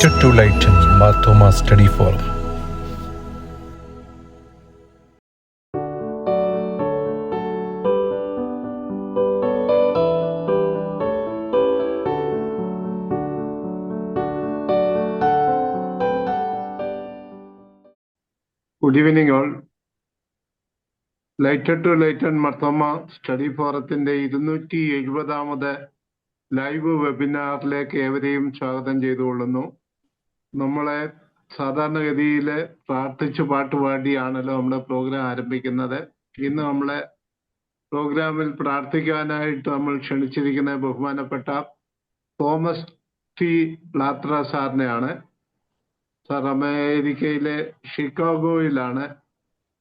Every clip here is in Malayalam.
Lighter to Lighten Marthoma Study Forum. Good evening all. Lighter to Lighten Marthoma study ഫോറത്തിന്റെ 270ാമത് ലൈവ് വെബിനാറിലേക്ക് ഏവരെയും സ്വാഗതം ചെയ്തുകൊള്ളുന്നു. നമ്മളെ സാധാരണഗതിയിൽ പ്രാർത്ഥിച്ചു പാട്ടുപാടിയാണല്ലോ നമ്മുടെ പ്രോഗ്രാം ആരംഭിക്കുന്നത്. ഇന്ന് നമ്മളെ പ്രോഗ്രാമിൽ പ്രാർത്ഥിക്കാനായിട്ട് നമ്മൾ ക്ഷണിച്ചിരിക്കുന്ന ബഹുമാനപ്പെട്ട തോമസ് ടി ലാത്ര സാറിനെയാണ്. സാർ അമേരിക്കയിലെ ഷിക്കാഗോയിലാണ്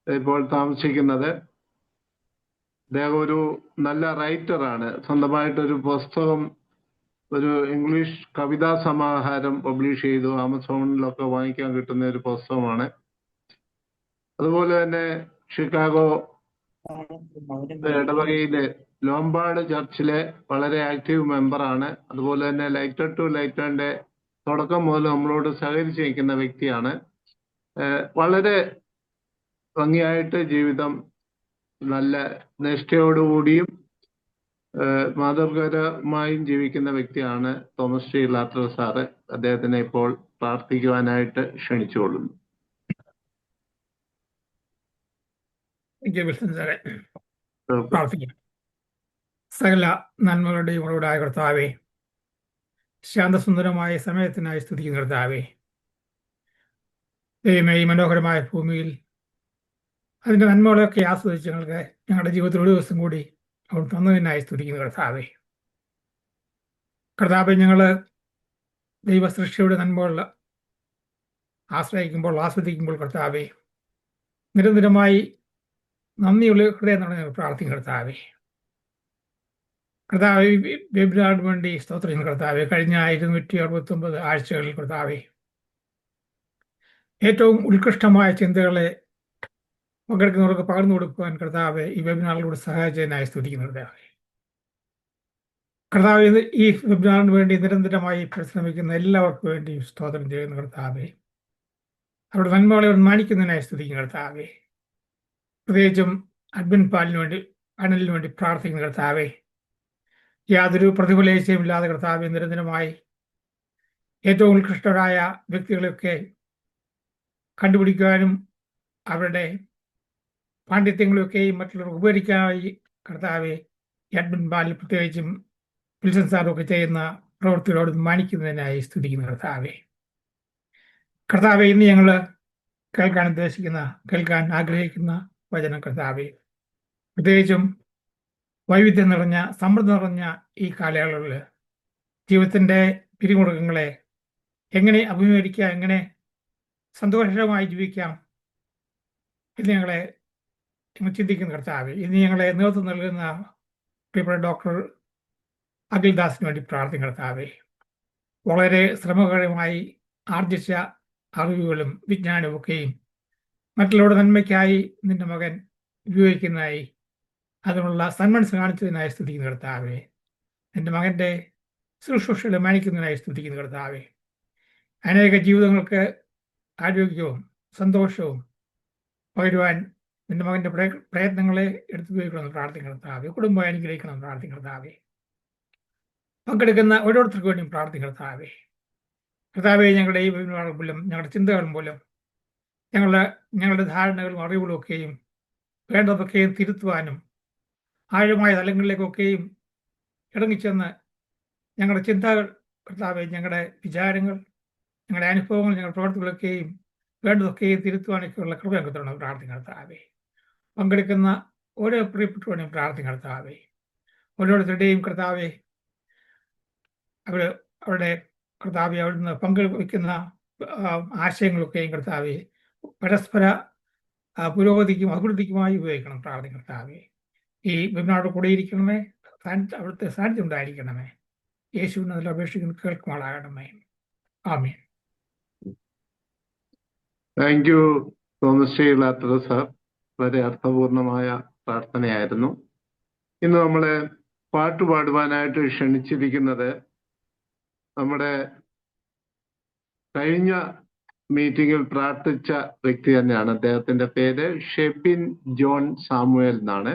ഇപ്പോൾ താമസിക്കുന്നത്. അദ്ദേഹം ഒരു നല്ല റൈറ്ററാണ്. സ്വന്തമായിട്ടൊരു പുസ്തകം, ഒരു ഇംഗ്ലീഷ് കവിതാ സമാഹാരം പബ്ലിഷ് ചെയ്തു. ആമസോണിലൊക്കെ വാങ്ങിക്കാൻ കിട്ടുന്ന ഒരു പുസ്തകമാണ്. അതുപോലെ തന്നെ ഷിക്കാഗോ ഇടവകയിലെ ലോംബാർഡ് ചർച്ചിലെ വളരെ ആക്റ്റീവ് മെമ്പറാണ്. അതുപോലെ തന്നെ ലൈറ്റർ ടു ലൈറ്ററിന്റെ തുടക്കം മുതൽ നമ്മളോട് സഹകരിച്ച് നിൽക്കുന്ന വ്യക്തിയാണ്. വളരെ ഭംഗിയായിട്ട് ജീവിതം നല്ല നിഷ്ഠയോടുകൂടിയും മാതൃകരമായും ജീവിക്കുന്ന വ്യക്തിയാണ് തോമസ് ടി ലാത്ര സാറ്. അദ്ദേഹത്തിനെ ഇപ്പോൾ പ്രാർത്ഥിക്കുവാനായിട്ട് ക്ഷണിച്ചുകൊള്ളുന്നു. സകല നന്മകളുടെയും ഉറവിടായ കർത്താവേ, ശാന്തസുന്ദരമായ സമയത്തിനായി സ്തുതിക്കുന്ന കർത്താവേ, ദൈവമേ, ഈ മനോഹരമായ ഭൂമിയിൽ അതിൻ്റെ നന്മകളെയൊക്കെ ആസ്വദിച്ച് ഞങ്ങളുടെ ജീവിതത്തിൽ ഒരു ദിവസം കൂടി അവർ തന്നതിനായി സ്തുതിക്കുന്ന കർത്താവേ. കർത്താവേ, ഞങ്ങൾ ദൈവ സൃഷ്ടിയുടെ നന്മകൾ ആസ്വദിക്കുമ്പോൾ കർത്താവേ, നിരന്തരമായി നന്ദിയുള്ള ഹൃദയം ഞങ്ങൾ പ്രാർത്ഥിക്കും കർത്താവേ. കർത്താവേ, വെബിനാറിന് വേണ്ടി സ്തോത്രം കർത്താവേ. കഴിഞ്ഞ 269 ആഴ്ചകളിൽ കർത്താവേ, ഏറ്റവും ഉത്കൃഷ്ടമായ ചിന്തകളെ പങ്കെടുക്കുന്നവർക്ക് പകർന്നു കൊടുക്കുവാൻ കർത്താവെ ഈ വെബിനാറിലൂടെ സഹായിച്ചതിനായി സ്തുതിക്കുന്നു കർത്താവെ. കർത്താവ്, ഈ വെബിനാറിന് വേണ്ടി നിരന്തരമായി പരിശ്രമിക്കുന്ന എല്ലാവർക്കും വേണ്ടി സ്തോത്രം ചെയ്യുന്ന കർത്താവെ. അവരുടെ നന്മകളെ മാനിക്കുന്നതിനായി സ്തുതിക്കുന്ന കർത്താവെ. പ്രത്യേകിച്ചും അഡ്മിൻ പാനലിന് വേണ്ടി പ്രാർത്ഥിക്കുന്ന കർത്താവെ. യാതൊരു പ്രതിഫലേച്ഛയും ഇല്ലാതെ കർത്താവെ നിരന്തരമായി ഏറ്റവും ഉത്കൃഷ്ടരായ വ്യക്തികളെയൊക്കെ കണ്ടുപിടിക്കുവാനും അവരുടെ പാണ്ഡിത്യങ്ങളൊക്കെയും മറ്റുള്ളവർക്ക് ഉപകരിക്കാനായി കർത്താവെ അഡ്മിൻ പാനൽ പ്രത്യേകിച്ചും വിൽസൺ സാറൊക്കെ ചെയ്യുന്ന പ്രവൃത്തികളോട് മാനിക്കുന്നതിനായി സ്തുതിക്കുന്ന കർത്താവെ. കർത്താവെ, ഇന്ന് ഞങ്ങൾ കേൾക്കാൻ ആഗ്രഹിക്കുന്ന വചനം കർത്താവെ, പ്രത്യേകിച്ചും വൈവിധ്യം നിറഞ്ഞ സമൃദ്ധി നിറഞ്ഞ ഈ കാലയളവിൽ ജീവിതത്തിൻ്റെ പിരിമുറുക്കങ്ങളെ എങ്ങനെ അഭിമുഖീകരിക്കാം, എങ്ങനെ സന്തോഷകരമായി ജീവിക്കാം എന്ന് ഞങ്ങൾ ചിന്തിക്കുന്ന കർത്താവെ. ഇന്ന് ഞങ്ങളെ നേതൃത്വം നൽകുന്ന പ്രിയപ്പെട്ട ഡോക്ടർ അഖിൽദാസിന് വേണ്ടി പ്രാർത്ഥിക്കുന്ന കർത്താവെ. വളരെ ശ്രമകരമായി ആർജിച്ച അറിവുകളും വിജ്ഞാനവും ഒക്കെയും മറ്റുള്ളവരുടെ നന്മയ്ക്കായി നിന്റെ മകൻ ഉപയോഗിക്കുന്നതായി അതിനുള്ള സന്മനസ് കാണിച്ചതിനായി സ്തുതിക്കുന്ന കർത്താവെ. എൻ്റെ മകൻ്റെ ശുശ്രൂഷകളെ മാനിക്കുന്നതിനായി സ്തുതിക്കുന്ന കർത്താവെ. അനേക ജീവിതങ്ങൾക്ക് ആരോഗ്യവും സന്തോഷവും പകരുവാൻ നിന്റെ മകൻ്റെ പ്രയത്നങ്ങളെ എടുത്തുപയോഗിക്കണമെന്ന് പ്രാർത്ഥിക്കുന്ന കർത്താവെ. കുടുംബം അനുഗ്രഹിക്കണമെന്ന് പ്രാർത്ഥിക്കുന്ന കർത്താവെ. പങ്കെടുക്കുന്ന ഓരോരുത്തർക്കും വേണ്ടിയും പ്രാർത്ഥിക്കുന്ന കർത്താവെ. കർത്താവെ, ഞങ്ങളുടെ ഈ വെബിനാർ മൂലം, ഞങ്ങളുടെ ചിന്തകൾ മൂലം, ഞങ്ങളുടെ ധാരണകളും അറിവുകളും ഒക്കെയും വേണ്ടതൊക്കെയും തിരുത്തുവാനും ആഴമായ തലങ്ങളിലേക്കൊക്കെയും ഇറങ്ങിച്ചെന്ന് ഞങ്ങളുടെ ചിന്തകൾ കർത്താവെ, ഞങ്ങളുടെ വിചാരങ്ങൾ, ഞങ്ങളുടെ അനുഭവങ്ങൾ, ഞങ്ങളുടെ പ്രവർത്തികളൊക്കെയും വേണ്ടതൊക്കെയും തിരുത്തുവാനൊക്കെയുള്ള കൃപ തരണം പ്രാർത്ഥിക്കുന്ന കർത്താവെ. പങ്കെടുക്കുന്ന ഓരോ പ്രിയപ്പെട്ടവരെയും പ്രാർത്ഥിക്കുന്ന കർത്താവെ. ഓരോരുത്തരുടെയും കർത്താവെ, അവരുടെ കർത്താവെ അവിടുന്ന് പങ്കുവയ്ക്കുന്ന ആശയങ്ങളൊക്കെയും കർത്താവെ പരസ്പര പുരോഗതിക്കും അഭിവൃദ്ധിക്കുമായി ഉപയോഗിക്കണം പ്രാർത്ഥിക്കുന്ന കർത്താവെ. ഈ വെബിനാറോട് കൂടെ ഇരിക്കണമേ, അവിടുത്തെ സാന്നിധ്യം ഉണ്ടായിരിക്കണമേ. യേശുവിനെ അതിൽ അപേക്ഷിക്കുന്ന കേൾക്കുമാറാകണമേ. ആമേൻ. താങ്ക് യു തോമസ് ടി ലാത്ര സാർ. വളരെ അർത്ഥപൂർണമായ പ്രാർത്ഥനയായിരുന്നു. ഇന്ന് നമ്മളെ പാട്ടുപാടുവാനായിട്ട് ക്ഷണിച്ചിരിക്കുന്നത് നമ്മുടെ കഴിഞ്ഞ മീറ്റിംഗിൽ പ്രാർത്ഥിച്ച വ്യക്തി തന്നെയാണ്. അദ്ദേഹത്തിന്റെ പേര് ഷെബിൻ ജോൺ സാമുവേൽ എന്നാണ്.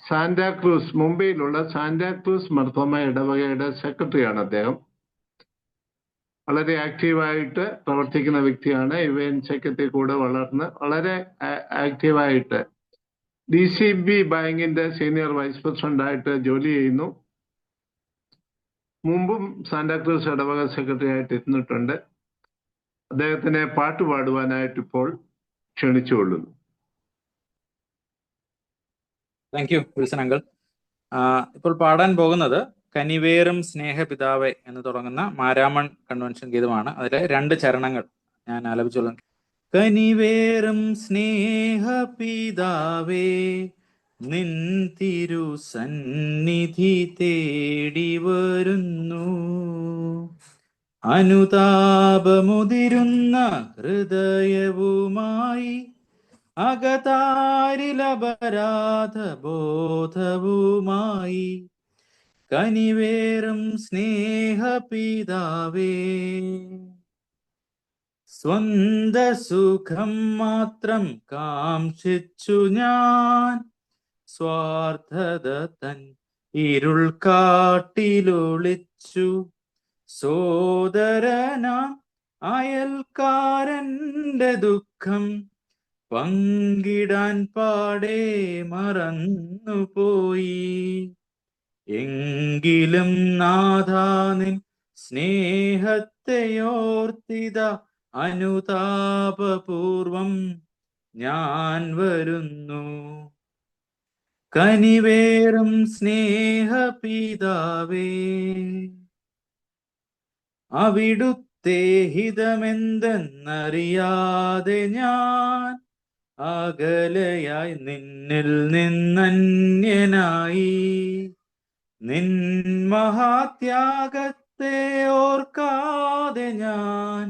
സാന്റാക്രൂസ്, മുംബൈയിലുള്ള സാന്റാക്രൂസ് മർത്തോമ ഇടവകയുടെ സെക്രട്ടറിയാണ് അദ്ദേഹം. വളരെ ആക്റ്റീവായിട്ട് പ്രവർത്തിക്കുന്ന വ്യക്തിയാണ്. ഇവന്റ് സെക്രട്ടറി കൂടെ വളർന്ന് വളരെ ആക്റ്റീവായിട്ട് DCB ബാങ്കിന്റെ സീനിയർ വൈസ് പ്രസിഡന്റ് ആയിട്ട് ജോലി ചെയ്യുന്നു. മുമ്പും സാന്റാക്രൂസ് ഇടവക സെക്രട്ടറി ആയിട്ട് ഇരുന്നിട്ടുണ്ട്. അദ്ദേഹത്തിനെ പാട്ട് പാടുവാനായിട്ട് ഇപ്പോൾ ക്ഷണിച്ചുകൊള്ളുന്നു. Thank you Wilson uncle. ഇപ്പോൾ പാടാൻ പോകുന്നത് കനിവേറും സ്നേഹപിതാവേ എന്ന് തുടങ്ങുന്ന മാരാമൺ കൺവെൻഷൻ ഗീതമാണ്. അതിലെ 2 ചരണങ്ങൾ ഞാൻ ആലപിച്ചോളാം. കനിവേറും സ്നേഹപിതാവേ, നിൻ തിരു സന്നിധി തേടി വരുന്നു, അനുതാപമുതിരുന്ന ഹൃദയവുമായി, അകതാരിലപരാധ ബോധവുമായി. കനിവേറും സ്നേഹപിതാവേ, സ്വന്ത സുഖം മാത്രം കാംക്ഷിച്ചു ഞാൻ, സ്വാർത്ഥത തൻ ഇരുൾ കാട്ടിലൊളിച്ചു, സോദരനാം അയൽക്കാരന്റെ ദുഃഖം പങ്കിടാൻ പാടെ മറന്നുപോയി. എങ്കിലും നാഥാ നിൻ സ്നേഹത്തെയോർത്തിത അനുതാപപൂർവം ഞാൻ വരുന്നു. കനിവേറും സ്നേഹപിതാവേ, അവിടുത്തെ ഹിതമെന്തെന്നറിയാതെ ഞാൻ അകലയായി നിന്നിൽ നിന്നന്യനായി. നിൻ മഹാത്യാഗത്തെ ഓർക്കാതെ ഞാൻ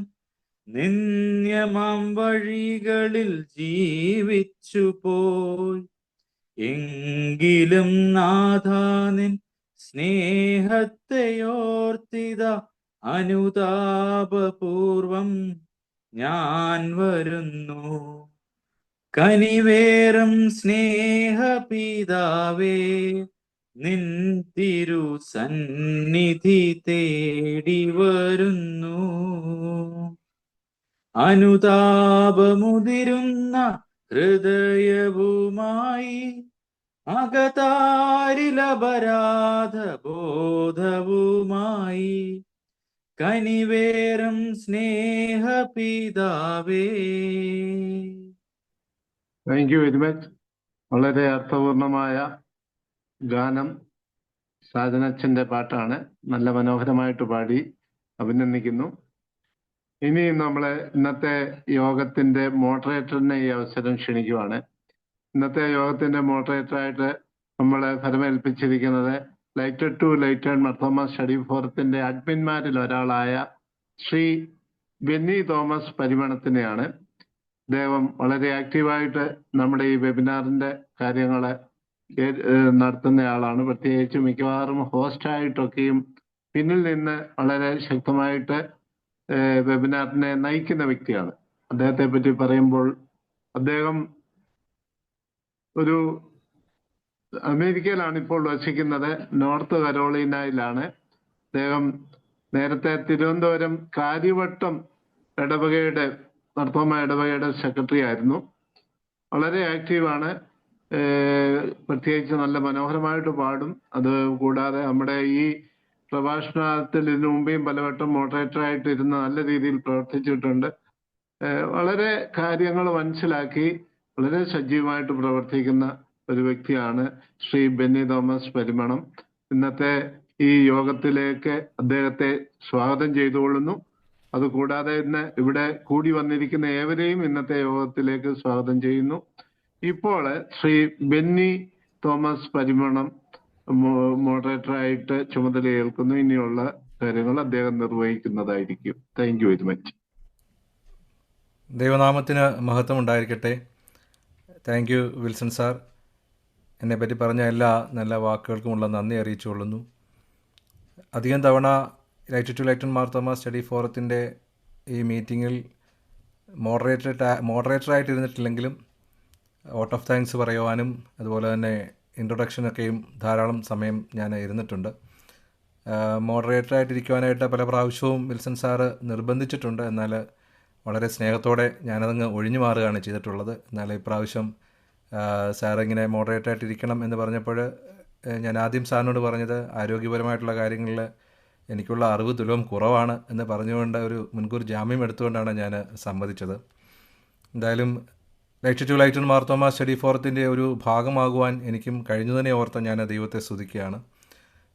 നിന്യമാം വഴികളിൽ ജീവിച്ചു പോയി. എങ്കിലും നാഥാ നിൻ സ്നേഹത്തെയോർത്തിത അനുതാപപൂർവം ഞാൻ വരുന്നു. കനിവേറും സ്നേഹപിതാവേ, നിൻ തിരു സന്നിധി തേടി വരുന്നു, അനുതാപമുതിരുന്ന ഹൃദയവുമായി, അകതാരിലപരാധ ബോധവുമായി. കനിവേറും സ്നേഹപിതാവേ. Thank you very much. വളരെ അർത്ഥപൂർണമായ ഗാനം സാജനച്ചന്റെ പാട്ടാണ്. നല്ല മനോഹരമായിട്ട് പാടി, അഭിനന്ദിക്കുന്നു. ഇനി നമ്മളെ ഇന്നത്തെ യോഗത്തിന്റെ മോഡറേറ്ററിനെ ഈ അവസരം ക്ഷണിക്കുവാണ്. ഇന്നത്തെ യോഗത്തിന്റെ മോഡറേറ്ററായിട്ട് നമ്മളെ ഫലമേൽപ്പിച്ചിരിക്കുന്നത് lighted to lighted Marthoma study ഫോറത്തിന്റെ അഡ്മിന്മാരിൽ ഒരാളായ ശ്രീ ബെന്നി തോമസ് പരിമണത്തിനെയാണ്. അദ്ദേഹം വളരെ ആക്റ്റീവായിട്ട് നമ്മുടെ ഈ വെബിനാറിന്റെ കാര്യങ്ങളെ നടത്തുന്നയാളാണ്. പ്രത്യേകിച്ച് മിക്കവാറും ഹോസ്റ്റായിട്ടൊക്കെയും പിന്നിൽ നിന്ന് വളരെ ശക്തമായിട്ട് വെബിനാറിനെ നയിക്കുന്ന വ്യക്തിയാണ്. അദ്ദേഹത്തെ പറ്റി പറയുമ്പോൾ, അദ്ദേഹം ഒരു അമേരിക്കയിലാണ് ഇപ്പോൾ വസിക്കുന്നത്, നോർത്ത് കരോളീനയിലാണ്. അദ്ദേഹം നേരത്തെ തിരുവനന്തപുരം കാര്യവട്ടം ഇടവകയുടെ മർത്തോമ ഇടവകയുടെ സെക്രട്ടറി ആയിരുന്നു. വളരെ ആക്റ്റീവാണ്. പ്രത്യേകിച്ച് നല്ല മനോഹരമായിട്ട് പാടും. അത് കൂടാതെ നമ്മുടെ ഈ പ്രഭാഷണത്തിൽ ഇതിനു മുമ്പേയും പലവട്ടം മോഡറേറ്ററായിട്ട് ഇരുന്ന് നല്ല രീതിയിൽ പ്രവർത്തിച്ചിട്ടുണ്ട്. വളരെ കാര്യങ്ങൾ മനസ്സിലാക്കി വളരെ സജീവമായിട്ട് പ്രവർത്തിക്കുന്ന ഒരു വ്യക്തിയാണ് ശ്രീ ബെന്നി തോമസ് പരിമണം. ഇന്നത്തെ ഈ യോഗത്തിലേക്ക് അദ്ദേഹത്തെ സ്വാഗതം ചെയ്തുകൊള്ളുന്നു. അതുകൂടാതെ ഇന്ന് ഇവിടെ കൂടി വന്നിരിക്കുന്ന ഏവരെയും ഇന്നത്തെ യോഗത്തിലേക്ക് സ്വാഗതം ചെയ്യുന്നു. ഇപ്പോൾ ശ്രീ ബെന്നി തോമസ് പരിമണം മോഡറേറ്ററായിട്ട് ചുമതലയേൽക്കുന്നു. ഇനിയുള്ള കാര്യങ്ങൾ അദ്ദേഹം നിർവഹിക്കുന്നതായിരിക്കും. Thank you very much. ദൈവനാമത്തിന് മഹത്വം ഉണ്ടായിരിക്കട്ടെ. Thank you Wilson sir. എന്നെപ്പറ്റി പറഞ്ഞ എല്ലാ നല്ല വാക്കുകൾക്കുമുള്ള നന്ദി അറിയിച്ചുകൊള്ളുന്നു. അധികം തവണ lighted to lighted Marthoma study ഫോറത്തിൻ്റെ ഈ മീറ്റിങ്ങിൽ മോഡറേറ്ററായിട്ട് ഇരുന്നിട്ടില്ലെങ്കിലും വോട്ട് ഓഫ് താങ്ക്സ് പറയുവാനും അതുപോലെ തന്നെ ഇൻട്രൊഡക്ഷനൊക്കെയും ധാരാളം സമയം ഞാൻ ഇരുന്നിട്ടുണ്ട്. മോഡറേറ്ററായിട്ടിരിക്കുവാനായിട്ട് പല പ്രാവശ്യവും വിൽസൺ സാറ് നിർബന്ധിച്ചിട്ടുണ്ട്. എന്നാൽ വളരെ സ്നേഹത്തോടെ ഞാനതങ്ങ് ഒഴിഞ്ഞു മാറുകയാണ് ചെയ്തിട്ടുള്ളത്. എന്നാൽ ഇപ്രാവശ്യം സാറിങ്ങനെ മോഡറേറ്ററായിട്ടിരിക്കണം എന്ന് പറഞ്ഞപ്പോൾ ഞാൻ ആദ്യം സാറിനോട് പറഞ്ഞത് ആരോഗ്യപരമായിട്ടുള്ള കാര്യങ്ങളിൽ എനിക്കുള്ള അറിവ് തുലവും കുറവാണ് എന്ന് പറഞ്ഞുകൊണ്ട് ഒരു മുൻകൂർ ജാമ്യം എടുത്തുകൊണ്ടാണ് ഞാൻ സമ്മതിച്ചത്. എന്തായാലും light to light Marthoma study ഫോറത്തിൻ്റെ ഒരു ഭാഗമാകുവാൻ എനിക്കും കഴിഞ്ഞതിനെ ഓർത്ത് ഞാൻ ദൈവത്തെ സ്തുതിക്കുകയാണ്.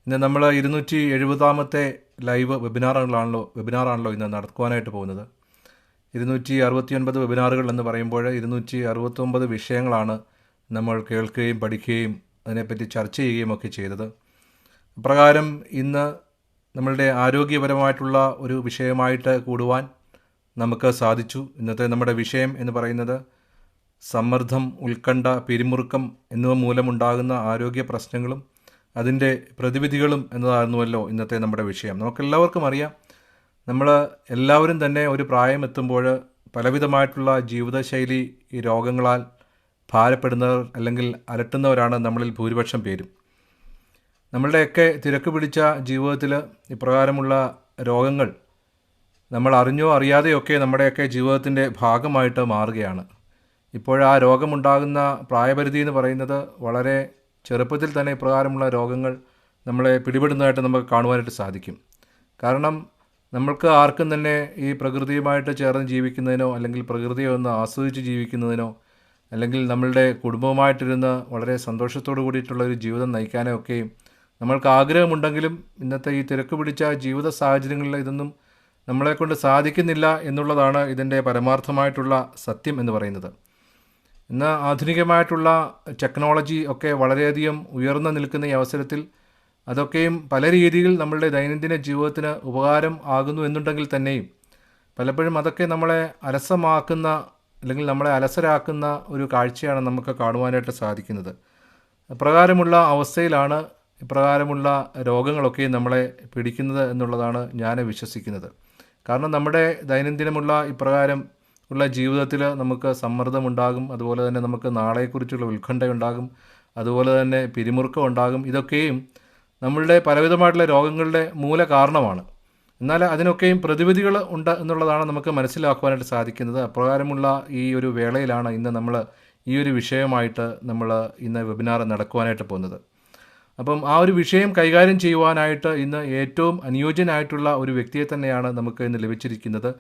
ഇന്ന് നമ്മൾ 270ാമത്തെ ലൈവ് വെബിനാറാണല്ലോ ഇന്ന് നടക്കുവാനായിട്ട് പോകുന്നത്. 269 വെബിനാറുകൾ എന്ന് പറയുമ്പോൾ 269 വിഷയങ്ങളാണ് നമ്മൾ കേൾക്കുകയും പഠിക്കുകയും അതിനെപ്പറ്റി ചർച്ച ചെയ്യുകയും ഒക്കെ ചെയ്തത്. അപ്രകാരം ഇന്ന് നമ്മളുടെ ആരോഗ്യപരമായിട്ടുള്ള ഒരു വിഷയമായിട്ട് കൂടുവാൻ നമുക്ക് സാധിച്ചു. ഇന്നത്തെ നമ്മുടെ വിഷയം എന്ന് പറയുന്നത് സമ്മർദ്ദം, ഉത്കണ്ഠ, പിരിമുറുക്കം എന്നിവ മൂലമുണ്ടാകുന്ന ആരോഗ്യ പ്രശ്നങ്ങളും അതിൻ്റെ പ്രതിവിധികളും എന്നതായിരുന്നുവല്ലോ ഇന്നത്തെ നമ്മുടെ വിഷയം. നമുക്കെല്ലാവർക്കും അറിയാം, നമ്മൾ എല്ലാവരും തന്നെ ഒരു പ്രായം എത്തുമ്പോൾ പലവിധമായിട്ടുള്ള ജീവിതശൈലി രോഗങ്ങളാൽ ഭാരപ്പെടുന്നവർ അല്ലെങ്കിൽ അലട്ടുന്നവരാണ് നമ്മളിൽ ഭൂരിപക്ഷം പേരും. നമ്മളുടെയൊക്കെ തിരക്ക് പിടിച്ച ജീവിതത്തിൽ ഇപ്രകാരമുള്ള രോഗങ്ങൾ നമ്മൾ അറിഞ്ഞോ അറിയാതെയൊക്കെ നമ്മുടെയൊക്കെ ജീവിതത്തിൻ്റെ ഭാഗമായിട്ട് മാറുകയാണ്. ഇപ്പോൾ ആ രോഗമുണ്ടാകുന്ന പ്രായപരിധി എന്ന് പറയുന്നത് വളരെ ചെറുപ്പത്തിൽ തന്നെ ഇപ്രകാരമുള്ള രോഗങ്ങൾ നമ്മളെ പിടിപെടുന്നതായിട്ട് നമുക്ക് കാണുവാനായിട്ട് സാധിക്കും. കാരണം നമ്മൾക്ക് ആർക്കും തന്നെ ഈ പ്രകൃതിയുമായിട്ട് ചേർന്ന് ജീവിക്കുന്നതിനോ അല്ലെങ്കിൽ പ്രകൃതിയെ ഒന്ന് ആസ്വദിച്ച് ജീവിക്കുന്നതിനോ അല്ലെങ്കിൽ നമ്മളുടെ കുടുംബവുമായിട്ടിരുന്ന് വളരെ സന്തോഷത്തോടു കൂടിയിട്ടുള്ള ഒരു ജീവിതം നയിക്കാനോ ഒക്കെയും നമ്മൾക്ക് ആഗ്രഹമുണ്ടെങ്കിലും ഇന്നത്തെ ഈ തിരക്ക് പിടിച്ച ജീവിത സാഹചര്യങ്ങളിൽ ഇതൊന്നും നമ്മളെക്കൊണ്ട് സാധിക്കുന്നില്ല എന്നുള്ളതാണ് ഇതിൻ്റെ പരമാർത്ഥമായിട്ടുള്ള സത്യം എന്ന് പറയുന്നത്. ഇന്ന് ആധുനികമായിട്ടുള്ള ടെക്നോളജി ഒക്കെ വളരെയധികം ഉയർന്നു നിൽക്കുന്ന ഈ അവസരത്തിൽ അതൊക്കെയും പല രീതിയിൽ നമ്മളുടെ ദൈനംദിന ജീവിതത്തിന് ഉപകാരം ആകുന്നു എന്നുണ്ടെങ്കിൽ തന്നെയും പലപ്പോഴും അതൊക്കെ നമ്മളെ അലസമാക്കുന്ന അല്ലെങ്കിൽ നമ്മളെ അലസരാക്കുന്ന ഒരു കാഴ്ചയാണ് നമുക്ക് കാണുവാനായിട്ട് സാധിക്കുന്നത്. ഇപ്രകാരമുള്ള അവസ്ഥയിലാണ് ഇപ്രകാരമുള്ള രോഗങ്ങളൊക്കെ നമ്മളെ പിടിക്കുന്നത് എന്നുള്ളതാണ് ഞാൻ വിശ്വസിക്കുന്നത്. കാരണം നമ്മുടെ ദൈനംദിനമുള്ള ഇപ്രകാരം ഉള്ള ജീവിതത്തിൽ നമുക്ക് സമ്മർദ്ദമുണ്ടാകും, അതുപോലെ തന്നെ നമുക്ക് നാളെക്കുറിച്ചുള്ള ഉത്കണ്ഠയുണ്ടാകും, അതുപോലെ തന്നെ പിരിമുറുക്കം ഉണ്ടാകും. ഇതൊക്കെയും നമ്മളുടെ പലവിധമായിട്ടുള്ള രോഗങ്ങളുടെ മൂല കാരണമാണ്. എന്നാൽ അതിനൊക്കെയും പ്രതിവിധികൾ ഉണ്ട് എന്നുള്ളതാണ് നമുക്ക് മനസ്സിലാക്കുവാനായിട്ട് സാധിക്കുന്നത്. അപ്രകാരമുള്ള ഈ ഒരു വേളയിലാണ് ഇന്ന് നമ്മൾ ഈ ഒരു വിഷയമായിട്ട് നമ്മൾ ഇന്ന് വെബിനാർ നടക്കുവാനായിട്ട് പോകുന്നത്. അപ്പം ആ ഒരു വിഷയം കൈകാര്യം ചെയ്യുവാനായിട്ട് ഇന്ന് ഏറ്റവും അനുയോജ്യനായിട്ടുള്ള ഒരു വ്യക്തിയെ തന്നെയാണ് നമുക്ക് ഇന്ന് ലഭിച്ചിരിക്കുന്നത്.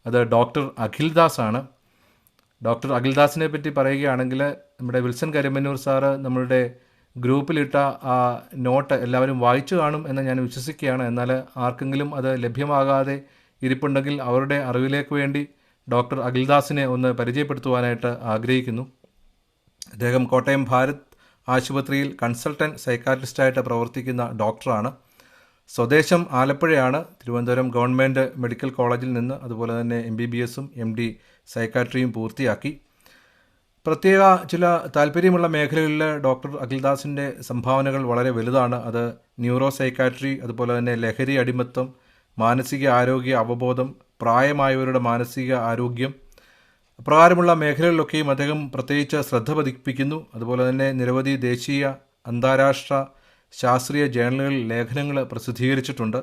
അത് ഡോക്ടർ അഖിൽദാസ് ആണ്. ഡോക്ടർ അഖിൽദാസിനെ പറ്റി പറയുകയാണെങ്കിൽ നമ്മുടെ വിൽസൺ കരിമന്നൂർ സാറ് നമ്മളുടെ ഗ്രൂപ്പിലിട്ട ആ നോട്ട് എല്ലാവരും വായിച്ചു കാണും എന്ന് ഞാൻ വിശ്വസിക്കുകയാണ്. എന്നാൽ ആർക്കെങ്കിലും അത് ലഭ്യമാകാതെ ഇരിപ്പുണ്ടെങ്കിൽ അവരുടെ അറിവിലേക്ക് വേണ്ടി ഡോക്ടർ അഖിൽദാസിനെ ഒന്ന് പരിചയപ്പെടുത്തുവാനായിട്ട് ആഗ്രഹിക്കുന്നു. അദ്ദേഹം കോട്ടയം ഭാരത് ആശുപത്രിയിൽ കൺസൾട്ടൻറ്റ് സൈക്കാട്രിസ്റ്റായിട്ട് പ്രവർത്തിക്കുന്ന ഡോക്ടറാണ്. സ്വദേശം ആലപ്പുഴയാണ്. തിരുവനന്തപുരം ഗവൺമെൻറ് മെഡിക്കൽ കോളേജിൽ നിന്ന് അതുപോലെ തന്നെ MBBS-ഉം MD സൈക്കാട്രിയും പൂർത്തിയാക്കി. പ്രത്യേക ചില താല്പര്യമുള്ള മേഖലകളിൽ ഡോക്ടർ അഖിൽദാസിൻ്റെ സംഭാവനകൾ വളരെ വലുതാണ്. അത് ന്യൂറോ സൈക്കാട്രി, അതുപോലെ തന്നെ ലഹരി അടിമത്തം, മാനസിക ആരോഗ്യ അവബോധം, പ്രായമായവരുടെ മാനസിക ആരോഗ്യം, അപ്രകാരമുള്ള മേഖലകളിലൊക്കെയും അദ്ദേഹം പ്രത്യേകിച്ച് ശ്രദ്ധ പതിപ്പിക്കുന്നു. അതുപോലെ തന്നെ നിരവധി ദേശീയ അന്താരാഷ്ട്ര ശാസ്ത്രീയ ജേർണലുകളിൽ ലേഖനങ്ങൾ പ്രസിദ്ധീകരിച്ചിട്ടുണ്ട്.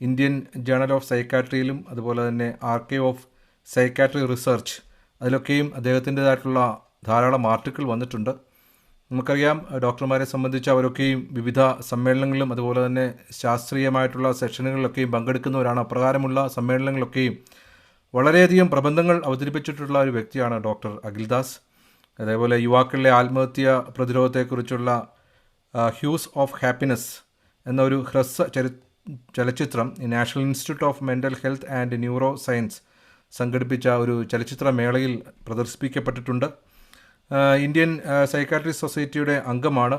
ഇന്ത്യൻ ജേണൽ ഓഫ് സൈക്കാട്രിയിലും അതുപോലെ തന്നെ ആർക്കൈവ് ഓഫ് സൈക്കാട്രി റിസർച്ച് അതിലൊക്കെയും അദ്ദേഹത്തിൻ്റേതായിട്ടുള്ള ധാരാളം ആർട്ടിക്കിൾ വന്നിട്ടുണ്ട്. നമുക്കറിയാം, ഡോക്ടർമാരെ സംബന്ധിച്ച് അവരൊക്കെയും വിവിധ സമ്മേളനങ്ങളിലും അതുപോലെ തന്നെ ശാസ്ത്രീയമായിട്ടുള്ള സെഷനുകളിലൊക്കെയും പങ്കെടുക്കുന്നവരാണ്. അപ്രകാരമുള്ള സമ്മേളനങ്ങളിലൊക്കെയും വളരെയധികം പ്രബന്ധങ്ങൾ അവതരിപ്പിച്ചിട്ടുള്ള ഒരു വ്യക്തിയാണ് ഡോക്ടർ അഖിൽദാസ്. അതേപോലെ യുവാക്കളിലെ ആത്മഹത്യ പ്രതിരോധത്തെക്കുറിച്ചുള്ള ഹ്യൂസ് ഓഫ് ഹാപ്പിനെസ് എന്നൊരു ഹ്രസ്വ ചലച്ചിത്രം national institute of mental health and neuro science സംഘടിപ്പിച്ച ഒരു ചലച്ചിത്ര മേളയിൽ പ്രദർശിപ്പിക്കപ്പെട്ടിട്ടുണ്ട്. ഇന്ത്യൻ സൈക്കാട്രി സൊസൈറ്റിയുടെ അംഗമാണ്.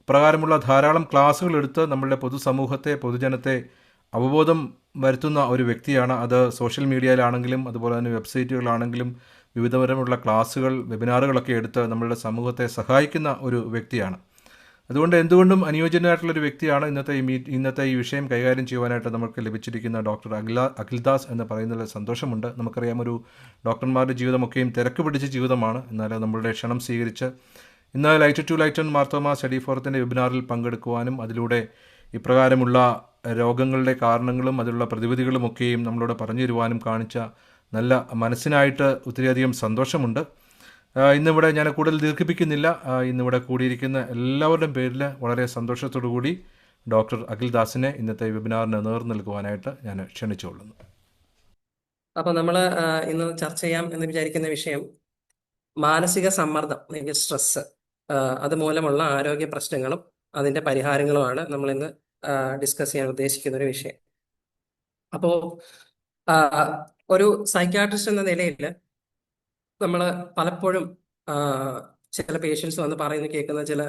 ഇപ്രകാരമുള്ള ധാരാളം ക്ലാസ്സുകൾ എടുത്ത് നമ്മളുടെ പൊതുസമൂഹത്തെ പൊതുജനത്തെ അവബോധം വരുത്തുന്ന ഒരു വ്യക്തിയാണ്. അത് സോഷ്യൽ മീഡിയയിലാണെങ്കിലും അതുപോലെ തന്നെ വെബ്സൈറ്റുകളാണെങ്കിലും വിവിധതരമുള്ള ക്ലാസ്സുകൾ വെബിനാറുകളൊക്കെ എടുത്ത് നമ്മളുടെ സമൂഹത്തെ സഹായിക്കുന്ന ഒരു വ്യക്തിയാണ്. അതുകൊണ്ട് എന്തുകൊണ്ടും അനുയോജ്യനായിട്ടുള്ളൊരു വ്യക്തിയാണ് ഇന്നത്തെ ഈ വിഷയം കൈകാര്യം ചെയ്യുവാനായിട്ട് നമുക്ക് ലഭിച്ചിരിക്കുന്ന ഡോക്ടർ അഖിൽദാസ് എന്ന് പറയുന്നതിൽ സന്തോഷമുണ്ട്. നമുക്കറിയാം, ഒരു ഡോക്ടർമാരുടെ ജീവിതമൊക്കെയും തിരക്ക് പിടിച്ച ജീവിതമാണ്. എന്നാൽ നമ്മളുടെ ക്ഷണം സ്വീകരിച്ച് ഇന്ന് light to light on Marthoma study ഫോറത്തിൻ്റെ വെബിനാറിൽ പങ്കെടുക്കുവാനും അതിലൂടെ ഇപ്രകാരമുള്ള രോഗങ്ങളുടെ കാരണങ്ങളും അതിലുള്ള പ്രതിവിധികളുമൊക്കെയും നമ്മളോട് പറഞ്ഞു തരുവാനും കാണിച്ച നല്ല മനസ്സിനായിട്ട് ഒത്തിരിയധികം സന്തോഷമുണ്ട്. ഇന്നിവിടെ ഞാൻ കൂടുതൽ ദീർഘിപ്പിക്കുന്നില്ല. ഇന്നിവിടെ കൂടിയിരിക്കുന്ന എല്ലാവരുടെയും പേരിൽ വളരെ സന്തോഷത്തോടു കൂടി ഡോക്ടർ അഖിൽദാസിനെ ഇന്നത്തെ വെബിനാറിന് നൽകുവാനായിട്ട് ഞാൻ ക്ഷണിച്ചുകൊള്ളുന്നു. അപ്പോൾ നമ്മൾ ഇന്ന് ചർച്ച ചെയ്യാം എന്ന് വിചാരിക്കുന്ന വിഷയം മാനസിക സമ്മർദ്ദം അല്ലെങ്കിൽ സ്ട്രെസ്, അതുമൂലമുള്ള ആരോഗ്യ പ്രശ്നങ്ങളും അതിൻ്റെ പരിഹാരങ്ങളുമാണ് നമ്മൾ ഇന്ന് ഡിസ്കസ് ചെയ്യാൻ ഉദ്ദേശിക്കുന്ന ഒരു വിഷയം. അപ്പോൾ ഒരു സൈക്യാട്രിസ്റ്റ് എന്ന നിലയിൽ നമ്മൾ പലപ്പോഴും ചില പേഷ്യൻസ് വന്ന് പറയുന്ന കേൾക്കുന്ന ചില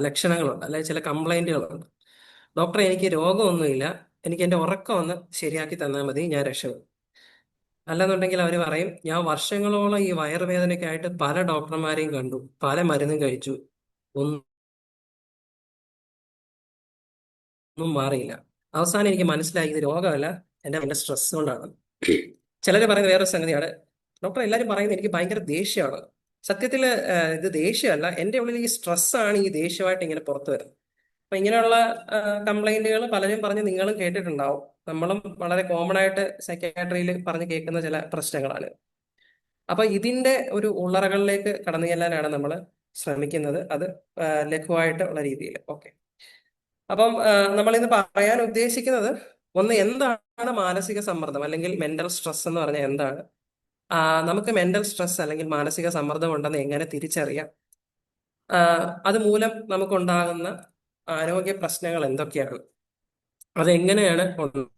ലക്ഷണങ്ങളുണ്ട്, അല്ലെങ്കിൽ ചില കംപ്ലൈൻറ്റുകളുണ്ട്. ഡോക്ടറെ, എനിക്ക് രോഗമൊന്നുമില്ല, എനിക്ക് എൻ്റെ ഉറക്കം ഒന്ന് ശരിയാക്കി തന്നാൽ മതി, ഞാൻ രക്ഷപ്പെടും. അല്ലെന്നുണ്ടെങ്കിൽ അവർ പറയും, ഞാൻ വർഷങ്ങളോളം ഈ വയറുവേദനയ്ക്കായിട്ട് പല ഡോക്ടർമാരെയും കണ്ടു, പല മരുന്നും കഴിച്ചു, ഒന്നും മാറിയില്ല. അവസാനം എനിക്ക് മനസ്സിലായി ഇത് രോഗമല്ല, എൻ്റെ സ്ട്രെസ് കൊണ്ടാണ്. ചിലർ പറയുന്ന വേറൊരു സംഗതിയാണ്, ഡോക്ടർ എല്ലാവരും പറയുന്നത് എനിക്ക് ഭയങ്കര ദേഷ്യമാണ്. സത്യത്തിൽ ഇത് ദേഷ്യമല്ല, എൻ്റെ ഉള്ളിൽ ഈ സ്ട്രെസ്സാണ് ഈ ദേഷ്യമായിട്ട് ഇങ്ങനെ പുറത്തു വരുന്നത്. അപ്പം ഇങ്ങനെയുള്ള കംപ്ലൈൻറ്റുകൾ പലരും പറഞ്ഞ് നിങ്ങളും കേട്ടിട്ടുണ്ടാവും. നമ്മളും വളരെ കോമൺ ആയിട്ട് സൈക്യാട്രിയിൽ പറഞ്ഞ് കേൾക്കുന്ന ചില പ്രശ്നങ്ങളാണ്. അപ്പം ഇതിൻ്റെ ഒരു ഉള്ളറകളിലേക്ക് കടന്നു ചെല്ലാനാണ് നമ്മൾ ശ്രമിക്കുന്നത്, അത് ലഘുവായിട്ട് ഉള്ള രീതിയിൽ. ഓക്കെ, അപ്പം നമ്മളിന്ന് പറയാൻ ഉദ്ദേശിക്കുന്നത് ഒന്ന്, എന്താണ് മാനസിക സമ്മർദ്ദം അല്ലെങ്കിൽ മെന്റൽ സ്ട്രെസ് എന്ന് പറഞ്ഞാൽ എന്താണ്, നമുക്ക് മെന്റൽ സ്ട്രെസ് അല്ലെങ്കിൽ മാനസിക സമ്മർദ്ദം ഉണ്ടെന്ന് എങ്ങനെ തിരിച്ചറിയാം, അതുമൂലം നമുക്കുണ്ടാകുന്ന ആരോഗ്യ പ്രശ്നങ്ങൾ എന്തൊക്കെയാണ്, അതെങ്ങനെയാണ്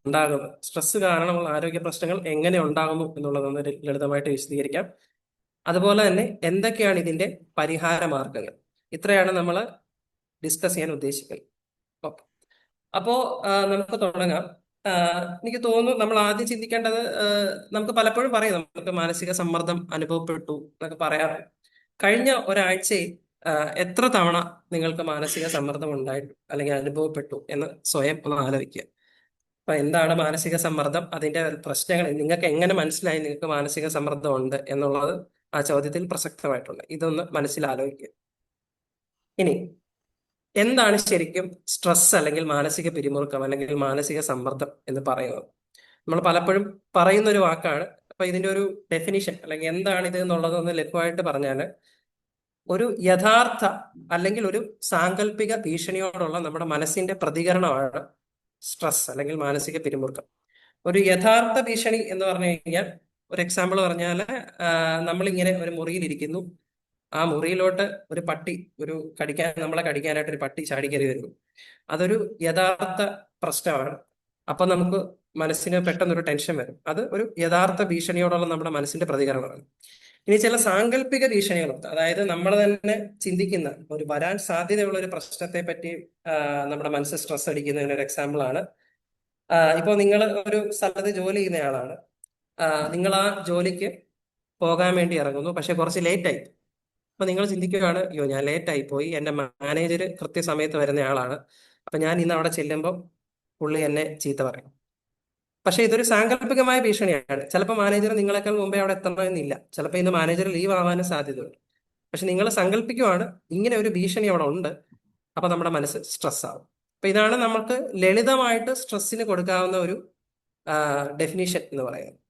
ഉണ്ടാകുന്നത്, സ്ട്രെസ് കാരണമുള്ള ആരോഗ്യ പ്രശ്നങ്ങൾ എങ്ങനെ ഉണ്ടാകുന്നു എന്നുള്ളതൊന്ന് ലളിതമായിട്ട് വിശദീകരിക്കാം. അതുപോലെ തന്നെ എന്തൊക്കെയാണ് ഇതിന്റെ പരിഹാര മാർഗങ്ങൾ, ഇത്രയാണ് നമ്മൾ ഡിസ്കസ് ചെയ്യാൻ ഉദ്ദേശിക്കുന്നത്. ഓക്കെ, അപ്പോൾ നമുക്ക് തുടങ്ങാം. എനിക്ക് തോന്നുന്നു നമ്മൾ ആദ്യം ചിന്തിക്കേണ്ടത്, നമുക്ക് പലപ്പോഴും പറയും നമുക്ക് മാനസിക സമ്മർദ്ദം അനുഭവപ്പെട്ടു എന്നൊക്കെ പറയാറ്. കഴിഞ്ഞ ഒരാഴ്ചയിൽ എത്ര തവണ നിങ്ങൾക്ക് മാനസിക സമ്മർദ്ദം ഉണ്ടായിട്ടു അല്ലെങ്കിൽ അനുഭവപ്പെട്ടു എന്ന് സ്വയം ഒന്ന് ആലോചിക്കുക. അപ്പൊ എന്താണ് മാനസിക സമ്മർദ്ദം, അതിന്റെ പ്രശ്നങ്ങൾ നിങ്ങൾക്ക് എങ്ങനെ മനസ്സിലായി നിങ്ങൾക്ക് മാനസിക സമ്മർദ്ദം ഉണ്ട് എന്നുള്ളത് ആ ചോദ്യത്തിൽ പ്രസക്തമായിട്ടുണ്ട്. ഇതൊന്ന് മനസ്സിലാലോചിക്കുക. ഇനി എന്താണ് ശരിക്കും സ്ട്രെസ് അല്ലെങ്കിൽ മാനസിക പിരിമുറുക്കം അല്ലെങ്കിൽ മാനസിക സമ്മർദ്ദം എന്ന് പറയുന്നത്? നമ്മൾ പലപ്പോഴും പറയുന്ന ഒരു വാക്കാണ്. അപ്പൊ ഇതിന്റെ ഒരു ഡെഫിനിഷൻ അല്ലെങ്കിൽ എന്താണ് ഇത് എന്നുള്ളതൊന്ന് ലഘുവായിട്ട് പറഞ്ഞാൽ, ഒരു യഥാർത്ഥ അല്ലെങ്കിൽ ഒരു സാങ്കല്പിക ഭീഷണിയോടുള്ള നമ്മുടെ മനസ്സിന്റെ പ്രതികരണമാണ് സ്ട്രെസ് അല്ലെങ്കിൽ മാനസിക പിരിമുറുക്കം. ഒരു യഥാർത്ഥ ഭീഷണി എന്ന് പറഞ്ഞു കഴിഞ്ഞാൽ, ഒരു എക്സാമ്പിൾ പറഞ്ഞാൽ, നമ്മളിങ്ങനെ ഒരു മുറിയിലിരിക്കുന്നു, ആ മുറിയിലോട്ട് ഒരു പട്ടി നമ്മളെ കടിക്കാനായിട്ട് ഒരു പട്ടി ചാടിക്കറി വരുന്നു. അതൊരു യഥാർത്ഥ പ്രശ്നമാണ്. അപ്പൊ നമുക്ക് മനസ്സിന് പെട്ടെന്നൊരു ടെൻഷൻ വരും. അത് ഒരു യഥാർത്ഥ ഭീഷണിയോടുള്ള നമ്മുടെ മനസ്സിന്റെ പ്രതികരണമാണ്. ഇനി ചില സാങ്കല്പിക ഭീഷണികളുണ്ട്, അതായത് നമ്മൾ തന്നെ ചിന്തിക്കുന്ന ഒരു വരാൻ സാധ്യതയുള്ള ഒരു പ്രശ്നത്തെ പറ്റി നമ്മുടെ മനസ്സ് സ്ട്രെസ് അടിക്കുന്നതിന് ഒരു എക്സാമ്പിൾ ആണ്. ഇപ്പോൾ നിങ്ങൾ ഒരു സ്ഥലത്ത് ജോലി ചെയ്യുന്നയാളാണ്. നിങ്ങൾ ആ ജോലിക്ക് പോകാൻ വേണ്ടി ഇറങ്ങുന്നു, പക്ഷെ കുറച്ച് ലേറ്റ് ആയി. അപ്പൊ നിങ്ങൾ ചിന്തിക്കുകയാണ്, അയ്യോ ഞാൻ ലേറ്റ് ആയി പോയി, എൻ്റെ മാനേജർ കൃത്യസമയത്ത് വരുന്ന ആളാണ്, അപ്പൊ ഞാൻ ഇന്ന് അവിടെ ചെല്ലുമ്പോൾ പുള്ളി എന്നെ ചീത്ത പറയും. പക്ഷെ ഇതൊരു സാങ്കല്പികമായ ഭീഷണിയാണ്. ചിലപ്പോൾ മാനേജർ നിങ്ങളെക്കാൾ മുമ്പേ അവിടെ എത്തണമെന്നില്ല, ചിലപ്പോൾ ഇന്ന് മാനേജർ ലീവ് ആവാനും സാധ്യതയുണ്ട്. പക്ഷെ നിങ്ങൾ സങ്കല്പിക്കുവാണ് ഇങ്ങനെ ഒരു ഭീഷണി അവിടെ ഉണ്ട്, അപ്പൊ നമ്മുടെ മനസ്സ് സ്ട്രെസ് ആവും. അപ്പൊ ഇതാണ് നമുക്ക് ലളിതമായിട്ട് സ്ട്രെസ്സിന് കൊടുക്കാവുന്ന ഒരു ഡെഫിനിഷൻ എന്ന് പറയുന്നത്.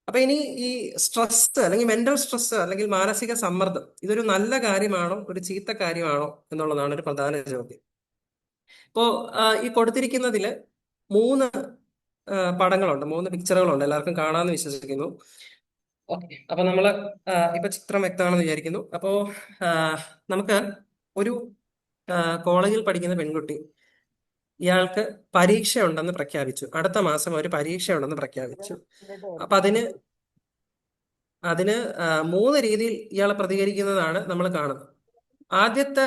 അപ്പൊ ഇനി ഈ സ്ട്രെസ് അല്ലെങ്കിൽ മെന്റൽ സ്ട്രെസ് അല്ലെങ്കിൽ മാനസിക സമ്മർദ്ദം ഇതൊരു നല്ല കാര്യമാണോ ഒരു ചീത്ത കാര്യമാണോ എന്നുള്ളതാണ് ഒരു പ്രധാന ചോദ്യം. ഇപ്പോ ഈ കൊടുത്തിരിക്കുന്നതിൽ 3 പടങ്ങളുണ്ട്, 3 പിക്ചറുകളുണ്ട്, എല്ലാവർക്കും കാണാമെന്ന് വിശ്വസിക്കുന്നു. ഓക്കെ, അപ്പൊ നമ്മള് ഇപ്പൊ ചിത്രം വ്യക്തമാണെന്ന് വിചാരിക്കുന്നു. അപ്പോ നമുക്ക് ഒരു കോളേജിൽ പഠിക്കുന്ന പെൺകുട്ടി, ഇയാൾക്ക് പരീക്ഷ ഉണ്ടെന്ന് പ്രഖ്യാപിച്ചു, അടുത്ത മാസം ഒരു പരീക്ഷ ഉണ്ടെന്ന് പ്രഖ്യാപിച്ചു. അപ്പൊ അതിന് 3 രീതിയിൽ ഇയാൾ പ്രതികരിക്കുന്നതാണ് നമ്മൾ കാണുന്നത്. ആദ്യത്തെ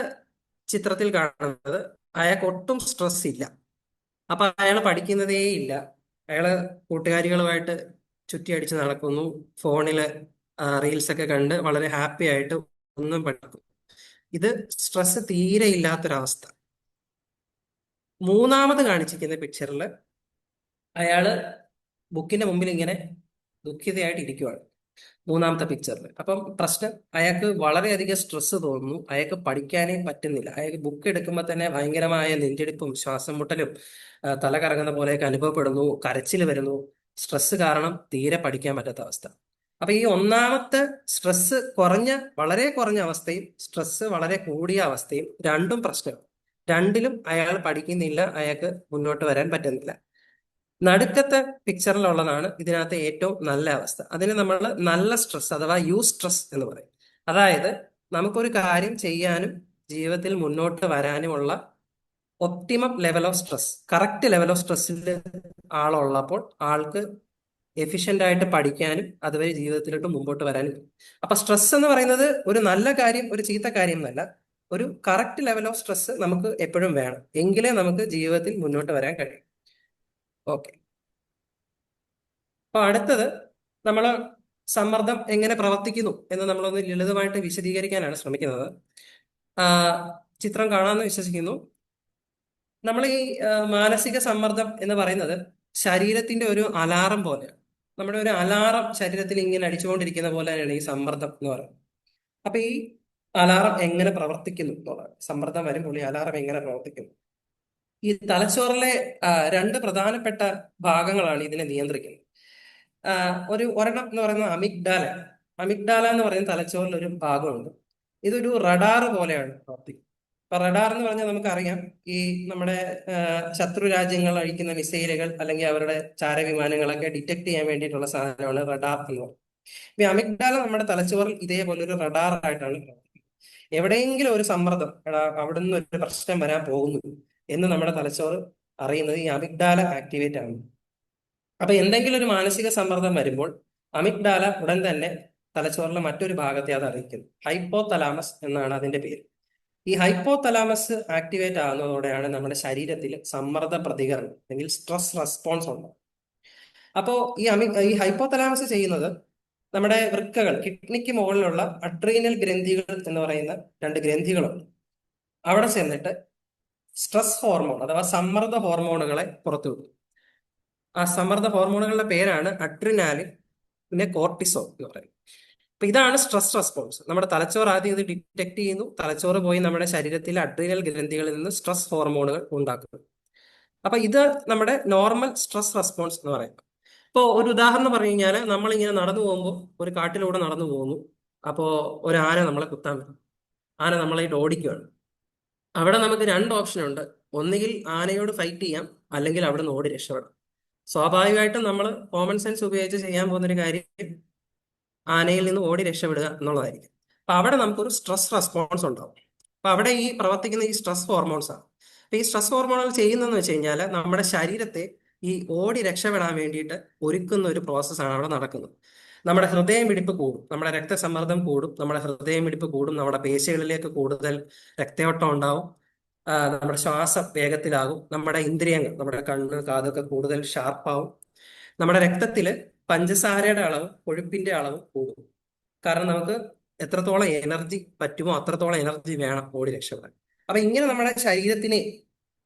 ചിത്രത്തിൽ കാണുന്നത് അയാൾക്ക് ഒട്ടും സ്ട്രെസ് ഇല്ല, അപ്പൊ അയാൾ പഠിക്കുന്നതേ ഇല്ല, അയാള് കൂട്ടുകാരികളുമായിട്ട് ചുറ്റിയടിച്ച് നടക്കുന്നു, ഫോണില് റീൽസ് ഒക്കെ കണ്ട് വളരെ ഹാപ്പി ആയിട്ട് ഒന്നും പഠിക്കും. ഇത് സ്ട്രെസ് തീരെ ഇല്ലാത്തൊരവസ്ഥ. മൂന്നാമത് കാണിച്ചിരിക്കുന്ന പിക്ചറിൽ അയാള് ബുക്കിന്റെ മുമ്പിൽ ഇങ്ങനെ ദുഃഖിതയായിട്ട് ഇരിക്കുവാണ്. മൂന്നാമത്തെ പിക്ചറിൽ. അപ്പം പ്രശ്നം, അയാൾക്ക് വളരെയധികം സ്ട്രെസ് തോന്നുന്നു, അയാൾക്ക് പഠിക്കാനേ പറ്റുന്നില്ല. അയാൾക്ക് ബുക്ക് എടുക്കുമ്പോൾ തന്നെ ഭയങ്കരമായ നെഞ്ചെടുപ്പും ശ്വാസം മുട്ടലും തല കറങ്ങുന്ന പോലെയൊക്കെ അനുഭവപ്പെടുന്നു, കരച്ചിൽ വരുന്നു. സ്ട്രെസ് കാരണം തീരെ പഠിക്കാൻ പറ്റാത്ത അവസ്ഥ. അപ്പൊ ഈ ഒന്നാമത്തെ സ്ട്രെസ് വളരെ കുറഞ്ഞ അവസ്ഥയും സ്ട്രെസ് വളരെ കൂടിയ അവസ്ഥയും രണ്ടും പ്രശ്നമാണ്. രണ്ടിലും അയാൾ പഠിക്കുന്നില്ല, അയാൾക്ക് മുന്നോട്ട് വരാൻ പറ്റുന്നില്ല. നടുക്കത്തെ പിക്ചറിലുള്ളതാണ് ഇതിനകത്ത് ഏറ്റവും നല്ല അവസ്ഥ. അതിന് നമ്മൾ നല്ല സ്ട്രെസ് അഥവാ സ്ട്രെസ് എന്ന് പറയും. അതായത് നമുക്കൊരു കാര്യം ചെയ്യാനും ജീവിതത്തിൽ മുന്നോട്ട് വരാനുമുള്ള optimum level of stress, correct level of സ്ട്രെസ്സിൽ ആളുള്ളപ്പോൾ ആൾക്ക് എഫിഷ്യന്റ് ആയിട്ട് പഠിക്കാനും അതുവരെ ജീവിതത്തിലോട്ട് മുമ്പോട്ട് വരാനും. അപ്പൊ സ്ട്രെസ് എന്ന് പറയുന്നത് ഒരു നല്ല കാര്യം, ഒരു ചീത്ത കാര്യം എന്നല്ല. ഒരു കറക്റ്റ് ലെവൽ ഓഫ് സ്ട്രെസ് നമുക്ക് എപ്പോഴും വേണം, എങ്കിലേ നമുക്ക് ജീവിതത്തിൽ മുന്നോട്ട് വരാൻ കഴിയും. ഓക്കെ. അപ്പൊ അടുത്തത് നമ്മൾ സമ്മർദ്ദം എങ്ങനെ പ്രവർത്തിക്കുന്നു എന്ന് നമ്മളൊന്ന് ലളിതമായിട്ട് വിശദീകരിക്കാനാണ് ശ്രമിക്കുന്നത്. ചിത്രം കാണാമെന്ന് വിശ്വസിക്കുന്നു. നമ്മൾ ഈ മാനസിക സമ്മർദ്ദം എന്ന് പറയുന്നത് ശരീരത്തിന്റെ ഒരു അലാറം പോലെയാണ്. നമ്മുടെ ഒരു അലാറം ശരീരത്തിൽ ഇങ്ങനെ അടിച്ചുകൊണ്ടിരിക്കുന്ന പോലെയാണ് ഈ സമ്മർദ്ദം എന്ന് പറയുന്നത്. അപ്പൊ ഈ അലാറം എങ്ങനെ പ്രവർത്തിക്കുന്നു എന്നുള്ളത്, സമ്മർദ്ദം വരുമ്പോൾ ഈ അലാറം എങ്ങനെ പ്രവർത്തിക്കുന്നു? ഈ തലച്ചോറിലെ രണ്ട് പ്രധാനപ്പെട്ട ഭാഗങ്ങളാണ് ഇതിനെ നിയന്ത്രിക്കുന്നത്. ഒരെണ്ണം എന്ന് പറയുന്നത് അമിഗ്ഡാല. അമിഗ്ഡാല എന്ന് പറയുന്ന തലച്ചോറിൽ ഒരു ഭാഗമുണ്ട്. ഇതൊരു റഡാർ പോലെയാണ് പ്രവർത്തിക്കുന്നത്. അപ്പൊ റഡാർ എന്ന് പറഞ്ഞാൽ നമുക്കറിയാം, ഈ നമ്മുടെ ശത്രു രാജ്യങ്ങൾ അഴിക്കുന്ന മിസൈലുകൾ അല്ലെങ്കിൽ അവരുടെ ചാരവിമാനങ്ങളൊക്കെ ഡിറ്റക്ട് ചെയ്യാൻ വേണ്ടിയിട്ടുള്ള സാധനമാണ് റഡാർ എന്ന് പറയുന്നത്. ഈ അമിഗ്ഡാല നമ്മുടെ തലച്ചോറിൽ ഇതേപോലെ ഒരു റഡാർ ആയിട്ടാണ് പ്രവർത്തിക്കുന്നത്. എവിടെയെങ്കിലും ഒരു സമ്മർദ്ദം, അവിടെ നിന്ന് ഒരു പ്രശ്നം വരാൻ പോകുന്നു എന്ന് നമ്മുടെ തലച്ചോറ് അറിയുന്നത് ഈ അമിഗ്ഡാല ആക്ടിവേറ്റ് ആണ്. അപ്പൊ എന്തെങ്കിലും ഒരു മാനസിക സമ്മർദ്ദം വരുമ്പോൾ അമിഗ്ഡാല ഉടൻ തന്നെ തലച്ചോറിലെ മറ്റൊരു ഭാഗത്തെ അത് അറിയിക്കുന്നു. ഹൈപ്പോതലാമസ് എന്നാണ് അതിന്റെ പേര്. ഈ ഹൈപ്പോതലാമസ് ആക്ടിവേറ്റ് ആകുന്നതോടെയാണ് നമ്മുടെ ശരീരത്തിൽ സമ്മർദ്ദ പ്രതികരണം അല്ലെങ്കിൽ സ്ട്രെസ് റെസ്പോൺസ് ഉണ്ടാകും. അപ്പോ ഈ ഹൈപ്പോതലാമസ് ചെയ്യുന്നത് നമ്മുടെ വൃക്കകൾ, കിഡ്നിക്ക് മുകളിലുള്ള അഡ്രീനൽ ഗ്രന്ഥികൾ എന്ന് പറയുന്ന രണ്ട് ഗ്രന്ഥികളുണ്ട്. അവിടെ ചെന്നിട്ട് സ്ട്രെസ് ഹോർമോൺ അഥവാ സമ്മർദ്ദ ഹോർമോണുകളെ പുറത്തുവിടും. ആ സമ്മർദ്ദ ഹോർമോണുകളുടെ പേരാണ് അഡ്രിനാലിൻ, പിന്നെ കോർട്ടിസോൾ എന്ന് പറയുന്നത്. അപ്പൊ ഇതാണ് സ്ട്രെസ് റെസ്പോൺസ്. നമ്മുടെ തലച്ചോറ് ആദ്യം ഇത് ഡിറ്റക്ട് ചെയ്യുന്നു. തലച്ചോറ് പോയി നമ്മുടെ ശരീരത്തിലെ അഡ്രീനൽ ഗ്രന്ഥികളിൽ നിന്ന് സ്ട്രെസ് ഹോർമോണുകൾ ഉണ്ടാക്കുന്നു. അപ്പൊ ഇത് നമ്മുടെ നോർമൽ സ്ട്രെസ് റെസ്പോൺസ് എന്ന് പറയുന്നത്. ഇപ്പോൾ ഒരു ഉദാഹരണം പറഞ്ഞു കഴിഞ്ഞാൽ, നമ്മളിങ്ങനെ നടന്നു പോകുമ്പോൾ, ഒരു കാട്ടിലൂടെ നടന്നു പോകുന്നു. അപ്പോൾ ഒരു ആന നമ്മളെ കുത്താൻ വരും. ആന നമ്മളായിട്ട് ഓടിക്കുകയാണ്. അവിടെ നമുക്ക് രണ്ട് ഓപ്ഷൻ ഉണ്ട്. ഒന്നുകിൽ ആനയോട് ഫൈറ്റ് ചെയ്യാം, അല്ലെങ്കിൽ അവിടെ നിന്ന് ഓടി രക്ഷപ്പെടാം. സ്വാഭാവികമായിട്ടും നമ്മൾ കോമൺ സെൻസ് ഉപയോഗിച്ച് ചെയ്യാൻ പോകുന്നൊരു കാര്യം ആനയിൽ നിന്ന് ഓടി രക്ഷപ്പെടുക എന്നുള്ളതായിരിക്കും. അപ്പൊ അവിടെ നമുക്കൊരു സ്ട്രെസ് റെസ്പോൺസ് ഉണ്ടാവും. അപ്പൊ അവിടെ ഈ പ്രവർത്തിക്കുന്ന ഈ സ്ട്രെസ് ഹോർമോൺസ് ആണ്. അപ്പൊ ഈ സ്ട്രെസ് ഹോർമോണുകൾ ചെയ്യുന്നതെന്ന് വെച്ച് കഴിഞ്ഞാൽ നമ്മുടെ ശരീരത്തെ ഈ ഓടി രക്ഷപ്പെടാൻ വേണ്ടിയിട്ട് ഒരുക്കുന്ന ഒരു പ്രോസസ്സാണ് അവിടെ നടക്കുന്നത്. നമ്മുടെ ഹൃദയമിടിപ്പ് കൂടും, നമ്മുടെ രക്തസമ്മർദ്ദം കൂടും, നമ്മുടെ ഹൃദയമിടിപ്പ് കൂടും, നമ്മുടെ പേശികളിലേക്ക് കൂടുതൽ രക്തയോട്ടം ഉണ്ടാവും, നമ്മുടെ ശ്വാസം വേഗത്തിലാകും, നമ്മുടെ ഇന്ദ്രിയങ്ങൾ, നമ്മുടെ കണ്ണ്, കാതൊക്കെ കൂടുതൽ ഷാർപ്പാവും, നമ്മുടെ രക്തത്തില് പഞ്ചസാരയുടെ അളവും കൊഴുപ്പിന്റെ അളവും കൂടും. കാരണം നമുക്ക് എത്രത്തോളം എനർജി പറ്റുമോ അത്രത്തോളം എനർജി വേണം ഓടി രക്ഷപ്പെടാൻ. അപ്പൊ ഇങ്ങനെ നമ്മുടെ ശരീരത്തിനെയും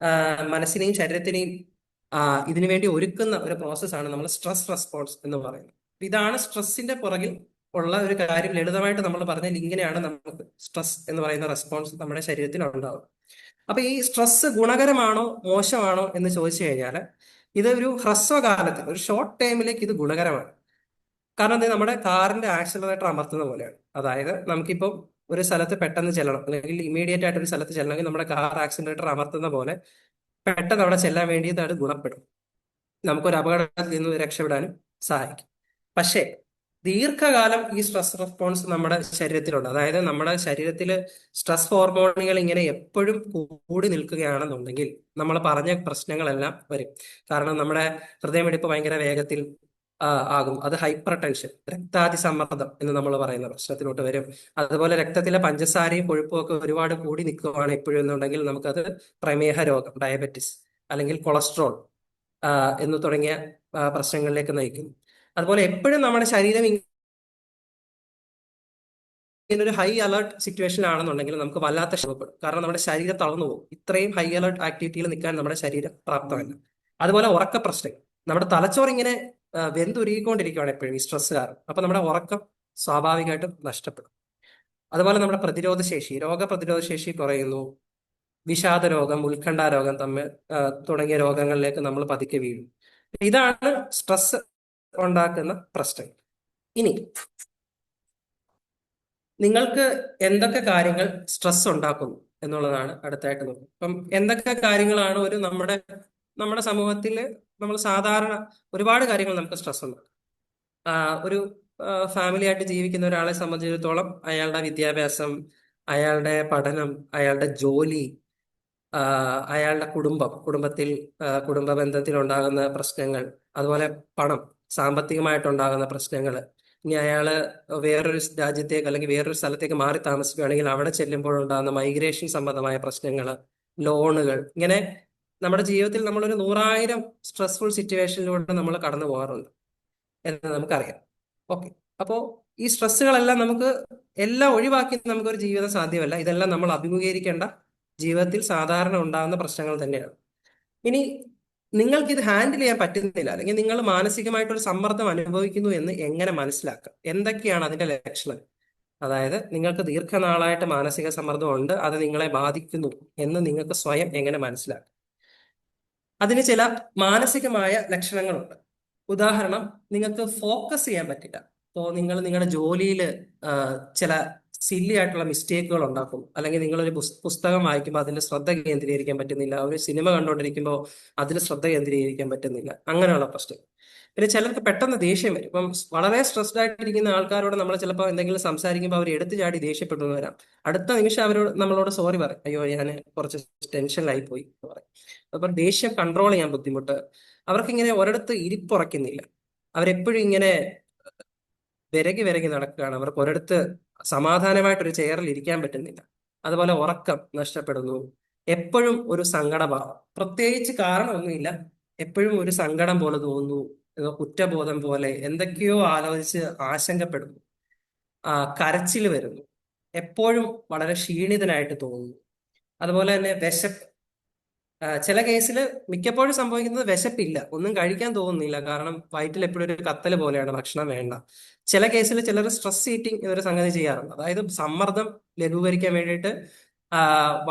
മനസ്സിനെയും ശരീരത്തിനെയും ഇതിനു വേണ്ടി ഒരുക്കുന്ന ഒരു പ്രോസസ്സാണ് നമ്മൾ സ്ട്രെസ് റെസ്പോൺസ് എന്ന് പറയുന്നത്. ഇതാണ് സ്ട്രെസ്സിന്റെ പുറകിൽ ഉള്ള ഒരു കാര്യം. ലളിതമായിട്ട് നമ്മൾ പറഞ്ഞാൽ ഇങ്ങനെയാണ് നമുക്ക് സ്ട്രെസ് എന്ന് പറയുന്ന റെസ്പോൺസ് നമ്മുടെ ശരീരത്തിൽ ഉണ്ടാവുക. അപ്പൊ ഈ സ്ട്രെസ് ഗുണകരമാണോ മോശമാണോ എന്ന് ചോദിച്ചു കഴിഞ്ഞാൽ, ഇതൊരു ഹ്രസ്വകാലത്തിൽ, ഒരു ഷോർട്ട് ടൈമിലേക്ക് ഇത് ഗുണകരമാണ്. കാരണം ഇത് നമ്മുടെ കാറിന്റെ ആക്സിലറേറ്റർ അമർത്തുന്ന പോലെയാണ്. അതായത് നമുക്കിപ്പോൾ ഒരു സ്ഥലത്ത് പെട്ടെന്ന് ചെല്ലണം, അല്ലെങ്കിൽ ഇമീഡിയറ്റ് ആയിട്ട് ഒരു സ്ഥലത്ത് ചെല്ലണമെങ്കിൽ നമ്മുടെ കാർ ആക്സിലറേറ്റർ അമർത്തുന്ന പോലെ പെട്ടെന്ന് അവിടെ ചെല്ലാൻ വേണ്ടിയിട്ട് അത് ഗുണപ്പെടും. നമുക്കൊരു അപകടത്തിൽ നിന്ന് രക്ഷപ്പെടാനും സഹായിക്കും. പക്ഷേ ദീർഘകാലം ഈ സ്ട്രെസ് റെസ്പോൺസ് നമ്മുടെ ശരീരത്തിലുണ്ട്. അതായത് നമ്മുടെ ശരീരത്തിൽ സ്ട്രെസ് ഹോർമോണുകൾ ഇങ്ങനെ എപ്പോഴും കൂടി നിൽക്കുകയാണെന്നുണ്ടെങ്കിൽ നമ്മൾ പറഞ്ഞ പ്രശ്നങ്ങളെല്ലാം വരും. കാരണം നമ്മുടെ ഹൃദയമിടിപ്പ് ഭയങ്കര വേഗത്തിൽ ആകും. അത് ഹൈപ്പർ ടെൻഷൻ, രക്താതിസമ്മർദ്ദം എന്ന് നമ്മൾ പറയുന്ന പ്രശ്നത്തിലോട്ട് വരും. അതുപോലെ രക്തത്തിലെ പഞ്ചസാരയും കൊഴുപ്പും ഒക്കെ ഒരുപാട് കൂടി നിൽക്കുകയാണ് എപ്പോഴും എന്നുണ്ടെങ്കിൽ നമുക്കത് പ്രമേഹ രോഗം, ഡയബറ്റിസ്, അല്ലെങ്കിൽ കൊളസ്ട്രോൾ എന്ന് തുടങ്ങിയ പ്രശ്നങ്ങളിലേക്ക് നയിക്കും. അതുപോലെ എപ്പോഴും നമ്മുടെ ശരീരം ഇങ്ങനെ ഒരു ഹൈ അലർട്ട് സിറ്റുവേഷനിലാണെന്നുണ്ടെങ്കിൽ നമുക്ക് വല്ലാത്ത ക്ഷമപ്പെടും. കാരണം നമ്മുടെ ശരീരം തളർന്നു പോകും. ഇത്രയും ഹൈ അലർട്ട് ആക്ടിവിറ്റിയിൽ നിൽക്കാൻ നമ്മുടെ ശരീരം പ്രാപ്തമല്ല. അതുപോലെ ഉറക്ക പ്രശ്നം, നമ്മുടെ തലച്ചോറ് ഇങ്ങനെ വെന്തുരുകിക്കൊണ്ടിരിക്കുകയാണ് എപ്പോഴും ഈ സ്ട്രെസ് കാരണം. അപ്പൊ നമ്മുടെ ഉറക്കം സ്വാഭാവികമായിട്ടും നഷ്ടപ്പെടും. അതുപോലെ നമ്മുടെ പ്രതിരോധ ശേഷി, രോഗപ്രതിരോധ ശേഷി കുറയുന്നു. വിഷാദ രോഗം, ഉത്കണ്ഠ രോഗം തുടങ്ങിയ രോഗങ്ങളിലേക്ക് നമ്മൾ പതുക്കെ വീഴും. ഇതാണ് സ്ട്രെസ് ഉണ്ടാക്കുന്ന പ്രശ്നം. ഇനി നിങ്ങൾക്ക് എന്തൊക്കെ കാര്യങ്ങൾ സ്ട്രെസ് ഉണ്ടാക്കുന്നു എന്നുള്ളതാണ് അടുത്തായിട്ട് നോക്കുന്നത്. അപ്പം എന്തൊക്കെ കാര്യങ്ങളാണ് നമ്മുടെ സമൂഹത്തിൽ നമ്മൾ സാധാരണ ഒരുപാട് കാര്യങ്ങൾ നമുക്ക് സ്ട്രെസ് ഉണ്ട്. ഒരു ഫാമിലി ആയിട്ട് ജീവിക്കുന്ന ഒരാളെ സംബന്ധിച്ചിടത്തോളം അയാളുടെ വിദ്യാഭ്യാസം, അയാളുടെ പഠനം, അയാളുടെ ജോലി, അയാളുടെ കുടുംബത്തിൽ കുടുംബ ബന്ധത്തിൽ ഉണ്ടാകുന്ന പ്രശ്നങ്ങൾ, അതുപോലെ പണം, സാമ്പത്തികമായിട്ടുണ്ടാകുന്ന പ്രശ്നങ്ങൾ. ഇനി അയാള് വേറൊരു രാജ്യത്തേക്ക് അല്ലെങ്കിൽ വേറൊരു സ്ഥലത്തേക്ക് മാറി താമസിക്കുകയാണെങ്കിൽ അവിടെ ചെല്ലുമ്പോഴുണ്ടാകുന്ന മൈഗ്രേഷൻ സംബന്ധമായ പ്രശ്നങ്ങൾ, ലോണുകൾ. ഇങ്ങനെ നമ്മുടെ ജീവിതത്തിൽ നമ്മളൊരു 100,000 സ്ട്രെസ്ഫുൾ സിറ്റുവേഷനിലൂടെ നമ്മൾ കടന്നു പോകാറുണ്ട് എന്ന് നമുക്കറിയാം. ഓക്കെ, അപ്പോൾ ഈ സ്ട്രെസ്സുകളെല്ലാം എല്ലാം ഒഴിവാക്കി നമുക്കൊരു ജീവിതം സാധ്യമല്ല. ഇതെല്ലാം നമ്മൾ അഭിമുഖീകരിക്കേണ്ട ജീവിതത്തിൽ സാധാരണ ഉണ്ടാകുന്ന പ്രശ്നങ്ങൾ തന്നെയാണ്. ഇനി നിങ്ങൾക്ക് ഇത് ഹാൻഡിൽ ചെയ്യാൻ പറ്റുന്നില്ല, അല്ലെങ്കിൽ നിങ്ങൾ മാനസികമായിട്ടൊരു സമ്മർദ്ദം അനുഭവിക്കുന്നു എന്ന് എങ്ങനെ മനസ്സിലാക്കാം? എന്തൊക്കെയാണ് അതിന്റെ ലക്ഷണം? അതായത് നിങ്ങൾക്ക് ദീർഘനാളായിട്ട് മാനസിക സമ്മർദ്ദം ഉണ്ട്, അത് നിങ്ങളെ ബാധിക്കുന്നു എന്ന് നിങ്ങൾക്ക് സ്വയം എങ്ങനെ മനസ്സിലാക്കാം? അതിന് ചില മാനസികമായ ലക്ഷണങ്ങളുണ്ട്. ഉദാഹരണം, നിങ്ങൾക്ക് ഫോക്കസ് ചെയ്യാൻ പറ്റില്ല. ഇപ്പോൾ നിങ്ങൾ നിങ്ങളുടെ ജോലിയിൽ ചില സില്ലി ആയിട്ടുള്ള മിസ്റ്റേക്കുകൾ ഉണ്ടാക്കും, അല്ലെങ്കിൽ നിങ്ങളൊരു പുസ്തകം വായിക്കുമ്പോൾ അതിൽ ശ്രദ്ധ കേന്ദ്രീകരിക്കാൻ പറ്റുന്നില്ല, ഒരു സിനിമ കണ്ടുകൊണ്ടിരിക്കുമ്പോൾ അതിൽ ശ്രദ്ധ കേന്ദ്രീകരിക്കാൻ പറ്റുന്നില്ല, അങ്ങനെയുള്ള പ്രശ്നം. പിന്നെ ചിലർക്ക് പെട്ടെന്ന് ദേഷ്യം വരും. ഇപ്പം വളരെ സ്ട്രെസ്ഡ് ആയിട്ടിരിക്കുന്ന ആൾക്കാരോട് നമ്മൾ ചിലപ്പോൾ എന്തെങ്കിലും സംസാരിക്കുമ്പോൾ അവർ എടുത്തു ചാടി ദേഷ്യപ്പെട്ടു എന്ന് വരാം. അടുത്ത നിമിഷം നമ്മളോട് സോറി പറയും, അയ്യോ ഞാൻ കുറച്ച് ടെൻഷനിലായി പോയി എന്ന് പറയും. അപ്പം ദേഷ്യം കൺട്രോൾ ചെയ്യാൻ ബുദ്ധിമുട്ട്. അവർക്കിങ്ങനെ ഒരിടത്ത് ഇരിപ്പുറയ്ക്കുന്നില്ല, അവരെപ്പോഴും ഇങ്ങനെ വിരകി നടക്കുകയാണ്. അവർക്ക് ഒരിടത്ത് സമാധാനമായിട്ടൊരു ചെയറിൽ ഇരിക്കാൻ പറ്റുന്നില്ല. അതുപോലെ ഉറക്കം നഷ്ടപ്പെടുന്നു. എപ്പോഴും ഒരു സങ്കടഭാവം, പ്രത്യേകിച്ച് കാരണമൊന്നുമില്ല, എപ്പോഴും ഒരു സങ്കടം പോലെ തോന്നുന്നു, കുറ്റബോധം പോലെ, എന്തൊക്കെയോ ആലോചിച്ച് ആശങ്കപ്പെടുന്നു, കരച്ചിൽ വരുന്നു, എപ്പോഴും വളരെ ക്ഷീണിതനായിട്ട് തോന്നുന്നു. അതുപോലെ തന്നെ വിശപ്പ്, ചില കേസിൽ മിക്കപ്പോഴും സംഭവിക്കുന്നത് വിശപ്പില്ല, ഒന്നും കഴിക്കാൻ തോന്നുന്നില്ല, കാരണം വയറ്റിൽ എപ്പോഴും ഒരു കത്തൽ പോലെയാണ്, ഭക്ഷണം വേണ്ട. ചില കേസിൽ ചിലർ സ്ട്രെസ് ഈറ്റിംഗ് എന്നൊരു സംഗതി ചെയ്യാറുണ്ട്. അതായത് സമ്മർദ്ദം ലഘൂകരിക്കാൻ വേണ്ടിയിട്ട്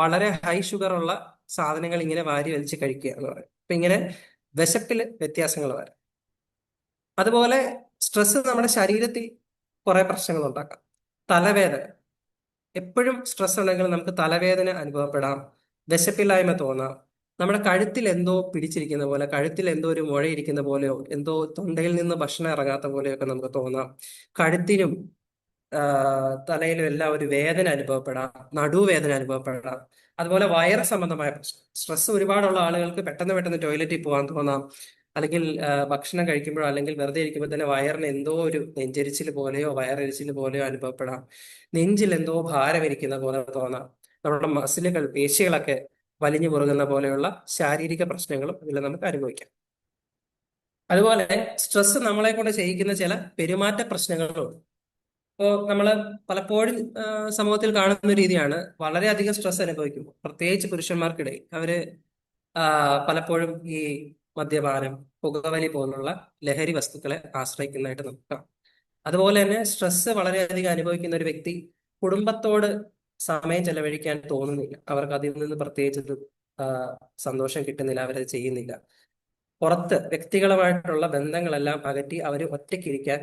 വളരെ ഹൈ ഷുഗർ ഉള്ള സാധനങ്ങൾ ഇങ്ങനെ വാരി വലിച്ച് കഴിക്കുക എന്ന് പറയും. അപ്പൊ ഇങ്ങനെ വിശപ്പിൽ വ്യത്യാസങ്ങൾ വരാം. അതുപോലെ സ്ട്രെസ് നമ്മുടെ ശരീരത്തിൽ കുറെ പ്രശ്നങ്ങൾ ഉണ്ടാക്കാം. തലവേദന, എപ്പോഴും സ്ട്രെസ് ഉണ്ടെങ്കിൽ നമുക്ക് തലവേദന അനുഭവപ്പെടാം, വിശപ്പില്ലായ്മ തോന്നാം, നമ്മുടെ കഴുത്തിൽ എന്തോ പിടിച്ചിരിക്കുന്ന പോലെ, കഴുത്തിൽ എന്തോ ഒരു മുഴയിരിക്കുന്ന പോലെയോ, എന്തോ തൊണ്ടയിൽ നിന്ന് ഭക്ഷണം ഇറങ്ങാത്ത പോലെയൊക്കെ നമുക്ക് തോന്നാം. കഴുത്തിനും തലയിലും എല്ലാം ഒരു വേദന അനുഭവപ്പെടാം, നടുവേദന അനുഭവപ്പെടാം. അതുപോലെ വയറ് സംബന്ധമായ പ്രശ്നം, സ്ട്രെസ് ഒരുപാടുള്ള ആളുകൾക്ക് പെട്ടെന്ന് ടോയ്ലറ്റിൽ പോകാൻ തോന്നാം, അല്ലെങ്കിൽ ഭക്ഷണം കഴിക്കുമ്പോഴോ അല്ലെങ്കിൽ വെറുതെ ഇരിക്കുമ്പോൾ തന്നെ വയറിന് എന്തോ ഒരു നെഞ്ചരിച്ചിൽ പോലെയോ വയറരിച്ചിൽ പോലെയോ അനുഭവപ്പെടാം. നെഞ്ചിൽ എന്തോ ഭാരമിരിക്കുന്ന പോലെ തോന്നാം. നമ്മുടെ മസിലുകൾ, പേശികളൊക്കെ വലിഞ്ഞു മുറുകുന്ന പോലെയുള്ള ശാരീരിക പ്രശ്നങ്ങളും ഇതിൽ നമുക്ക് അനുഭവിക്കാം. അതുപോലെ സ്ട്രെസ് നമ്മളെ കൊണ്ട് ചെയ്യിക്കുന്ന ചില പെരുമാറ്റ പ്രശ്നങ്ങളും. ഇപ്പോൾ നമ്മൾ പലപ്പോഴും സമൂഹത്തിൽ കാണുന്ന രീതിയാണ്, വളരെയധികം സ്ട്രെസ് അനുഭവിക്കുമ്പോൾ, പ്രത്യേകിച്ച് പുരുഷന്മാർക്കിടയിൽ, അവര് പലപ്പോഴും ഈ മദ്യപാനം, പുകവലി പോലുള്ള ലഹരി വസ്തുക്കളെ ആശ്രയിക്കുന്നതായിട്ട് നമുക്ക് കാണാം. അതുപോലെ തന്നെ സ്ട്രെസ് വളരെയധികം അനുഭവിക്കുന്ന ഒരു വ്യക്തി കുടുംബത്തോട് സമയം ചെലവഴിക്കാൻ തോന്നുന്നില്ല, അവർക്ക് അതിൽ നിന്ന് പ്രത്യേകിച്ച് സന്തോഷം കിട്ടുന്നില്ല, അവരത് ചെയ്യുന്നില്ല. പുറത്ത് വ്യക്തികളുമായിട്ടുള്ള ബന്ധങ്ങളെല്ലാം അകറ്റി അവർ ഒറ്റയ്ക്കിരിക്കാൻ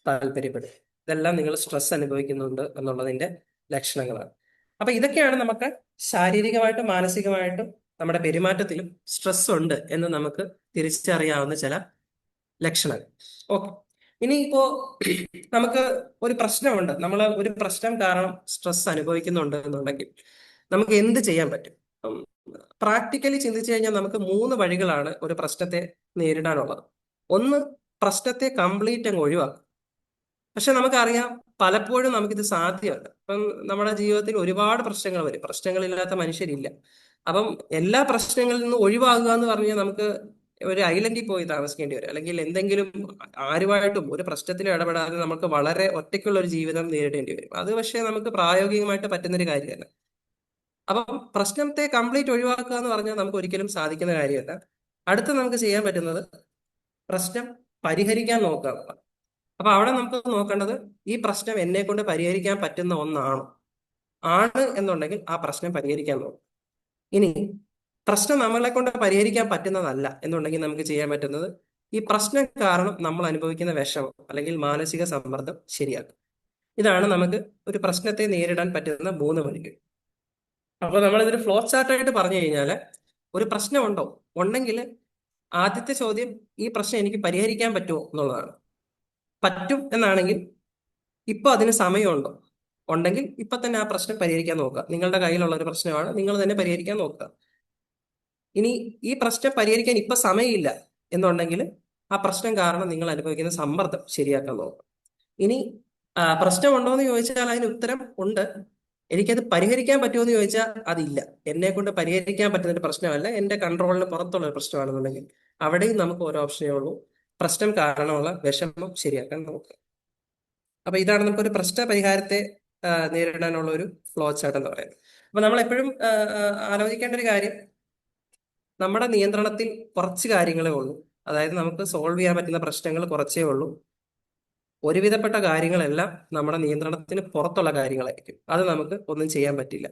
താല്പര്യപ്പെടും. ഇതെല്ലാം നിങ്ങൾ സ്ട്രെസ് അനുഭവിക്കുന്നുണ്ട് എന്നുള്ളതിന്റെ ലക്ഷണങ്ങളാണ്. അപ്പൊ ഇതൊക്കെയാണ് നമുക്ക് ശാരീരികമായിട്ടും മാനസികമായിട്ടും നമ്മുടെ പെരുമാറ്റത്തിലും സ്ട്രെസ് ഉണ്ട് എന്ന് നമുക്ക് തിരിച്ചറിയാവുന്ന ചില ലക്ഷണങ്ങൾ. ഓക്കെ, ഇനിയിപ്പോ നമുക്ക് ഒരു പ്രശ്നമുണ്ട്, നമ്മൾ ഒരു പ്രശ്നം കാരണം സ്ട്രെസ് അനുഭവിക്കുന്നുണ്ട് എന്നുണ്ടെങ്കിൽ നമുക്ക് എന്ത് ചെയ്യാൻ പറ്റും? പ്രാക്ടിക്കലി ചിന്തിച്ചു കഴിഞ്ഞാൽ നമുക്ക് 3 വഴികളാണ് ഒരു പ്രശ്നത്തെ നേരിടാനുള്ളത്. ഒന്ന്, പ്രശ്നത്തെ കംപ്ലീറ്റ് അങ്ങ് ഒഴിവാക്കുക. പക്ഷെ നമുക്കറിയാം പലപ്പോഴും നമുക്കിത് സാധ്യമല്ല. ഇപ്പം നമ്മുടെ ജീവിതത്തിൽ ഒരുപാട് പ്രശ്നങ്ങൾ വരും, പ്രശ്നങ്ങളില്ലാത്ത മനുഷ്യരില്ല. അപ്പം എല്ലാ പ്രശ്നങ്ങളിൽ നിന്നും ഒഴിവാകുക എന്ന് പറഞ്ഞാൽ നമുക്ക് ഒരു ഐലൻഡിൽ പോയി താമസിക്കേണ്ടി വരും, അല്ലെങ്കിൽ എന്തെങ്കിലും ആരുമായിട്ടും ഒരു പ്രശ്നത്തിലും ഇടപെടാതെ നമുക്ക് വളരെ ഒറ്റയ്ക്കുള്ള ഒരു ജീവിതം നേരിടേണ്ടി വരും. അത് പക്ഷേ നമുക്ക് പ്രായോഗികമായിട്ട് പറ്റുന്നൊരു കാര്യമല്ല. അപ്പം പ്രശ്നത്തെ കംപ്ലീറ്റ് ഒഴിവാക്കുക എന്ന് പറഞ്ഞാൽ നമുക്ക് ഒരിക്കലും സാധിക്കുന്ന കാര്യമല്ല. അടുത്ത് നമുക്ക് ചെയ്യാൻ പറ്റുന്നത് പ്രശ്നം പരിഹരിക്കാൻ നോക്കുക എന്നുള്ളതാണ്. അപ്പൊ അവിടെ നമുക്ക് നോക്കേണ്ടത് ഈ പ്രശ്നം എന്നെ കൊണ്ട് പരിഹരിക്കാൻ പറ്റുന്ന ഒന്നാണോ? ആണ് എന്നുണ്ടെങ്കിൽ ആ പ്രശ്നം പരിഹരിക്കാൻ നോക്കും. ഇനി പ്രശ്നം നമ്മളെ കൊണ്ട് പരിഹരിക്കാൻ പറ്റുന്നതല്ല എന്നുണ്ടെങ്കിൽ നമുക്ക് ചെയ്യാൻ പറ്റുന്നത് ഈ പ്രശ്നം കാരണം നമ്മൾ അനുഭവിക്കുന്ന വിഷമം അല്ലെങ്കിൽ മാനസിക സമ്മർദ്ദം ശരിയാക്കും. ഇതാണ് നമുക്ക് ഒരു പ്രശ്നത്തെ നേരിടാൻ പറ്റുന്ന 3 വഴികൾ. അപ്പൊ നമ്മളിതൊരു ഫ്ലോ ചാർട്ടായിട്ട് പറഞ്ഞു കഴിഞ്ഞാൽ ഒരു പ്രശ്നമുണ്ടോ? ഉണ്ടെങ്കിൽ ആദ്യത്തെ ചോദ്യം ഈ പ്രശ്നം എനിക്ക് പരിഹരിക്കാൻ പറ്റുമോ എന്നുള്ളതാണ്. പറ്റും എന്നാണെങ്കിൽ ഇപ്പൊ അതിന് സമയമുണ്ടോ? ഉണ്ടെങ്കിൽ ഇപ്പൊ തന്നെ ആ പ്രശ്നം പരിഹരിക്കാൻ നോക്കുക. നിങ്ങളുടെ കയ്യിലുള്ള ഒരു പ്രശ്നമാണ്, നിങ്ങൾ തന്നെ പരിഹരിക്കാൻ നോക്കുക. ഇനി ഈ പ്രശ്നം പരിഹരിക്കാൻ ഇപ്പൊ സമയമില്ല എന്നുണ്ടെങ്കിൽ ആ പ്രശ്നം കാരണം നിങ്ങൾ അനുഭവിക്കുന്ന സമ്മർദ്ദം ശരിയാക്കാൻ നോക്കുക. ഇനി പ്രശ്നമുണ്ടോ എന്ന് ചോദിച്ചാൽ അതിന് ഉത്തരം ഉണ്ട്. എനിക്കത് പരിഹരിക്കാൻ പറ്റുമോ എന്ന് ചോദിച്ചാൽ അതില്ല. എന്നെ കൊണ്ട് പരിഹരിക്കാൻ പറ്റുന്ന ഒരു പ്രശ്നമല്ല, എന്റെ കൺട്രോളിന് പുറത്തുള്ള ഒരു പ്രശ്നമാണെന്നുണ്ടെങ്കിൽ അവിടെയും നമുക്ക് ഒരു ഓപ്ഷനേ ഉള്ളൂ, പ്രശ്നം കാരണമുള്ള വിഷമം ശരിയാക്കാൻ നോക്കുക. അപ്പൊ ഇതാണ് നമുക്കൊരു പ്രശ്ന പരിഹാരത്തെ നേരിടാനുള്ള ഒരു ഫ്ലോ ചാർട്ട് എന്ന് പറയുന്നത്. അപ്പൊ നമ്മൾ എപ്പോഴും ആലോചിക്കേണ്ട ഒരു കാര്യം, നമ്മുടെ നിയന്ത്രണത്തിൽ കുറച്ച് കാര്യങ്ങളേ ഉള്ളൂ. അതായത് നമുക്ക് സോൾവ് ചെയ്യാൻ പറ്റുന്ന പ്രശ്നങ്ങൾ കുറച്ചേ ഉള്ളൂ. ഒരുവിധപ്പെട്ട കാര്യങ്ങളെല്ലാം നമ്മുടെ നിയന്ത്രണത്തിന് പുറത്തുള്ള കാര്യങ്ങളായിരിക്കും. അത് നമുക്ക് ഒന്നും ചെയ്യാൻ പറ്റില്ല.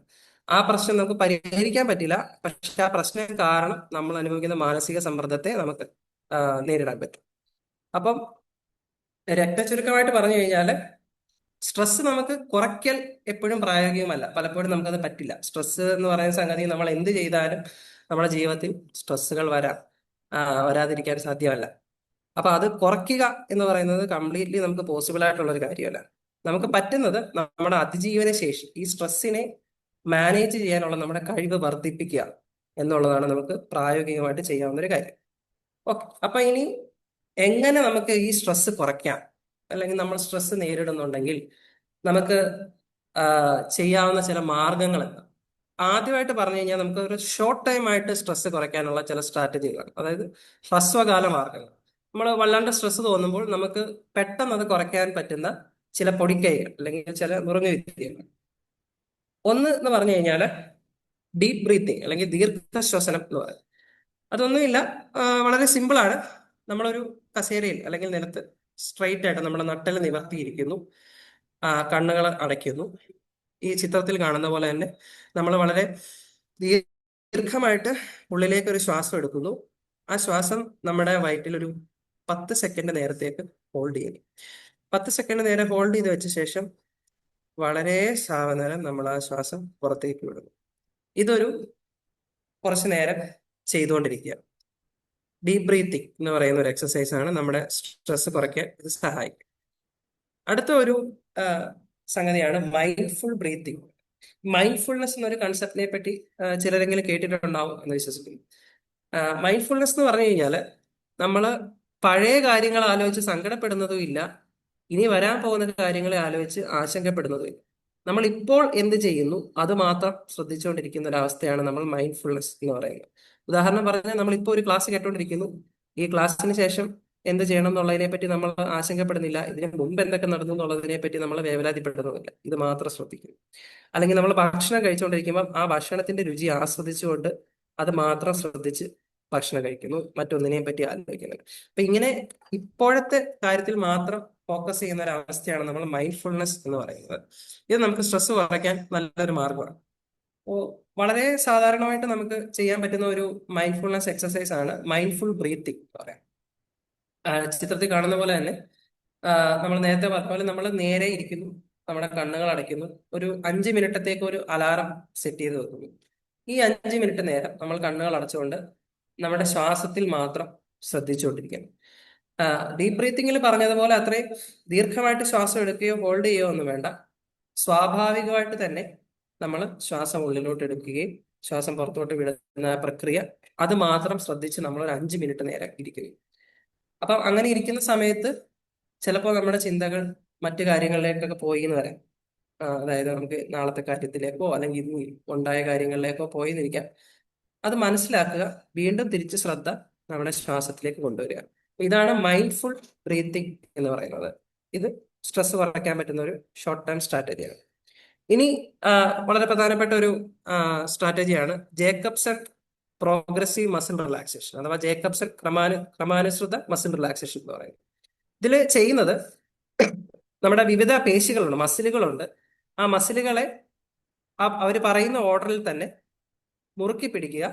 ആ പ്രശ്നം നമുക്ക് പരിഹരിക്കാൻ പറ്റില്ല, പക്ഷെ ആ പ്രശ്നം കാരണം നമ്മൾ അനുഭവിക്കുന്ന മാനസിക സമ്മർദ്ദത്തെ നമുക്ക് നേരിടാൻ പറ്റും. അപ്പം രക്തചുരുക്കമായിട്ട് പറഞ്ഞു കഴിഞ്ഞാൽ സ്ട്രെസ് നമുക്ക് കുറയ്ക്കൽ എപ്പോഴും പ്രായോഗികമല്ല. പലപ്പോഴും നമുക്കത് പറ്റില്ല. സ്ട്രെസ് എന്ന് പറയുന്ന സംഗതി നമ്മൾ എന്ത് ചെയ്താലും നമ്മുടെ ജീവിതത്തിൽ സ്ട്രെസ്സുകൾ വരാതിരിക്കാൻ സാധ്യമല്ല. അപ്പൊ അത് കുറയ്ക്കുക എന്ന് പറയുന്നത് കംപ്ലീറ്റ്ലി നമുക്ക് പോസിബിൾ ആയിട്ടുള്ള ഒരു കാര്യമല്ല. നമുക്ക് പറ്റുന്നത് നമ്മുടെ അതിജീവന ശേഷി, ഈ സ്ട്രെസ്സിനെ മാനേജ് ചെയ്യാനുള്ള നമ്മുടെ കഴിവ് വർദ്ധിപ്പിക്കുക എന്നുള്ളതാണ് നമുക്ക് പ്രായോഗികമായിട്ട് ചെയ്യാവുന്ന ഒരു കാര്യം. ഓക്കെ, അപ്പൊ ഇനി എങ്ങനെ നമുക്ക് ഈ സ്ട്രെസ് കുറയ്ക്കാം, അല്ലെങ്കിൽ നമ്മൾ സ്ട്രെസ് നേരിടുന്നുണ്ടെങ്കിൽ നമുക്ക് ചെയ്യാവുന്ന ചില മാർഗങ്ങൾ എന്താ? ആദ്യമായിട്ട് പറഞ്ഞു കഴിഞ്ഞാൽ നമുക്ക് ഒരു ഷോർട്ട് ടൈം ആയിട്ട് സ്ട്രെസ് കുറയ്ക്കാനുള്ള ചില സ്ട്രാറ്റജികളാണ്, അതായത് ഹ്രസ്വകാല മാർഗങ്ങൾ. നമ്മൾ വല്ലാണ്ട് സ്ട്രെസ് തോന്നുമ്പോൾ നമുക്ക് പെട്ടെന്ന് അത് കുറയ്ക്കാൻ പറ്റുന്ന ചില പൊടിക്കൈകൾ അല്ലെങ്കിൽ ചില നുറുങ്ങു വിദ്യകൾ. ഒന്ന് എന്ന് പറഞ്ഞു കഴിഞ്ഞാൽ ഡീപ്പ് ബ്രീത്തിങ് അല്ലെങ്കിൽ ദീർഘശ്വസനം എന്ന് പറയും. അതൊന്നുമില്ല, വളരെ സിമ്പിളാണ്. നമ്മളൊരു കസേരയിൽ അല്ലെങ്കിൽ നിലത്ത് സ്ട്രെയിറ്റ് ആയിട്ട് നമ്മുടെ നട്ടെൽ നിവർത്തിയിരിക്കുന്നു, കണ്ണുകൾ അടയ്ക്കുന്നു. ഈ ചിത്രത്തിൽ കാണുന്ന പോലെ തന്നെ നമ്മൾ വളരെ ദീർഘമായിട്ട് ഉള്ളിലേക്ക് ഒരു ശ്വാസം എടുക്കുന്നു. ആ ശ്വാസം നമ്മുടെ വയറ്റിൽ ഒരു 10 സെക്കൻഡ് നേരത്തേക്ക് ഹോൾഡ് ചെയ്യുന്നു. 10 സെക്കൻഡ് നേരം ഹോൾഡ് ചെയ്ത് വെച്ച ശേഷം വളരെ സാവധാനം നമ്മൾ ആ ശ്വാസം പുറത്തേക്ക് വിടുന്നു. ഇതൊരു കുറച്ച് നേരം ചെയ്തുകൊണ്ടിരിക്കുക. ഡീപ്പ് ബ്രീത്തിങ് എന്ന് പറയുന്ന ഒരു എക്സസൈസ് ആണ്, നമ്മുടെ സ്ട്രെസ് കുറയ്ക്കാൻ ഇത് സഹായിക്കും. അടുത്ത ഒരു സംഗതിയാണ് മൈൻഡ്ഫുൾ ബ്രീത്തിങ്. മൈൻഡ്ഫുൾനെസ് എന്നൊരു കൺസെപ്റ്റിനെ പറ്റി ചിലരെങ്കിലും കേട്ടിട്ടുണ്ടാവും എന്ന് വിശ്വസിക്കുന്നു. മൈൻഡ്ഫുൾനെസ് എന്ന് പറഞ്ഞു കഴിഞ്ഞാൽ നമ്മൾ പഴയ കാര്യങ്ങൾ ആലോചിച്ച് സങ്കടപ്പെടുന്നതും ഇല്ല, ഇനി വരാൻ പോകുന്ന കാര്യങ്ങളെ ആലോചിച്ച് ആശങ്കപ്പെടുന്നതും ഇല്ല. നമ്മൾ ഇപ്പോൾ എന്ത് ചെയ്യുന്നു അത് മാത്രം ശ്രദ്ധിച്ചുകൊണ്ടിരിക്കുന്ന ഒരു അവസ്ഥയാണ് നമ്മൾ മൈൻഡ്ഫുൾനെസ് എന്ന് പറയുന്നത്. ഉദാഹരണം പറഞ്ഞാൽ നമ്മളിപ്പോൾ ഒരു ക്ലാസ് കേട്ടോണ്ടിരിക്കുന്നു, ഈ ക്ലാസ്സിന് ശേഷം എന്ത് ചെയ്യണം എന്നുള്ളതിനെ പറ്റി നമ്മൾ ആശങ്കപ്പെടുന്നില്ല, ഇതിന് മുമ്പ് എന്തൊക്കെ നടന്നു എന്നുള്ളതിനെ പറ്റി നമ്മൾ വേവലാതിപ്പെടുന്നുമില്ല, ഇത് മാത്രം ശ്രദ്ധിക്കുന്നു. അല്ലെങ്കിൽ നമ്മൾ ഭക്ഷണം കഴിച്ചുകൊണ്ടിരിക്കുമ്പോൾ ആ ഭക്ഷണത്തിന്റെ രുചി ആസ്വദിച്ചുകൊണ്ട് അത് മാത്രം ശ്രദ്ധിച്ച് ഭക്ഷണം കഴിക്കുന്നു, മറ്റൊന്നിനെയും പറ്റി ആലോചിക്കുന്നില്ല. അപ്പൊ ഇങ്ങനെ ഇപ്പോഴത്തെ കാര്യത്തിൽ മാത്രം ഫോക്കസ് ചെയ്യുന്ന ഒരു അവസ്ഥയാണ് നമ്മൾ മൈൻഡ്ഫുൾനെസ് എന്ന് പറയുന്നത്. ഇത് നമുക്ക് സ്ട്രെസ് കുറയ്ക്കാൻ നല്ലൊരു മാർഗമാണ്. വളരെ സാധാരണമായിട്ട് നമുക്ക് ചെയ്യാൻ പറ്റുന്ന ഒരു മൈൻഡ്ഫുൾനെസ് എക്സസൈസ് ആണ് മൈൻഡ്ഫുൾ ബ്രീത്തിങ് എന്ന് പറയാം. ചിത്രത്തിൽ കാണുന്ന പോലെ തന്നെ നമ്മൾ നേരത്തെ പറഞ്ഞ പോലെ നമ്മൾ നേരെ ഇരിക്കുന്നു, നമ്മുടെ കണ്ണുകൾ അടയ്ക്കുന്നു, ഒരു 5 മിനിറ്റത്തേക്ക് ഒരു അലാറം സെറ്റ് ചെയ്ത് വെക്കുന്നു. ഈ 5 മിനിറ്റ് നേരം നമ്മൾ കണ്ണുകൾ അടച്ചുകൊണ്ട് നമ്മുടെ ശ്വാസത്തിൽ മാത്രം ശ്രദ്ധിച്ചുകൊണ്ടിരിക്കണം. ഡീപ്പ് ബ്രീത്തിങ്ങിൽ പറഞ്ഞതുപോലെ അത്രയും ദീർഘമായിട്ട് ശ്വാസം എടുക്കുകയോ ഹോൾഡ് ചെയ്യുകയോ ഒന്നും വേണ്ട. സ്വാഭാവികമായിട്ട് തന്നെ നമ്മൾ ശ്വാസം ഉള്ളിലോട്ട് എടുക്കുകയും ശ്വാസം പുറത്തോട്ട് വിടുന്ന പ്രക്രിയ അത് മാത്രം ശ്രദ്ധിച്ച് നമ്മൾ ഒരു 5 മിനിറ്റ് നേരം ഇരിക്കുന്നു. അപ്പൊ അങ്ങനെ ഇരിക്കുന്ന സമയത്ത് ചിലപ്പോൾ നമ്മുടെ ചിന്തകൾ മറ്റു കാര്യങ്ങളിലേക്കൊക്കെ പോയി എന്ന് വരാം. അതായത് നമുക്ക് നാളത്തെ കാര്യത്തിലേക്കോ അല്ലെങ്കിൽ ഇന്ന് ഉണ്ടായ കാര്യങ്ങളിലേക്കോ പോയി എന്നിരിക്കാം. അത് മനസ്സിലാക്കുക, വീണ്ടും തിരിച്ച് ശ്രദ്ധ നമ്മുടെ ശ്വാസത്തിലേക്ക് കൊണ്ടുവരിക. ഇതാണ് മൈൻഡ്ഫുൾ ബ്രീത്തിങ് എന്ന് പറയുന്നത്. ഇത് സ്ട്രെസ് കുറയ്ക്കാൻ പറ്റുന്ന ഒരു ഷോർട്ട് ടേം സ്ട്രാറ്റജിയാണ്. ഇനി വളരെ പ്രധാനപ്പെട്ട ഒരു സ്ട്രാറ്റജിയാണ് ജേക്കബ്സൺ പ്രോഗ്രസീവ് മസിൽ റിലാക്സേഷൻ അഥവാ ജേക്കബ്സൺ ക്രമാനുസൃത മസിൽ റിലാക്സേഷൻ എന്ന് പറയുന്നത്. ഇതിൽ ചെയ്യുന്നത് നമ്മുടെ വിവിധ പേശികളുണ്ട്, മസിലുകളുണ്ട്. ആ മസിലുകളെ അവർ പറയുന്ന ഓർഡറിൽ തന്നെ മുറുക്കി പിടിക്കുക,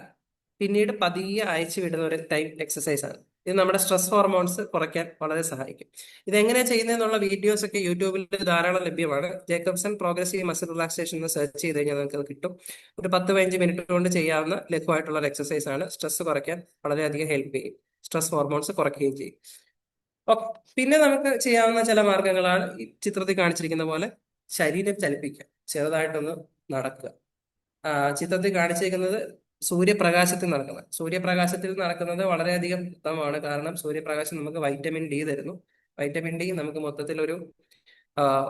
പിന്നീട് പതിയെ അയച്ചു വിടുന്ന ഒരു ടൈപ്പ് എക്സസൈസ് ആണ്. ഇത് നമ്മുടെ സ്ട്രെസ് ഹോർമോൺസ് കുറയ്ക്കാൻ വളരെ സഹായിക്കും. ഇതെങ്ങനെയാണ് ചെയ്യുന്നതെന്നുള്ള വീഡിയോസ് ഒക്കെ യൂട്യൂബിൽ ധാരാളം ലഭ്യമാണ്. ജേക്കബ്സൺ പ്രോഗ്രസീവ് മസിൽ റിലാക്സേഷൻ എന്ന് സെർച്ച് ചെയ്ത് കഴിഞ്ഞാൽ നമുക്ക് അത് കിട്ടും. ഒരു 10-15 മിനിറ്റ് കൊണ്ട് ചെയ്യാവുന്ന ലഘുവായിട്ടുള്ള ഒരു എക്സസൈസ് ആണ്. സ്ട്രെസ് കുറയ്ക്കാൻ വളരെയധികം ഹെൽപ്പ് ചെയ്യും, സ്ട്രെസ് ഹോർമോൺസ് കുറയ്ക്കുകയും ചെയ്യും. പിന്നെ നമുക്ക് ചെയ്യാവുന്ന ചില മാർഗങ്ങളാണ് ഈ ചിത്രത്തിൽ കാണിച്ചിരിക്കുന്ന പോലെ ശരീരം ചലിപ്പിക്കുക, ചെറുതായിട്ടൊന്ന് നടക്കുക. ചിത്രത്തിൽ കാണിച്ചിരിക്കുന്നത് സൂര്യപ്രകാശത്തിൽ നടക്കുന്നത് വളരെയധികം ഉത്തമമാണ്. കാരണം സൂര്യപ്രകാശം നമുക്ക് വൈറ്റമിൻ ഡി തരുന്നു. വൈറ്റമിൻ ഡി നമുക്ക് മൊത്തത്തിൽ ഒരു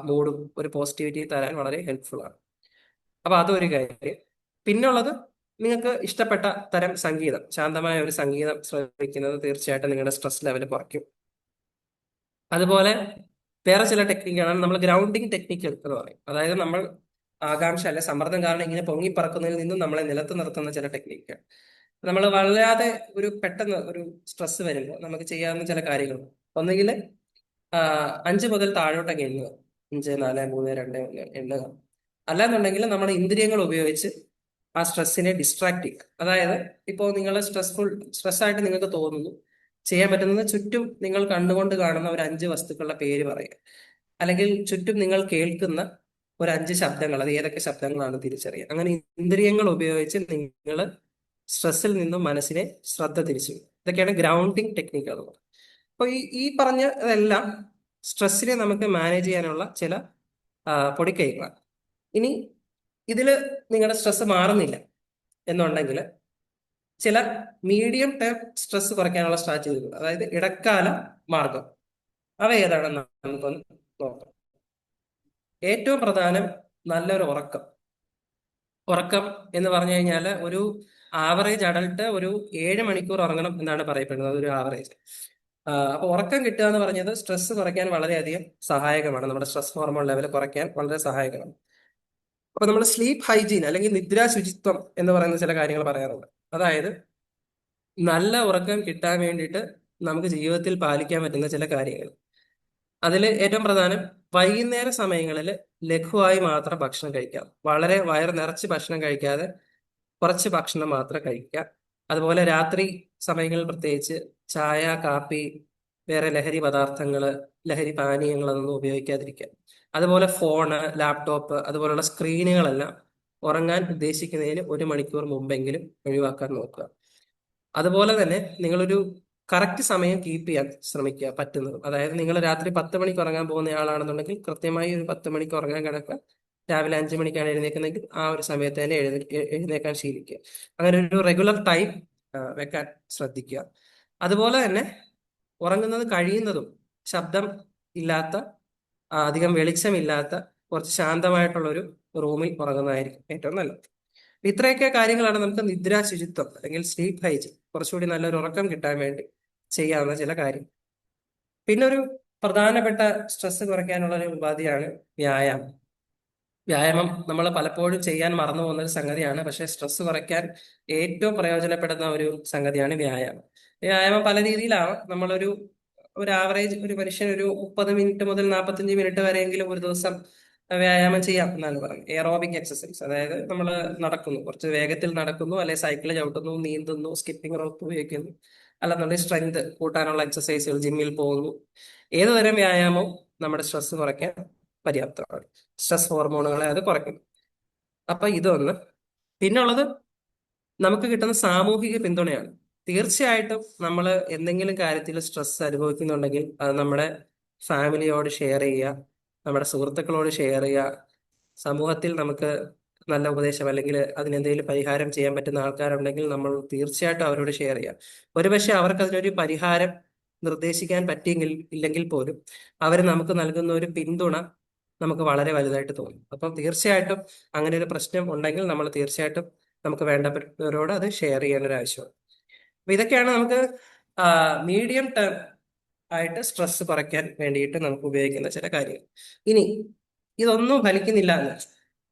മൂഡും ഒരു പോസിറ്റിവിറ്റി തരാൻ വളരെ ഹെൽപ്ഫുൾ ആണ്. അപ്പൊ അതൊരു കാര്യം. പിന്നുള്ളത് നിങ്ങൾക്ക് ഇഷ്ടപ്പെട്ട തരം സംഗീതം, ശാന്തമായ ഒരു സംഗീതം ശ്രമിക്കുന്നത് തീർച്ചയായിട്ടും നിങ്ങളുടെ സ്ട്രെസ് ലെവൽ കുറയ്ക്കും. അതുപോലെ വേറെ ചില ടെക്നിക്കാണ് നമ്മൾ ഗ്രൗണ്ടിങ് ടെക്നിക്കുകൾ എന്ന് പറയും. അതായത് നമ്മൾ ആകാംക്ഷ അല്ലെ സമ്മർദ്ദം കാരണം ഇങ്ങനെ പൊങ്ങിപ്പറക്കുന്നതിൽ നിന്നും നമ്മളെ നിലത്ത് നിർത്തുന്ന ചില ടെക്നിക്കുകൾ. നമ്മൾ വല്ലാതെ പെട്ടെന്ന് ഒരു സ്ട്രെസ് വരുമ്പോൾ നമുക്ക് ചെയ്യാവുന്ന ചില കാര്യങ്ങൾ, ഒന്നുകിൽ 5 മുതൽ താഴോട്ടൊക്കെ എണ്ണുക, 5, 4, 3, 2, 1 എണ്ണുക. അല്ലാന്നുണ്ടെങ്കിൽ നമ്മുടെ ഇന്ദ്രിയങ്ങൾ ഉപയോഗിച്ച് ആ സ്ട്രെസ്സിനെ ഡിസ്ട്രാക്ട് ചെയ്യുക. അതായത് ഇപ്പോൾ നിങ്ങൾ സ്ട്രെസ്സായിട്ട് നിങ്ങൾക്ക് തോന്നുന്നു, ചെയ്യാൻ പറ്റുന്നത് ചുറ്റും നിങ്ങൾ കണ്ടുകൊണ്ട് കാണുന്ന ഒരു 5 വസ്തുക്കളുടെ പേര് പറയുക, അല്ലെങ്കിൽ ചുറ്റും നിങ്ങൾ കേൾക്കുന്ന ഒരു 5 ശബ്ദങ്ങൾ, അത് ഏതൊക്കെ ശബ്ദങ്ങളാണ് തിരിച്ചറിയുക. അങ്ങനെ ഇന്ദ്രിയങ്ങൾ ഉപയോഗിച്ച് നിങ്ങൾ സ്ട്രെസ്സിൽ നിന്നും മനസ്സിനെ ശ്രദ്ധ തിരിച്ചു. ഇതൊക്കെയാണ് ഗ്രൗണ്ടിങ് ടെക്നിക്കുകൾ. അപ്പോൾ ഈ പറഞ്ഞതെല്ലാം സ്ട്രെസ്സിനെ നമുക്ക് മാനേജ് ചെയ്യാനുള്ള ചില പൊടിക്കൈകളാണ്. ഇനി ഇതിൽ നിങ്ങളുടെ സ്ട്രെസ് മാറുന്നില്ല എന്നുണ്ടെങ്കിൽ ചില മീഡിയം ടേം സ്ട്രെസ് കുറയ്ക്കാനുള്ള സ്ട്രാറ്റജികൾ, അതായത് ഇടക്കാല മാർഗം, അവ ഏതാണെന്ന് നമുക്കൊന്ന് നോക്കാം. ഏറ്റവും പ്രധാനം നല്ലൊരു ഉറക്കം എന്ന് പറഞ്ഞു കഴിഞ്ഞാൽ ഒരു ആവറേജ് അഡൾട്ട് ഒരു 7 മണിക്കൂർ ഉറങ്ങണം എന്നാണ് പറയപ്പെടുന്നത്, അതൊരു ആവറേജ്. അപ്പൊ ഉറക്കം കിട്ടുക എന്ന് പറഞ്ഞത് സ്ട്രെസ് കുറയ്ക്കാൻ വളരെയധികം സഹായകമാണ്, നമ്മുടെ സ്ട്രെസ് ഹോർമോൺ ലെവൽ കുറയ്ക്കാൻ വളരെ സഹായകമാണ്. അപ്പൊ നമ്മൾ സ്ലീപ്പ് ഹൈജീൻ അല്ലെങ്കിൽ നിദ്രാ ശുചിത്വം എന്ന് പറയുന്ന ചില കാര്യങ്ങൾ പറയാറുണ്ട്. അതായത് നല്ല ഉറക്കം കിട്ടാൻ വേണ്ടിയിട്ട് നമുക്ക് ജീവിതത്തിൽ പാലിക്കാൻ പറ്റുന്ന ചില കാര്യങ്ങൾ. അതിൽ ഏറ്റവും പ്രധാനം വൈകുന്നേര സമയങ്ങളിൽ ലഘുവായി മാത്രം ഭക്ഷണം കഴിക്കാം. വളരെ വയർ നിറച്ച് ഭക്ഷണം കഴിക്കാതെ കുറച്ച് ഭക്ഷണം മാത്രം കഴിക്കുക. അതുപോലെ രാത്രി സമയങ്ങളിൽ പ്രത്യേകിച്ച് ചായ, കാപ്പി, വേറെ ലഹരി പദാർത്ഥങ്ങൾ, ലഹരി പാനീയങ്ങൾ അതൊന്നും ഉപയോഗിക്കാതിരിക്കുക. അതുപോലെ ഫോണ്, ലാപ്ടോപ്പ് അതുപോലുള്ള സ്ക്രീനുകളെല്ലാം ഉറങ്ങാൻ ഉദ്ദേശിക്കുന്നതിന് 1 മണിക്കൂർ മുമ്പെങ്കിലും ഒഴിവാക്കാൻ നോക്കുക. അതുപോലെ തന്നെ നിങ്ങളൊരു കറക്റ്റ് സമയം കീപ്പ് ചെയ്യാൻ ശ്രമിക്കുക പറ്റുന്നത്. അതായത് നിങ്ങൾ രാത്രി 10 മണിക്ക് ഉറങ്ങാൻ പോകുന്ന ആളാണെന്നുണ്ടെങ്കിൽ കൃത്യമായി ഒരു 10 മണിക്ക് ഉറങ്ങാൻ കിടക്കുക. രാവിലെ 5 മണിക്കാണ് എഴുന്നേൽക്കുന്നെങ്കിൽ ആ ഒരു സമയത്ത് തന്നെ എഴുന്നേക്കാൻ ശീലിക്കുക. അങ്ങനെ ഒരു റെഗുലർ ടൈം വെക്കാൻ ശ്രദ്ധിക്കുക. അതുപോലെ തന്നെ ഉറങ്ങുന്നത് കഴിയുന്നതും ശബ്ദം ഇല്ലാത്ത, അധികം വെളിച്ചമില്ലാത്ത, കുറച്ച് ശാന്തമായിട്ടുള്ളൊരു റൂമിൽ ഉറങ്ങുന്നതായിരിക്കും ഏറ്റവും നല്ലത്. ഇത്രയൊക്കെ കാര്യങ്ങളാണ് നമുക്ക് നിദ്രാ ശുചിത്വം അല്ലെങ്കിൽ സ്ലീപ്പ് ഹൈജീൻ, കുറച്ചുകൂടി നല്ലൊരു ഉറക്കം കിട്ടാൻ വേണ്ടി ചെയ്യാവുന്ന ചില കാര്യം. പിന്നെ ഒരു പ്രധാനപ്പെട്ട സ്ട്രെസ് കുറയ്ക്കാനുള്ള ഒരു ഉപാധിയാണ് വ്യായാമം. വ്യായാമം നമ്മൾ പലപ്പോഴും ചെയ്യാൻ മറന്നു പോകുന്ന ഒരു സംഗതിയാണ്, പക്ഷെ സ്ട്രെസ് കുറയ്ക്കാൻ ഏറ്റവും പ്രയോജനപ്പെടുന്ന ഒരു സംഗതിയാണ് വ്യായാമം. വ്യായാമം പല രീതിയിലാവാം. നമ്മളൊരു ആവറേജ് ഒരു മനുഷ്യൻ ഒരു 30 മിനിറ്റ് മുതൽ 45 മിനിറ്റ് വരെയെങ്കിലും ഒരു ദിവസം വ്യായാമം ചെയ്യാം എന്നാണ് പറയുന്നത്. എയറോബിക് എക്സസൈസ്, അതായത് നമ്മൾ നടക്കുന്നു, കുറച്ച് വേഗത്തിൽ നടക്കുന്നു, അല്ലെങ്കിൽ സൈക്കിൾ ചവിട്ടുന്നു, നീന്തുന്നു, സ്കിപ്പിംഗ് റോപ്പ് ഉപയോഗിക്കുന്നു, അല്ലെന്നുണ്ടെങ്കിൽ സ്ട്രെങ്ത് കൂട്ടാനുള്ള എക്സസൈസുകൾ, ജിമ്മിൽ പോകുന്നു. ഏതുതരം വ്യായാമവും നമ്മുടെ സ്ട്രെസ് കുറയ്ക്കാൻ പര്യാപ്തമാണ്. സ്ട്രെസ് ഹോർമോണുകളെ അത് കുറയ്ക്കുന്നു. അപ്പൊ ഇതൊന്ന്. പിന്നുള്ളത് നമുക്ക് കിട്ടുന്ന സാമൂഹിക പിന്തുണയാണ്. തീർച്ചയായിട്ടും നമ്മൾ എന്തെങ്കിലും കാര്യത്തിൽ സ്ട്രെസ് അനുഭവിക്കുന്നുണ്ടെങ്കിൽ അത് നമ്മുടെ ഫാമിലിയോട് ഷെയർ ചെയ്യുക, നമ്മുടെ സുഹൃത്തുക്കളോട് ഷെയർ ചെയ്യുക. സമൂഹത്തിൽ നമുക്ക് നല്ല ഉപദേശം അല്ലെങ്കിൽ അതിനെന്തെങ്കിലും പരിഹാരം ചെയ്യാൻ പറ്റുന്ന ആൾക്കാരുണ്ടെങ്കിൽ നമ്മൾ തീർച്ചയായിട്ടും അവരോട് ഷെയർ ചെയ്യുക. ഒരുപക്ഷെ അവർക്ക് അതിനൊരു പരിഹാരം നിർദ്ദേശിക്കാൻ പറ്റിയെങ്കിൽ ഇല്ലെങ്കിൽ പോലും അവർ നമുക്ക് നൽകുന്ന ഒരു പിന്തുണ നമുക്ക് വളരെ വലുതായിട്ട് തോന്നും. അപ്പം തീർച്ചയായിട്ടും അങ്ങനെ ഒരു പ്രശ്നം ഉണ്ടെങ്കിൽ നമുക്ക് വേണ്ടപ്പെട്ടവരോട് അത് ഷെയർ ചെയ്യാൻ ഒരു ആവശ്യമാണ്. അപ്പൊ ഇതൊക്കെയാണ് നമുക്ക് മീഡിയം ടേം ആയിട്ട് സ്ട്രെസ് കുറയ്ക്കാൻ വേണ്ടിയിട്ട് നമുക്ക് ഉപയോഗിക്കുന്ന ചില കാര്യങ്ങൾ. ഇനി ഇതൊന്നും ഫലിക്കുന്നില്ല എന്ന് വെച്ചാൽ,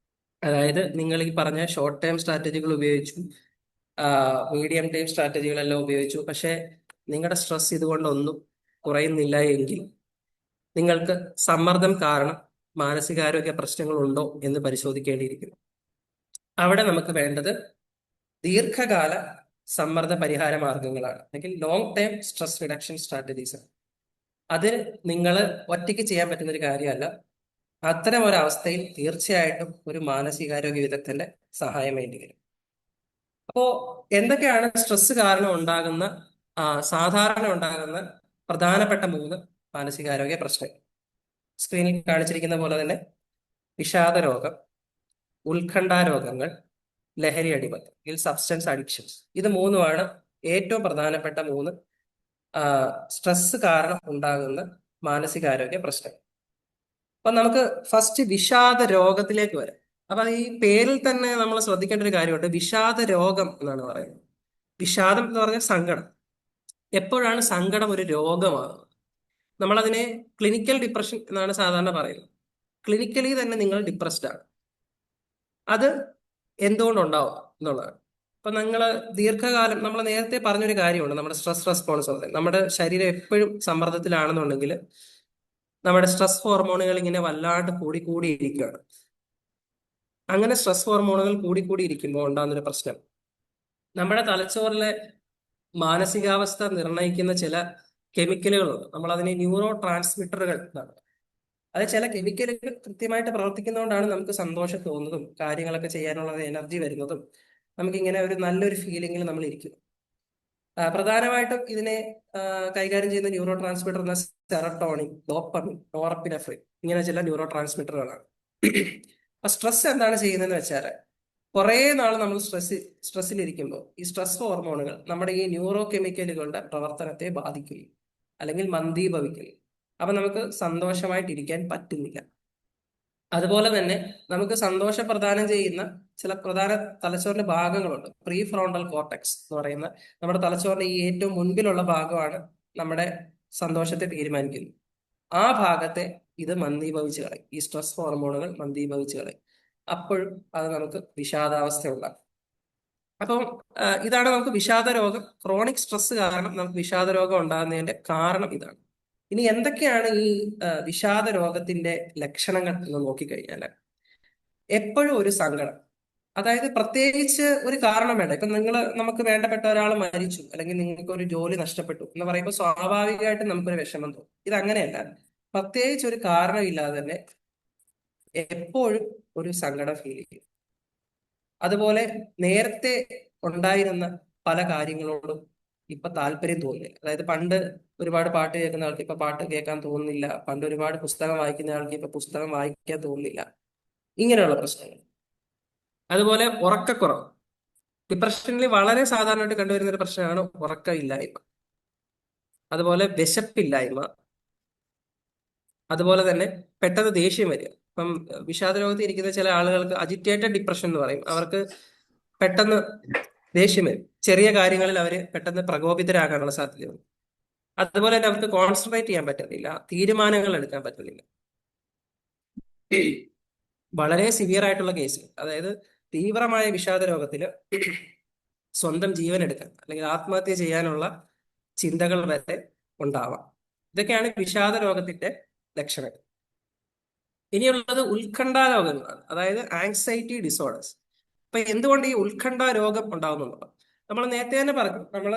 അതായത് നിങ്ങൾ ഈ പറഞ്ഞ ഷോർട്ട് ടേം സ്ട്രാറ്റജികൾ ഉപയോഗിച്ചു, മീഡിയം ടൈം സ്ട്രാറ്റജികളെല്ലാം ഉപയോഗിച്ചു, പക്ഷേ നിങ്ങളുടെ സ്ട്രെസ് ഇതുകൊണ്ടൊന്നും കുറയുന്നില്ല എങ്കിൽ നിങ്ങൾക്ക് സമ്മർദ്ദം കാരണം മാനസികാരോഗ്യ പ്രശ്നങ്ങളുണ്ടോ എന്ന് പരിശോധിക്കേണ്ടിയിരിക്കുന്നു. അവിടെ നമുക്ക് വേണ്ടത് ദീർഘകാല സമ്മർദ്ദ പരിഹാര മാർഗങ്ങളാണ്, അല്ലെങ്കിൽ long time stress reduction strategies. അത് നിങ്ങൾ ഒറ്റയ്ക്ക് ചെയ്യാൻ പറ്റുന്ന ഒരു കാര്യമല്ല. അത്തരം ഒരു അവസ്ഥയിൽ തീർച്ചയായിട്ടും ഒരു മാനസികാരോഗ്യ വിദഗ്ധന്റെ സഹായം വേണ്ടി വരും. അപ്പോ എന്തൊക്കെയാണ് സ്ട്രെസ് കാരണം ഉണ്ടാകുന്ന സാധാരണ ഉണ്ടാകുന്ന പ്രധാനപ്പെട്ട 3 മാനസികാരോഗ്യ പ്രശ്നങ്ങൾ? സ്ക്രീനിൽ കാണിച്ചിരിക്കുന്ന പോലെ തന്നെ വിഷാദ രോഗം, ഉത്കണ്ഠാരോഗങ്ങൾ, ലഹരി അടിമത്തം, സബ്സ്റ്റൻസ് അഡിക്ഷൻസ്. ഇത് 3മാണ് ഏറ്റവും പ്രധാനപ്പെട്ട 3 സ്ട്രെസ് കാരണം ഉണ്ടാകുന്ന മാനസികാരോഗ്യ പ്രശ്നങ്ങൾ. അപ്പൊ നമുക്ക് ഫസ്റ്റ് വിഷാദ രോഗത്തിലേക്ക് വരാം. അപ്പൊ ഈ പേരിൽ തന്നെ നമ്മൾ ശ്രദ്ധിക്കേണ്ട ഒരു കാര്യമുണ്ട്. വിഷാദ രോഗം എന്നാണ് പറയുന്നത്. വിഷാദം എന്ന് പറഞ്ഞാൽ സങ്കടം. എപ്പോഴാണ് സങ്കടം ഒരു രോഗമാകുന്നത്? നമ്മളതിനെ ക്ലിനിക്കൽ ഡിപ്രഷൻ എന്നാണ് സാധാരണ പറയുന്നത്. ക്ലിനിക്കലി തന്നെ നിങ്ങൾ ഡിപ്രസ്ഡ് ആണ്. അത് എന്തുകൊണ്ടുണ്ടാവുക എന്നുള്ളതാണ്. അപ്പൊ നിങ്ങൾ ദീർഘകാലം, നമ്മൾ നേരത്തെ പറഞ്ഞൊരു കാര്യമുണ്ട്, നമ്മുടെ സ്ട്രെസ് റെസ്പോൺസ്. നമ്മുടെ ശരീരം എപ്പോഴും സമ്മർദ്ദത്തിലാണെന്നുണ്ടെങ്കിൽ നമ്മുടെ സ്ട്രെസ് ഹോർമോണുകൾ ഇങ്ങനെ വല്ലാണ്ട് കൂടിക്കൂടിയിരിക്കുകയാണ്. അങ്ങനെ സ്ട്രെസ് ഹോർമോണുകൾ കൂടിക്കൂടിയിരിക്കുമ്പോൾ ഉണ്ടാകുന്നൊരു പ്രശ്നം, നമ്മുടെ തലച്ചോറിലെ മാനസികാവസ്ഥ നിർണ്ണയിക്കുന്ന ചില കെമിക്കലുകളുണ്ട്. നമ്മൾ അതിനെ ന്യൂറോ ട്രാൻസ്മിറ്ററുകൾ എന്നാണ്. അത് ചില കെമിക്കലുകൾ കൃത്യമായിട്ട് പ്രവർത്തിക്കുന്നതുകൊണ്ടാണ് നമുക്ക് സന്തോഷം തോന്നുന്നതും കാര്യങ്ങളൊക്കെ ചെയ്യാനുള്ള എനർജി വരുന്നതും നമുക്കിങ്ങനെ ഒരു നല്ലൊരു ഫീലിംഗിൽ നമ്മൾ ഇരിക്കുന്നു. പ്രധാനമായിട്ടും ഇതിനെ കൈകാര്യം ചെയ്യുന്ന ന്യൂറോ ട്രാൻസ്മിറ്റർ എന്ന സെറട്ടോണിൻ, ഡോപ്പമിൻ, നോറപ്പിനെഫ്രിൻ, ഇങ്ങനെ ചില ന്യൂറോ ട്രാൻസ്മിറ്ററുകളാണ്. അപ്പൊ സ്ട്രെസ് എന്താണ് ചെയ്യുന്നതെന്ന് വെച്ചാൽ, കുറേ നാൾ നമ്മൾ സ്ട്രെസ്സിലിരിക്കുമ്പോൾ ഈ സ്ട്രെസ് ഹോർമോണുകൾ നമ്മുടെ ഈ ന്യൂറോ കെമിക്കലുകളുടെ പ്രവർത്തനത്തെ ബാധിക്കുകയും അല്ലെങ്കിൽ മന്ദീഭവിക്കുകയും, അപ്പൊ നമുക്ക് സന്തോഷമായിട്ടിരിക്കാൻ പറ്റുന്നില്ല. അതുപോലെ തന്നെ നമുക്ക് സന്തോഷം പ്രദാനം ചെയ്യുന്ന ചില പ്രധാന തലച്ചോറിന്റെ ഭാഗങ്ങളുണ്ട്. പ്രീ ഫ്രോണ്ടൽ കോർട്ടെക്സ് എന്ന് പറയുന്ന നമ്മുടെ തലച്ചോറിന്റെ ഈ ഏറ്റവും മുൻപിലുള്ള ഭാഗമാണ് നമ്മുടെ സന്തോഷത്തെ തീരുമാനിക്കുന്നത്. ആ ഭാഗത്തെ ഇത് മന്ദീഭവിച്ച് കളയും. ഈ സ്ട്രെസ് ഹോർമോണുകൾ മന്ദീഭവിച്ച് കളയും. അപ്പോഴും അത് നമുക്ക് വിഷാദാവസ്ഥ ഉണ്ടാകും. അപ്പം ഇതാണ് നമുക്ക് വിഷാദ രോഗം. ക്രോണിക് സ്ട്രെസ് കാരണം നമുക്ക് വിഷാദ രോഗം ഉണ്ടാകുന്നതിന്റെ കാരണം ഇതാണ്. ഇനി എന്തൊക്കെയാണ് ഈ വിഷാദ രോഗത്തിന്റെ ലക്ഷണങ്ങൾ എന്ന് നോക്കിക്കഴിഞ്ഞാൽ, എപ്പോഴും ഒരു സങ്കടം, അതായത് പ്രത്യേകിച്ച് ഒരു കാരണം വേണ്ട. ഇപ്പൊ നമുക്ക് വേണ്ടപ്പെട്ട ഒരാൾ മരിച്ചു, അല്ലെങ്കിൽ നിങ്ങൾക്ക് ഒരു ജോലി നഷ്ടപ്പെട്ടു എന്ന് പറയുമ്പോൾ സ്വാഭാവികമായിട്ടും നമുക്കൊരു വിഷമം തോന്നും. ഇതങ്ങനെയല്ല. പ്രത്യേകിച്ച് ഒരു കാരണമില്ലാതെ തന്നെ എപ്പോഴും ഒരു സങ്കടം ഫീൽ ചെയ്യും. അതുപോലെ നേരത്തെ ഉണ്ടായിരുന്ന പല കാര്യങ്ങളോടും ഇപ്പൊ താല്പര്യം തോന്നുന്നില്ല. അതായത് പണ്ട് ഒരുപാട് പാട്ട് കേൾക്കുന്ന ആൾക്ക് ഇപ്പൊ പാട്ട് കേൾക്കാൻ തോന്നുന്നില്ല. പണ്ട് ഒരുപാട് പുസ്തകം വായിക്കുന്ന ആൾക്ക് ഇപ്പൊ പുസ്തകം വായിക്കാൻ തോന്നുന്നില്ല. ഇങ്ങനെയുള്ള പ്രശ്നങ്ങൾ. അതുപോലെ ഉറക്കക്കുറവ്. ഡിപ്രഷനിൽ വളരെ സാധാരണയായിട്ട് കണ്ടുവരുന്ന ഒരു പ്രശ്നമാണ് ഉറക്കമില്ലായ്മ. അതുപോലെ വിശപ്പില്ലായ്മ. അതുപോലെ തന്നെ പെട്ടെന്ന് ദേഷ്യം വരിക. ഇപ്പം വിഷാദ രോഗത്തിൽ ഇരിക്കുന്ന ചില ആളുകൾക്ക് അജിറ്റേറ്റഡ് ഡിപ്രഷൻ എന്ന് പറയും. അവർക്ക് പെട്ടെന്ന് ദേഷ്യം വരും. ചെറിയ കാര്യങ്ങളിൽ അവർ പെട്ടെന്ന് പ്രകോപിതരാകാനുള്ള സാധ്യതയുണ്ട്. അതുപോലെ തന്നെ അവർക്ക് കോൺസെൻട്രേറ്റ് ചെയ്യാൻ പറ്റുന്നില്ല, തീരുമാനങ്ങൾ എടുക്കാൻ പറ്റുന്നില്ല. വളരെ സിവിയർ ആയിട്ടുള്ള കേസിൽ, അതായത് തീവ്രമായ വിഷാദ രോഗത്തിൽ സ്വന്തം ജീവൻ എടുക്കാൻ അല്ലെങ്കിൽ ആത്മഹത്യ ചെയ്യാനുള്ള ചിന്തകൾ വരെ ഉണ്ടാവാം. ഇതൊക്കെയാണ് വിഷാദ രോഗത്തിന്റെ ലക്ഷണങ്ങൾ. ഇനിയുള്ളത് ഉത്കണ്ഠ രോഗങ്ങളാണ്, അതായത് ആങ്സൈറ്റി ഡിസോർഡേഴ്സ്. അപ്പൊ എന്തുകൊണ്ട് ഈ ഉത്കണ്ഠ രോഗം ഉണ്ടാവുന്നുണ്ടോ? നമ്മൾ നേരത്തെ തന്നെ പറഞ്ഞു, നമ്മൾ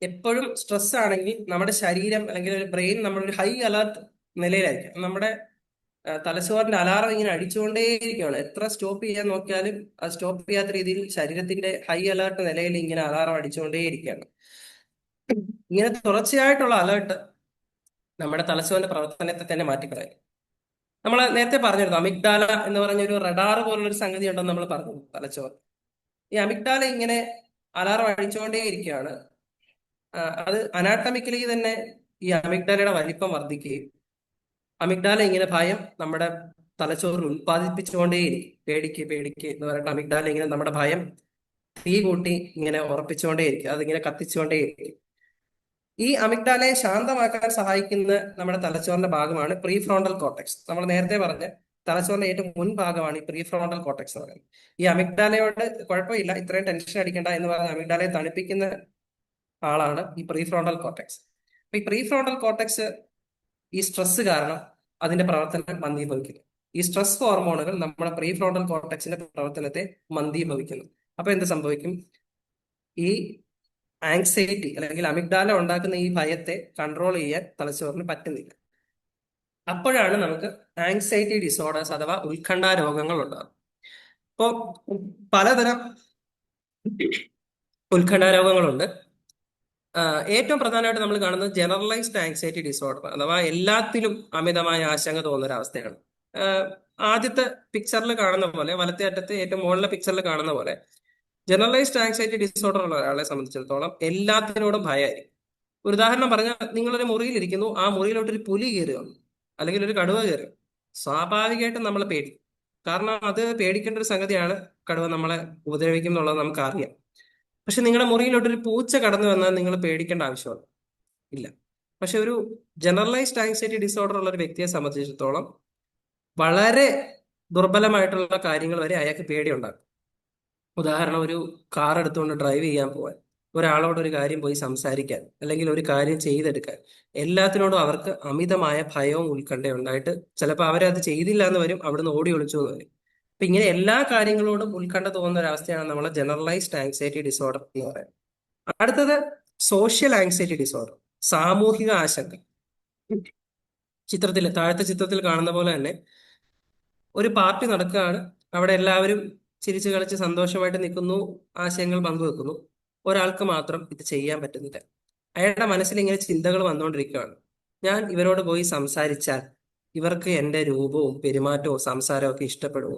എപ്പോഴും സ്ട്രെസ് ആണെങ്കിൽ നമ്മുടെ ശരീരം അല്ലെങ്കിൽ ഒരു ബ്രെയിൻ നമ്മളൊരു ഹൈ അലർട്ട് നിലയിലായിരിക്കും. നമ്മുടെ തലച്ചോറിന്റെ അലാറം ഇങ്ങനെ അടിച്ചുകൊണ്ടേയിരിക്കുകയാണ്. എത്ര സ്റ്റോപ്പ് ചെയ്യാൻ നോക്കിയാലും അത് സ്റ്റോപ്പ് ചെയ്യാത്ത രീതിയിൽ ശരീരത്തിന്റെ ഹൈ അലർട്ട് നിലയിൽ ഇങ്ങനെ അലാറം അടിച്ചുകൊണ്ടേയിരിക്കുകയാണ്. ഇങ്ങനെ തുടർച്ചയായിട്ടുള്ള അലേർട്ട് നമ്മുടെ തലച്ചോറിന്റെ പ്രവർത്തനത്തെ തന്നെ മാറ്റിക്കളയും. നമ്മൾ നേരത്തെ പറഞ്ഞിരുന്നു, അമിഗ്ഡാല എന്ന് പറഞ്ഞൊരു റഡാർ പോലുള്ളൊരു സംഗതി ഉണ്ടെന്ന് നമ്മൾ പറഞ്ഞു തലച്ചോറ്. ഈ അമിഗ്ഡാല ഇങ്ങനെ അലാറം അടിച്ചുകൊണ്ടേയിരിക്കുകയാണ്. അത് അനാട്ടമിക്കലി തന്നെ ഈ അമിഗ്ഡാലയുടെ വലിപ്പം വർദ്ധിക്കുകയും അമിഗ്ഡാല ഇങ്ങനെ ഭയം നമ്മുടെ തലച്ചോറിൽ ഉത്പാദിപ്പിച്ചുകൊണ്ടേയിരിക്കും. പേടിക്ക് എന്ന് പറഞ്ഞിട്ട് അമിഗ്ഡാല ഇങ്ങനെ നമ്മുടെ ഭയം തീ കൂട്ടി ഇങ്ങനെ ഉറപ്പിച്ചുകൊണ്ടേയിരിക്കും. അതിങ്ങനെ കത്തിച്ചുകൊണ്ടേയിരിക്കും. ഈ അമിഗ്ഡാലയെ ശാന്തമാക്കാൻ സഹായിക്കുന്ന നമ്മുടെ തലച്ചോറിന്റെ ഭാഗമാണ് പ്രീ ഫ്രോണ്ടൽ കോർട്ടെക്സ്. നമ്മൾ നേരത്തെ പറഞ്ഞ തലച്ചോറിന്റെ ഏറ്റവും മുൻഭാഗമാണ് ഈ പ്രീ ഫ്രോണ്ടൽ കോർട്ടെക്സ് എന്ന് പറയുന്നത്. ഈ അമിഗ്ഡാലയോട് കുഴപ്പമില്ല, ഇത്രയും ടെൻഷൻ അടിക്കണ്ട എന്ന് പറഞ്ഞ അമിഗ്ഡാലയെ തണുപ്പിക്കുന്ന ആളാണ് ഈ പ്രീ ഫ്രോണ്ടൽ കോർട്ടെക്സ്. അപ്പൊ ഈ പ്രീ ഫ്രോണ്ടൽ കോർട്ടെക്സ് ഈ സ്ട്രെസ് കാരണം അതിന്റെ പ്രവർത്തനം മന്ദീഭവിക്കുന്നു. ഈ സ്ട്രെസ് ഹോർമോണുകൾ നമ്മുടെ പ്രീ ഫ്രോണ്ടൽ കോർട്ടെക്സിന്റെ പ്രവർത്തനത്തെ മന്ദീഭവിക്കുന്നു. അപ്പൊ എന്ത് സംഭവിക്കും? ഈ ആങ്സൈറ്റി അല്ലെങ്കിൽ അമിഗ്ഡാല ഉണ്ടാക്കുന്ന ഈ ഭയത്തെ കൺട്രോൾ ചെയ്യാൻ തലച്ചോറിന് പറ്റുന്നില്ല. അപ്പോഴാണ് നമുക്ക് ആങ്സൈറ്റി ഡിസോർഡേഴ്സ് അഥവാ ഉത്കണ്ഠ രോഗങ്ങൾ ഉണ്ടാകും. ഇപ്പോൾ പലതരം ഉത്കണ്ഠ രോഗങ്ങളുണ്ട്. ഏറ്റവും പ്രധാനമായിട്ട് നമ്മൾ കാണുന്നത് ജനറലൈസ്ഡ് ആങ്സൈറ്റി ഡിസോർഡർ അഥവാ എല്ലാത്തിലും അമിതമായ ആശങ്ക തോന്നുന്ന ഒരു അവസ്ഥയാണ്. ആദ്യത്തെ പിക്ചറിൽ കാണുന്ന പോലെ, വലത്തെ അറ്റത്ത് ഏറ്റവും മുകളിലെ പിക്ചറിൽ കാണുന്ന പോലെ, ജനറലൈസ്ഡ് ആങ്സൈറ്റി ഡിസോർഡർ ഉള്ള ഒരാളെ സംബന്ധിച്ചിടത്തോളം എല്ലാത്തിനോടും ഭയമായിരിക്കും. ഒരു ഉദാഹരണം പറഞ്ഞാൽ, നിങ്ങളൊരു മുറിയിലിരിക്കുന്നു, ആ മുറിയിലോട്ടൊരു പുലി കയറി വന്നു അല്ലെങ്കിൽ ഒരു കടുവ കയറി, സ്വാഭാവികമായിട്ടും നമ്മൾ പേടിക്കും. കാരണം അത് പേടിക്കേണ്ട ഒരു സംഗതിയാണ്, കടുവ നമ്മളെ ഉപദ്രവിക്കും എന്നുള്ളത് നമുക്ക് അറിയാം. പക്ഷെ നിങ്ങളുടെ മുറിയിലോട്ടൊരു പൂച്ച കടന്നു വന്നാൽ നിങ്ങൾ പേടിക്കേണ്ട ആവശ്യമാണ് ഇല്ല. പക്ഷെ ഒരു ജനറലൈസ്ഡ് ആങ്സൈറ്റി ഡിസോർഡർ ഉള്ള ഒരു വ്യക്തിയെ സംബന്ധിച്ചിടത്തോളം വളരെ ദുർബലമായിട്ടുള്ള കാര്യങ്ങൾ വരെ അയാൾക്ക് പേടിയുണ്ടാകും. ഉദാഹരണം, ഒരു കാർ എടുത്തുകൊണ്ട് ഡ്രൈവ് ചെയ്യാൻ പോകാൻ, ഒരാളോട് ഒരു കാര്യം പോയി സംസാരിക്കാൻ, അല്ലെങ്കിൽ ഒരു കാര്യം ചെയ്തെടുക്കാൻ, എല്ലാത്തിനോടും അവർക്ക് അമിതമായ ഭയവും ഉത്കണ്ഠയും ഉണ്ടായിട്ട് ചിലപ്പോൾ അവരത് ചെയ്തില്ല എന്ന് വരും, അവിടുന്ന് ഓടി ഒളിച്ചു എന്ന് വരും. അപ്പൊ ഇങ്ങനെ എല്ലാ കാര്യങ്ങളോടും ഉത്കണ്ഠ തോന്നുന്ന ഒരു അവസ്ഥയാണ് നമ്മളെ ജനറലൈസ്ഡ് ആങ്സൈറ്റി ഡിസോർഡർ എന്ന് പറയുന്നത്. അടുത്തത് സോഷ്യൽ ആങ്സൈറ്റി ഡിസോർഡർ, സാമൂഹിക ആശങ്ക. താഴത്തെ ചിത്രത്തിൽ കാണുന്ന പോലെ തന്നെ ഒരു പാർട്ടി നടക്കുകയാണ്, അവിടെ എല്ലാവരും ചിരിച്ചു കളിച്ച് സന്തോഷമായിട്ട് നിൽക്കുന്നു, ആശയങ്ങൾ പങ്കുവെക്കുന്നു. ഒരാൾക്ക് മാത്രം ഇത് ചെയ്യാൻ പറ്റുന്നില്ല. അയാളുടെ മനസ്സിൽ ഇങ്ങനെ ചിന്തകൾ വന്നുകൊണ്ടിരിക്കുകയാണ്. ഞാൻ ഇവരോട് പോയി സംസാരിച്ചാൽ ഇവർക്ക് എൻ്റെ രൂപവും പെരുമാറ്റവും സംസാരവും ഒക്കെ ഇഷ്ടപ്പെടുമോ?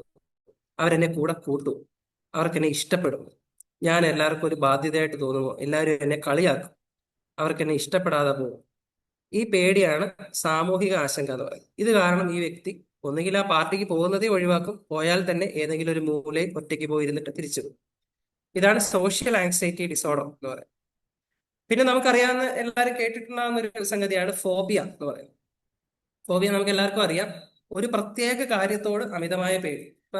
അവരെന്നെ കൂടെ കൂട്ടുമോ? അവർക്ക് എന്നെ ഇഷ്ടപ്പെടുമോ? ഞാൻ എല്ലാവർക്കും ഒരു ബാധ്യതയായിട്ട് തോന്നുമോ? എല്ലാവരും എന്നെ കളിയാക്കും, അവർക്ക് എന്നെ ഇഷ്ടപ്പെടാതെ പോകും. ഈ പേടിയാണ് സാമൂഹിക ആശങ്ക എന്ന് പറയുന്നത്. ഇത് കാരണം ഈ വ്യക്തി ഒന്നുകിൽ ആ പാർട്ടിക്ക് പോകുന്നതേ ഒഴിവാക്കും, പോയാൽ തന്നെ ഏതെങ്കിലും ഒരു മൂലയിൽ ഒറ്റയ്ക്ക് പോയിരുന്നിട്ട് തിരിച്ചു പോകും. ഇതാണ് സോഷ്യൽ ആങ്സൈറ്റി ഡിസോർഡർ എന്ന് പറയുന്നത്. പിന്നെ നമുക്കറിയാവുന്ന, എല്ലാവരും കേട്ടിട്ടുണ്ടാകുന്ന ഒരു സംഗതിയാണ് ഫോബിയ എന്ന് പറയുന്നത്. ഫോബിയ നമുക്ക് എല്ലാവർക്കും അറിയാം, ഒരു പ്രത്യേക കാര്യത്തോട് അമിതമായ പേടി. ഇപ്പൊ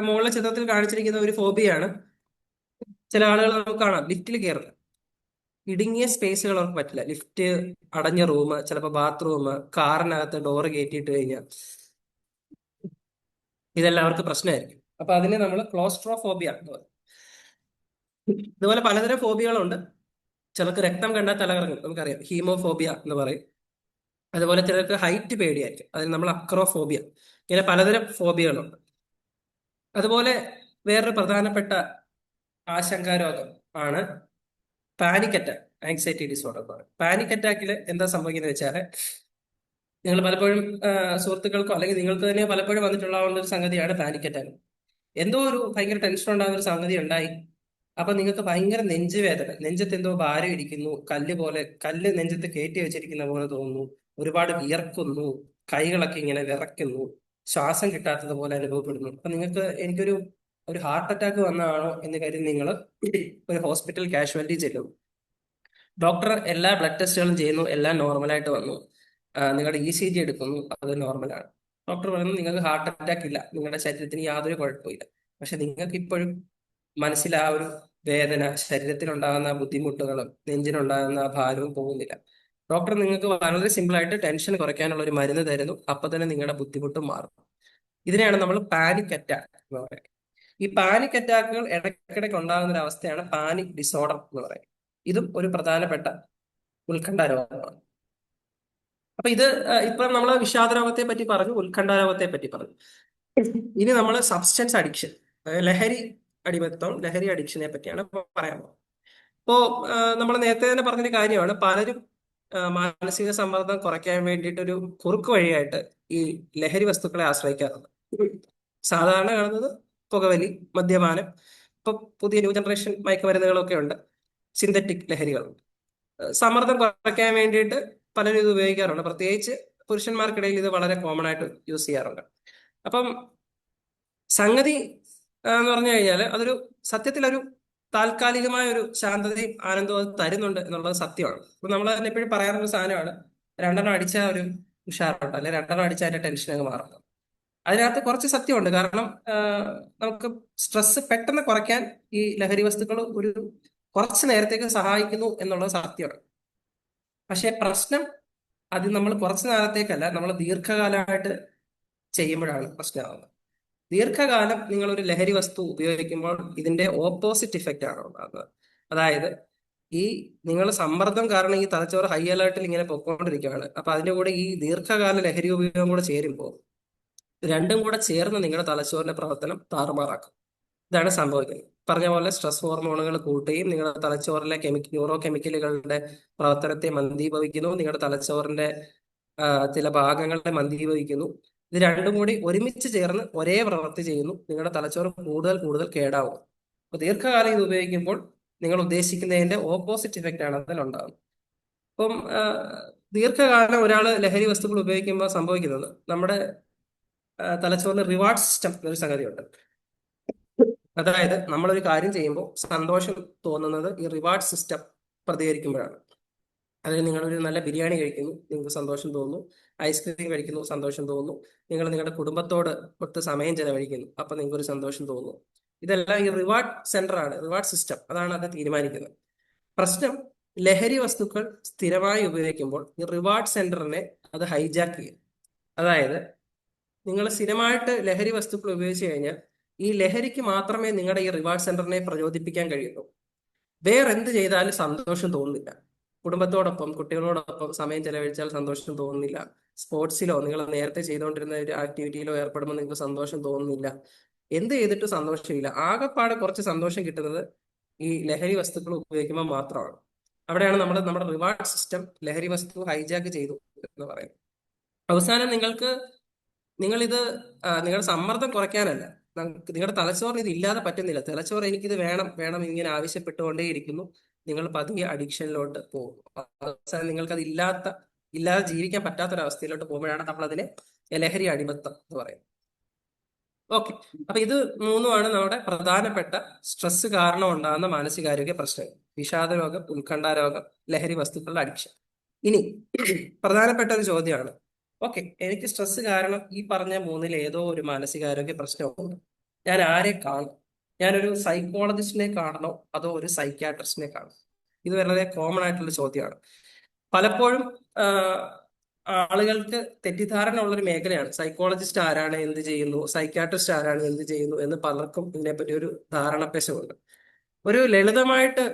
മുകളിലെ ചിത്രത്തിൽ കാണിച്ചിരിക്കുന്ന ഒരു ഫോബിയാണ്. ചില ആളുകൾ നമുക്ക് കാണാം, ലിഫ്റ്റിൽ കയറില്ല, ഇടുങ്ങിയ സ്പേസുകൾ അവർക്ക് പറ്റില്ല. ലിഫ്റ്റ്, അടഞ്ഞ റൂം, ചിലപ്പോൾ ബാത്റൂം, കാറിനകത്ത് ഡോറ് കയറ്റിയിട്ട് കഴിഞ്ഞാൽ ഇതെല്ലാം അവർക്ക് പ്രശ്നമായിരിക്കും. അപ്പൊ അതിനെ നമ്മൾ ക്ലോസ്ട്രോഫോബിയ എന്ന് പറയും. ഇതുപോലെ പലതരം ഫോബിയകളുണ്ട്. ചിലർക്ക് രക്തം കണ്ടാൽ തലകറങ്ങും, നമുക്കറിയാം, ഹീമോഫോബിയ എന്ന് പറയും. അതുപോലെ ചിലർക്ക് ഹൈറ്റ് പേടിയായിരിക്കും, അതിന് നമ്മൾ അക്രോഫോബിയ. ഇങ്ങനെ പലതരം ഫോബിയകളുണ്ട്. അതുപോലെ വേറൊരു പ്രധാനപ്പെട്ട ആശങ്കാരോഗം ആണ് പാനിക് അറ്റാക്ക്, ആങ്സൈറ്റി ഡിസോർഡർ എന്ന് പറയും. പാനിക് അറ്റാക്കിൽ എന്താ സംഭവിക്കുന്നത് വെച്ചാൽ, നിങ്ങൾ പലപ്പോഴും സുഹൃത്തുക്കൾക്കോ അല്ലെങ്കിൽ നിങ്ങൾക്ക് തന്നെ പലപ്പോഴും വന്നിട്ടുള്ള ഒരു സംഗതിയാണ് പാനിക് അറ്റാക്ക്. എന്തോ ഒരു ഭയങ്കര ടെൻഷൻ ഉണ്ടാകുന്ന ഒരു സംഗതി ഉണ്ടായി, അപ്പൊ നിങ്ങൾക്ക് ഭയങ്കര നെഞ്ചുവേദന, നെഞ്ചത്ത് എന്തോ ഭാരം ഇരിക്കുന്നു, കല്ല് നെഞ്ചത്ത് കയറ്റി വെച്ചിരിക്കുന്ന പോലെ തോന്നുന്നു, ഒരുപാട് വിയർക്കുന്നു, കൈകളൊക്കെ ഇങ്ങനെ വിറയ്ക്കുന്നു, ശ്വാസം കിട്ടാത്തത് പോലെ അനുഭവപ്പെടുന്നു. അപ്പൊ എനിക്കൊരു ഹാർട്ട് അറ്റാക്ക് വന്നതാണോ എന്ന് കരുതി നിങ്ങൾ ഒരു ഹോസ്പിറ്റൽ കാഷ്വാലിറ്റി ചെല്ലും. ഡോക്ടർ എല്ലാ ബ്ലഡ് ടെസ്റ്റുകളും ചെയ്യുന്നു, എല്ലാം നോർമലായിട്ട് വന്നു. നിങ്ങളുടെ ECG എടുക്കുന്നു, അത് നോർമലാണ്. ഡോക്ടർ പറയുന്നു നിങ്ങൾക്ക് ഹാർട്ട് അറ്റാക്ക് ഇല്ല, നിങ്ങളുടെ ശരീരത്തിന് യാതൊരു കുഴപ്പമില്ല. പക്ഷെ നിങ്ങൾക്ക് ഇപ്പോഴും മനസ്സിൽ ആ ഒരു വേദന, ശരീരത്തിലുണ്ടാകുന്ന ബുദ്ധിമുട്ടുകളും നെഞ്ചിനുണ്ടാകുന്ന ഭാരവും പോകുന്നില്ല. ഡോക്ടർ നിങ്ങൾക്ക് വളരെ സിമ്പിളായിട്ട് ടെൻഷൻ കുറയ്ക്കാനുള്ള ഒരു മരുന്ന് തരുന്നു, അപ്പൊ തന്നെ നിങ്ങളുടെ ബുദ്ധിമുട്ടും മാറും. ഇതിനെയാണ് നമ്മൾ പാനിക് അറ്റാക്ക് എന്ന് പറയുന്നത്. ഈ പാനിക് അറ്റാക്കുകൾ ഇടയ്ക്കിടയ്ക്ക് ഉണ്ടാകുന്ന ഒരു അവസ്ഥയാണ് പാനിക് ഡിസോർഡർ എന്ന് പറയുന്നത്. ഇതും ഒരു പ്രധാനപ്പെട്ട ഉത്കണ്ഠ രോഗമാണ്. അപ്പൊ ഇത് ഇപ്പൊ നമ്മൾ വിഷാദ രോഗത്തെ പറ്റി പറഞ്ഞു, ഉത്കണ്ഠ രോഗത്തെ പറ്റി പറഞ്ഞു. ഇനി നമ്മൾ സബ്സ്റ്റൻസ് അഡിക്ഷൻ, ലഹരി അടിമത്തം, ലഹരി അഡിക്ഷനെ പറ്റിയാണ് പറയാൻ പോകുന്നത്. ഇപ്പോ നമ്മൾ നേരത്തെ തന്നെ പറഞ്ഞൊരു കാര്യമാണ്, പലരും മാനസിക സമ്മർദ്ദം കുറയ്ക്കാൻ വേണ്ടിയിട്ട് ഒരു കുറുക്ക് വഴിയായിട്ട് ഈ ലഹരി വസ്തുക്കളെ ആശ്രയിക്കാറുണ്ട്. സാധാരണ കാണുന്നത് പുകവലി, മദ്യപാനം, ഇപ്പൊ പുതിയ ന്യൂ ജനറേഷൻ മയക്കുമരുന്നുകളൊക്കെ ഉണ്ട്, സിന്തറ്റിക് ലഹരികളുണ്ട്. സമ്മർദ്ദം കുറയ്ക്കാൻ വേണ്ടിയിട്ട് പലരും ഇത് ഉപയോഗിക്കാറുണ്ട്. പ്രത്യേകിച്ച് പുരുഷന്മാർക്കിടയിൽ ഇത് വളരെ കോമൺ ആയിട്ട് യൂസ് ചെയ്യാറുണ്ട്. അപ്പം സംഗതി എന്ന് പറഞ്ഞു കഴിഞ്ഞാൽ സത്യത്തിലൊരു താൽക്കാലികമായ ഒരു ശാന്തതയും ആനന്ദവും അത് തരുന്നുണ്ട് എന്നുള്ളത് സത്യമാണ്. ഇപ്പൊ നമ്മൾ തന്നെ എപ്പോഴും പറയാറുള്ള സാധനമാണ്, രണ്ടെണ്ണം അടിച്ചാൽ ഒരു ഉഷാറുണ്ട്, അല്ലെ രണ്ടെണ്ണം അടിച്ചാൽ അതിന്റെ ടെൻഷൻ അങ്ങ് മാറും. അതിനകത്ത് കുറച്ച് സത്യമുണ്ട്. കാരണം നമുക്ക് സ്ട്രെസ് പെട്ടെന്ന് കുറയ്ക്കാൻ ഈ ലഹരി വസ്തുക്കൾ ഒരു കുറച്ച് നേരത്തേക്ക് സഹായിക്കുന്നു എന്നുള്ളത് സത്യമാണ്. പക്ഷെ പ്രശ്നം അത് നമ്മൾ കുറച്ച് നേരത്തേക്കല്ല, നമ്മൾ ദീർഘകാലമായിട്ട് ചെയ്യുമ്പോഴാണ് പ്രശ്നമാകുന്നത്. ദീർഘകാലം നിങ്ങൾ ഒരു ലഹരി വസ്തു ഉപയോഗിക്കുമ്പോൾ ഇതിന്റെ ഓപ്പോസിറ്റ് ഇഫക്റ്റ് ആണ് ഉണ്ടാകുന്നത്. അതായത് ഈ നിങ്ങൾ സമ്മർദ്ദം കാരണം ഈ തലച്ചോറ് ഹൈ അലേർട്ടിൽ ഇങ്ങനെ പൊക്കോണ്ടിരിക്കുകയാണ്. അപ്പൊ അതിന്റെ കൂടെ ഈ ദീർഘകാല ലഹരി ഉപയോഗം കൂടെ ചേരുമ്പോൾ രണ്ടും കൂടെ ചേർന്ന് നിങ്ങളുടെ തലച്ചോറിന്റെ പ്രവർത്തനം താറുമാറാക്കും. ഇതാണ് സംഭവിക്കുന്നത്. പറഞ്ഞ പോലെ സ്ട്രെസ് ഹോർമോണുകൾ കൂട്ടുകയും നിങ്ങളുടെ തലച്ചോറിലെ ന്യൂറോ കെമിക്കലുകളുടെ പ്രവർത്തനത്തെ മന്ദീഭവിക്കുന്നു, നിങ്ങളുടെ തലച്ചോറിന്റെ ചില ഭാഗങ്ങളെ മന്ദീഭവിക്കുന്നു. ഇത് രണ്ടും കൂടി ഒരുമിച്ച് ചേർന്ന് ഒരേ പ്രവൃത്തി ചെയ്യുന്നു. നിങ്ങളുടെ തലച്ചോറ് കൂടുതൽ കൂടുതൽ കേടാവും. അപ്പൊ ദീർഘകാലം ഇത് ഉപയോഗിക്കുമ്പോൾ നിങ്ങൾ ഉദ്ദേശിക്കുന്നതിന്റെ ഓപ്പോസിറ്റ് ഇഫക്റ്റ് ആണ് അതിലുണ്ടാകുന്നത്. അപ്പം ദീർഘകാലം ഒരാൾ ലഹരി വസ്തുക്കൾ ഉപയോഗിക്കുമ്പോൾ സംഭവിക്കുന്നത് നമ്മുടെ തലച്ചോറിന് റിവാർഡ് സിസ്റ്റം എന്നൊരു സംഗതിയുണ്ട്. അതായത് നമ്മളൊരു കാര്യം ചെയ്യുമ്പോൾ സന്തോഷം തോന്നുന്നത് ഈ റിവാർഡ് സിസ്റ്റം പ്രതികരിക്കുമ്പോഴാണ്. അതായത് നിങ്ങളൊരു നല്ല ബിരിയാണി കഴിക്കുന്നു, നിങ്ങൾക്ക് സന്തോഷം തോന്നുന്നു. ഐസ്ക്രീം കഴിക്കുന്നു, സന്തോഷം തോന്നുന്നു. നിങ്ങൾ നിങ്ങളുടെ കുടുംബത്തോട് ഒത്ത് സമയം ചെലവഴിക്കുന്നു, അപ്പൊ നിങ്ങൾക്ക് ഒരു സന്തോഷം തോന്നുന്നു. ഇതെല്ലാം ഈ റിവാർഡ് സെന്റർ ആണ്, റിവാർഡ് സിസ്റ്റം, അതാണ് അത് തീരുമാനിക്കുന്നത്. പ്രശ്നം ലഹരി വസ്തുക്കൾ സ്ഥിരമായി ഉപയോഗിക്കുമ്പോൾ ഈ റിവാർഡ് സെന്ററിനെ അത് ഹൈജാക്ക് ചെയ്യും. അതായത് നിങ്ങൾ സ്ഥിരമായിട്ട് ലഹരി വസ്തുക്കൾ ഉപയോഗിച്ച് കഴിഞ്ഞാൽ ഈ ലഹരിക്ക് മാത്രമേ നിങ്ങളുടെ ഈ റിവാർഡ് സെന്ററിനെ പ്രചോദിപ്പിക്കാൻ കഴിയുള്ളൂ. വേറെ എന്ത് ചെയ്താലും സന്തോഷം തോന്നുന്നില്ല. കുടുംബത്തോടൊപ്പം കുട്ടികളോടൊപ്പം സമയം ചെലവഴിച്ചാൽ സന്തോഷം തോന്നുന്നില്ല. സ്പോർട്സിലോ നിങ്ങൾ നേരത്തെ ചെയ്തുകൊണ്ടിരുന്ന ഒരു ആക്ടിവിറ്റിയിലോ ഏർപ്പെടുമ്പോൾ നിങ്ങൾക്ക് സന്തോഷം തോന്നുന്നില്ല. എന്ത് ചെയ്തിട്ട് സന്തോഷമില്ല. ആകെപ്പാടെ കുറച്ച് സന്തോഷം കിട്ടുന്നത് ഈ ലഹരി വസ്തുക്കൾ ഉപയോഗിക്കുമ്പോൾ മാത്രമാണ്. അവിടെയാണ് നമ്മുടെ റിവാർഡ് സിസ്റ്റം ലഹരി വസ്തു ഹൈജാക്ക് ചെയ്തു എന്ന് പറയുന്നത്. അവസാനം നിങ്ങളിത് നിങ്ങളുടെ സമ്മർദ്ദം കുറയ്ക്കാനല്ല, നിങ്ങളുടെ തലച്ചോറിന് ഇത് ഇല്ലാതെ പറ്റുന്നില്ല. തലച്ചോറ് എനിക്കിത് വേണം ഇങ്ങനെ ആവശ്യപ്പെട്ടുകൊണ്ടേയിരിക്കുന്നു. നിങ്ങൾ പതിയെ അഡിക്ഷനിലോട്ട് പോകും. അവസാനം നിങ്ങൾക്കത് ഇല്ലാതെ ജീവിക്കാൻ പറ്റാത്തൊരവസ്ഥയിലോട്ട് പോകുമ്പോഴാണ് നമ്മൾ അതിനെ ലഹരി അടിമത്തം എന്ന് പറയുന്നത്. ഓക്കെ, അപ്പൊ ഇത് മൂന്നുമാണ് നമ്മുടെ പ്രധാനപ്പെട്ട സ്ട്രെസ് കാരണം ഉണ്ടാകുന്ന മാനസികാരോഗ്യ പ്രശ്നങ്ങൾ: വിഷാദ രോഗം, ഉത്കണ്ഠ രോഗം, ലഹരി വസ്തുക്കളുടെ അഡിക്ഷൻ. ഇനി പ്രധാനപ്പെട്ട ഒരു ചോദ്യമാണ്, ഓക്കെ, എനിക്ക് സ്ട്രെസ് കാരണം ഈ പറഞ്ഞ മൂന്നിൽ ഏതോ ഒരു മാനസികാരോഗ്യ പ്രശ്നമുണ്ട്, ഞാൻ ആരെ കാണും? ഞാനൊരു സൈക്കോളജിസ്റ്റിനെ കാണണോ അതോ ഒരു സൈക്യാട്രിസ്റ്റിനെ കാണണം? ഇത് വളരെ കോമൺ ആയിട്ടുള്ള ചോദ്യമാണ്. പലപ്പോഴും ആളുകൾക്ക് തെറ്റിദ്ധാരണ ഉള്ളൊരു മേഖലയാണ് സൈക്കോളജിസ്റ്റ് ആരാണ്, എന്ത് ചെയ്യുന്നു, സൈക്യാട്രിസ്റ്റ് ആരാണ്, എന്ത് ചെയ്യുന്നു എന്ന് പലർക്കും ഇതിനെപ്പറ്റി ഒരു ധാരണപ്പശമുണ്ട്. ഒരു ലളിതമായിട്ട്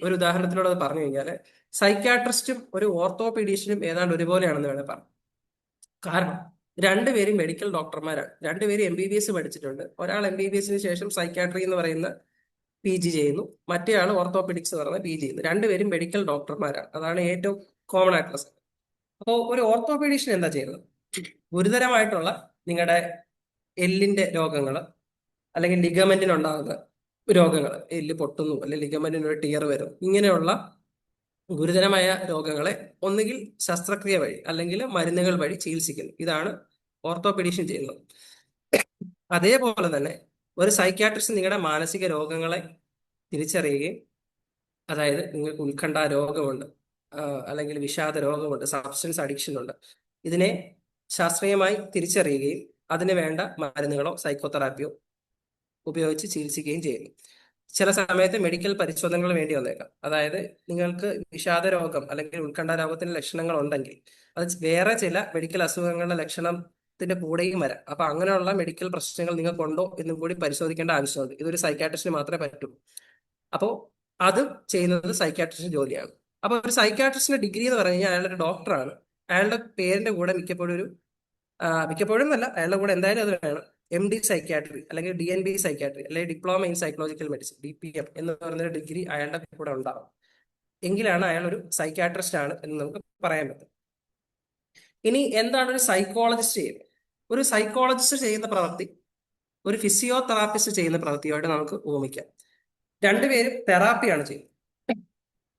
ഒരു ഉദാഹരണത്തിലൂടെ അത് പറഞ്ഞു കഴിഞ്ഞാൽ സൈക്യാട്രിസ്റ്റും ഒരു ഓർത്തോപീഡീഷ്യനും ഏതാണ്ട് ഒരുപോലെയാണെന്ന് വേണേൽ പറയാം. കാരണം രണ്ടുപേരും മെഡിക്കൽ ഡോക്ടർമാരാണ്, രണ്ടുപേരും MBBS പഠിച്ചിട്ടുണ്ട്. ഒരാൾ MBBS ശേഷം സൈക്യാട്രി എന്ന് പറയുന്ന PG ചെയ്യുന്നു, മറ്റേ ആൾ ഓർത്തോപെഡിക്സ് എന്ന് പറയുന്ന PG ചെയ്യുന്നു. രണ്ടുപേരും മെഡിക്കൽ ഡോക്ടർമാരാണ്. അതാണ് ഏറ്റവും കോമൺ ആയിട്ടുള്ള സംഗതി. അപ്പോൾ ഒരു ഓർത്തോപീഡീഷ്യൻ എന്താ ചെയ്യുന്നത്? ഗുരുതരമായിട്ടുള്ള നിങ്ങളുടെ എല്ലിന്റെ രോഗങ്ങൾ അല്ലെങ്കിൽ ലിഗമെന്റിനുണ്ടാകുന്ന രോഗങ്ങൾ, എല്ല് പൊട്ടുന്നു അല്ലെങ്കിൽ ലിഗമെന്റിന് ഒരു ടിയർ വരും, ഇങ്ങനെയുള്ള ഗുരുതരമായ രോഗങ്ങളെ ഒന്നുകിൽ ശസ്ത്രക്രിയ വഴി അല്ലെങ്കിൽ മരുന്നുകൾ വഴി ചികിത്സിക്കുന്നു. ഇതാണ് ഓർത്തോപീഡീഷ്യൻ ചെയ്യുന്നത്. അതേപോലെ തന്നെ ഒരു സൈക്യാട്രിസ്റ്റ് നിങ്ങളുടെ മാനസിക രോഗങ്ങളെ തിരിച്ചറിയുകയും, അതായത് നിങ്ങൾക്ക് ഉത്കണ്ഠ രോഗമുണ്ട്, അല്ലെങ്കിൽ വിഷാദ രോഗമുണ്ട്, സബ്സ്റ്റൻസ് അഡിക്ഷൻ ഉണ്ട്, ഇതിനെ ശാസ്ത്രീയമായി തിരിച്ചറിയുകയും അതിന് വേണ്ട മരുന്നുകളോ സൈക്കോതെറാപ്പിയോ ഉപയോഗിച്ച് ചികിത്സിക്കുകയും ചെയ്യുന്നു. ചില സമയത്ത് മെഡിക്കൽ പരിശോധനകൾ വേണ്ടി വന്നേക്കാം. അതായത് നിങ്ങൾക്ക് വിഷാദ രോഗം അല്ലെങ്കിൽ ഉത്കണ്ഠ രോഗത്തിന്റെ ലക്ഷണങ്ങൾ ഉണ്ടെങ്കിൽ അത് വേറെ ചില മെഡിക്കൽ അസുഖങ്ങളുടെ ലക്ഷണത്തിന്റെ കൂടെയും വരാം. അപ്പൊ അങ്ങനെയുള്ള മെഡിക്കൽ പ്രശ്നങ്ങൾ നിങ്ങൾക്കുണ്ടോ എന്നും കൂടി പരിശോധിക്കേണ്ട ആവശ്യമുണ്ട്. ഇതൊരു സൈക്യാട്രിസ്റ്റിന് മാത്രമേ പറ്റൂ. അപ്പോൾ അത് ചെയ്യുന്നത് സൈക്യാട്രിസ്റ്റിന്റെ ജോലിയാണ്. അപ്പൊ ഒരു സൈക്യാട്രിസ്റ്റിന്റെ ഡിഗ്രി എന്ന് പറഞ്ഞു കഴിഞ്ഞാൽ അയാളൊരു ഡോക്ടറാണ്. അയാളുടെ പേരിന്റെ കൂടെ മിക്കപ്പോഴും എന്നല്ല, അയാളുടെ കൂടെ എന്തായാലും അത് വേണം MD സൈക്യാട്രി അല്ലെങ്കിൽ DNB സൈക്യാട്രി അല്ലെങ്കിൽ diploma in psychological medicine DPM എന്ന് പറയുന്നൊരു ഡിഗ്രി അയാളുടെ കൂടെ ഉണ്ടാവും. എങ്കിലാണ് അയാൾ ഒരു സൈക്യാട്രിസ്റ്റ് ആണ് എന്ന് നമുക്ക് പറയാൻ പറ്റും. ഇനി എന്താണ് ഒരു സൈക്കോളജിസ്റ്റ് ചെയ്യുന്നത്? ഒരു സൈക്കോളജിസ്റ്റ് ചെയ്യുന്ന പ്രവൃത്തി ഒരു ഫിസിയോതെറാപ്പിസ്റ്റ് ചെയ്യുന്ന പ്രവൃത്തിയായിട്ട് നമുക്ക് ഉപമിക്കാം. രണ്ടുപേരും തെറാപ്പിയാണ് ചെയ്യുന്നത്.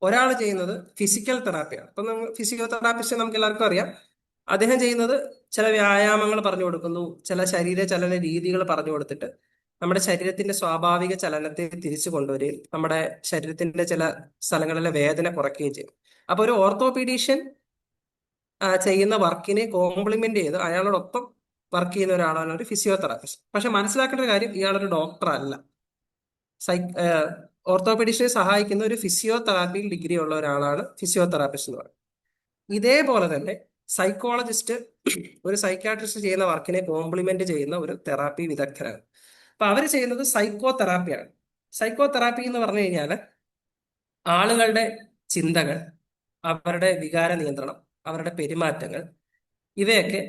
ഒരാൾ ചെയ്യുന്നത് ഫിസിക്കൽ തെറാപ്പിയാണ്. അപ്പൊ ഫിസിയോതെറാപ്പിസ്റ്റ് നമുക്ക് എല്ലാവർക്കും അറിയാം. അദ്ദേഹം ചെയ്യുന്നത് ചില വ്യായാമങ്ങൾ പറഞ്ഞു കൊടുക്കുന്നു, ചില ശരീര ചലന രീതികൾ പറഞ്ഞു കൊടുത്തിട്ട് നമ്മുടെ ശരീരത്തിന്റെ സ്വാഭാവിക ചലനത്തെ തിരിച്ചു കൊണ്ടുവരികയും നമ്മുടെ ശരീരത്തിന്റെ ചില സ്ഥലങ്ങളിലെ വേദന കുറയ്ക്കുകയും ചെയ്യും. അപ്പൊ ഒരു ഓർത്തോപീഡീഷ്യൻ ചെയ്യുന്ന വർക്കിനെ കോംപ്ലിമെന്റ് ചെയ്ത് അയാളോടൊപ്പം വർക്ക് ചെയ്യുന്ന ഒരാളാണ് ഒരു ഫിസിയോതെറാപ്പിസ്റ്റ്. പക്ഷെ മനസ്സിലാക്കേണ്ട ഒരു കാര്യം, ഇയാളൊരു ഡോക്ടർ അല്ല. ഓർത്തോപീഡിഷനെ സഹായിക്കുന്ന ഒരു ഫിസിയോതെറാപ്പിയിൽ ഡിഗ്രി ഉള്ള ഒരാളാണ് ഫിസിയോതെറാപ്പിസ്റ്റ് എന്ന് പറയുന്നത്. ഇതേപോലെ തന്നെ സൈക്കോളജിസ്റ്റ് ഒരു സൈക്കാട്രിസ്റ്റ് ചെയ്യുന്ന വർക്കിനെ കോംപ്ലിമെന്റ് ചെയ്യുന്ന ഒരു തെറാപ്പി വിദഗ്ധരാണ്. അപ്പൊ അവർ ചെയ്യുന്നത് സൈക്കോ തെറാപ്പിയാണ്. സൈക്കോ തെറാപ്പി എന്ന് പറഞ്ഞു കഴിഞ്ഞാൽ ആളുകളുടെ ചിന്തകൾ, അവരുടെ വികാര നിയന്ത്രണം, അവരുടെ പെരുമാറ്റങ്ങൾ, ഇവയൊക്കെ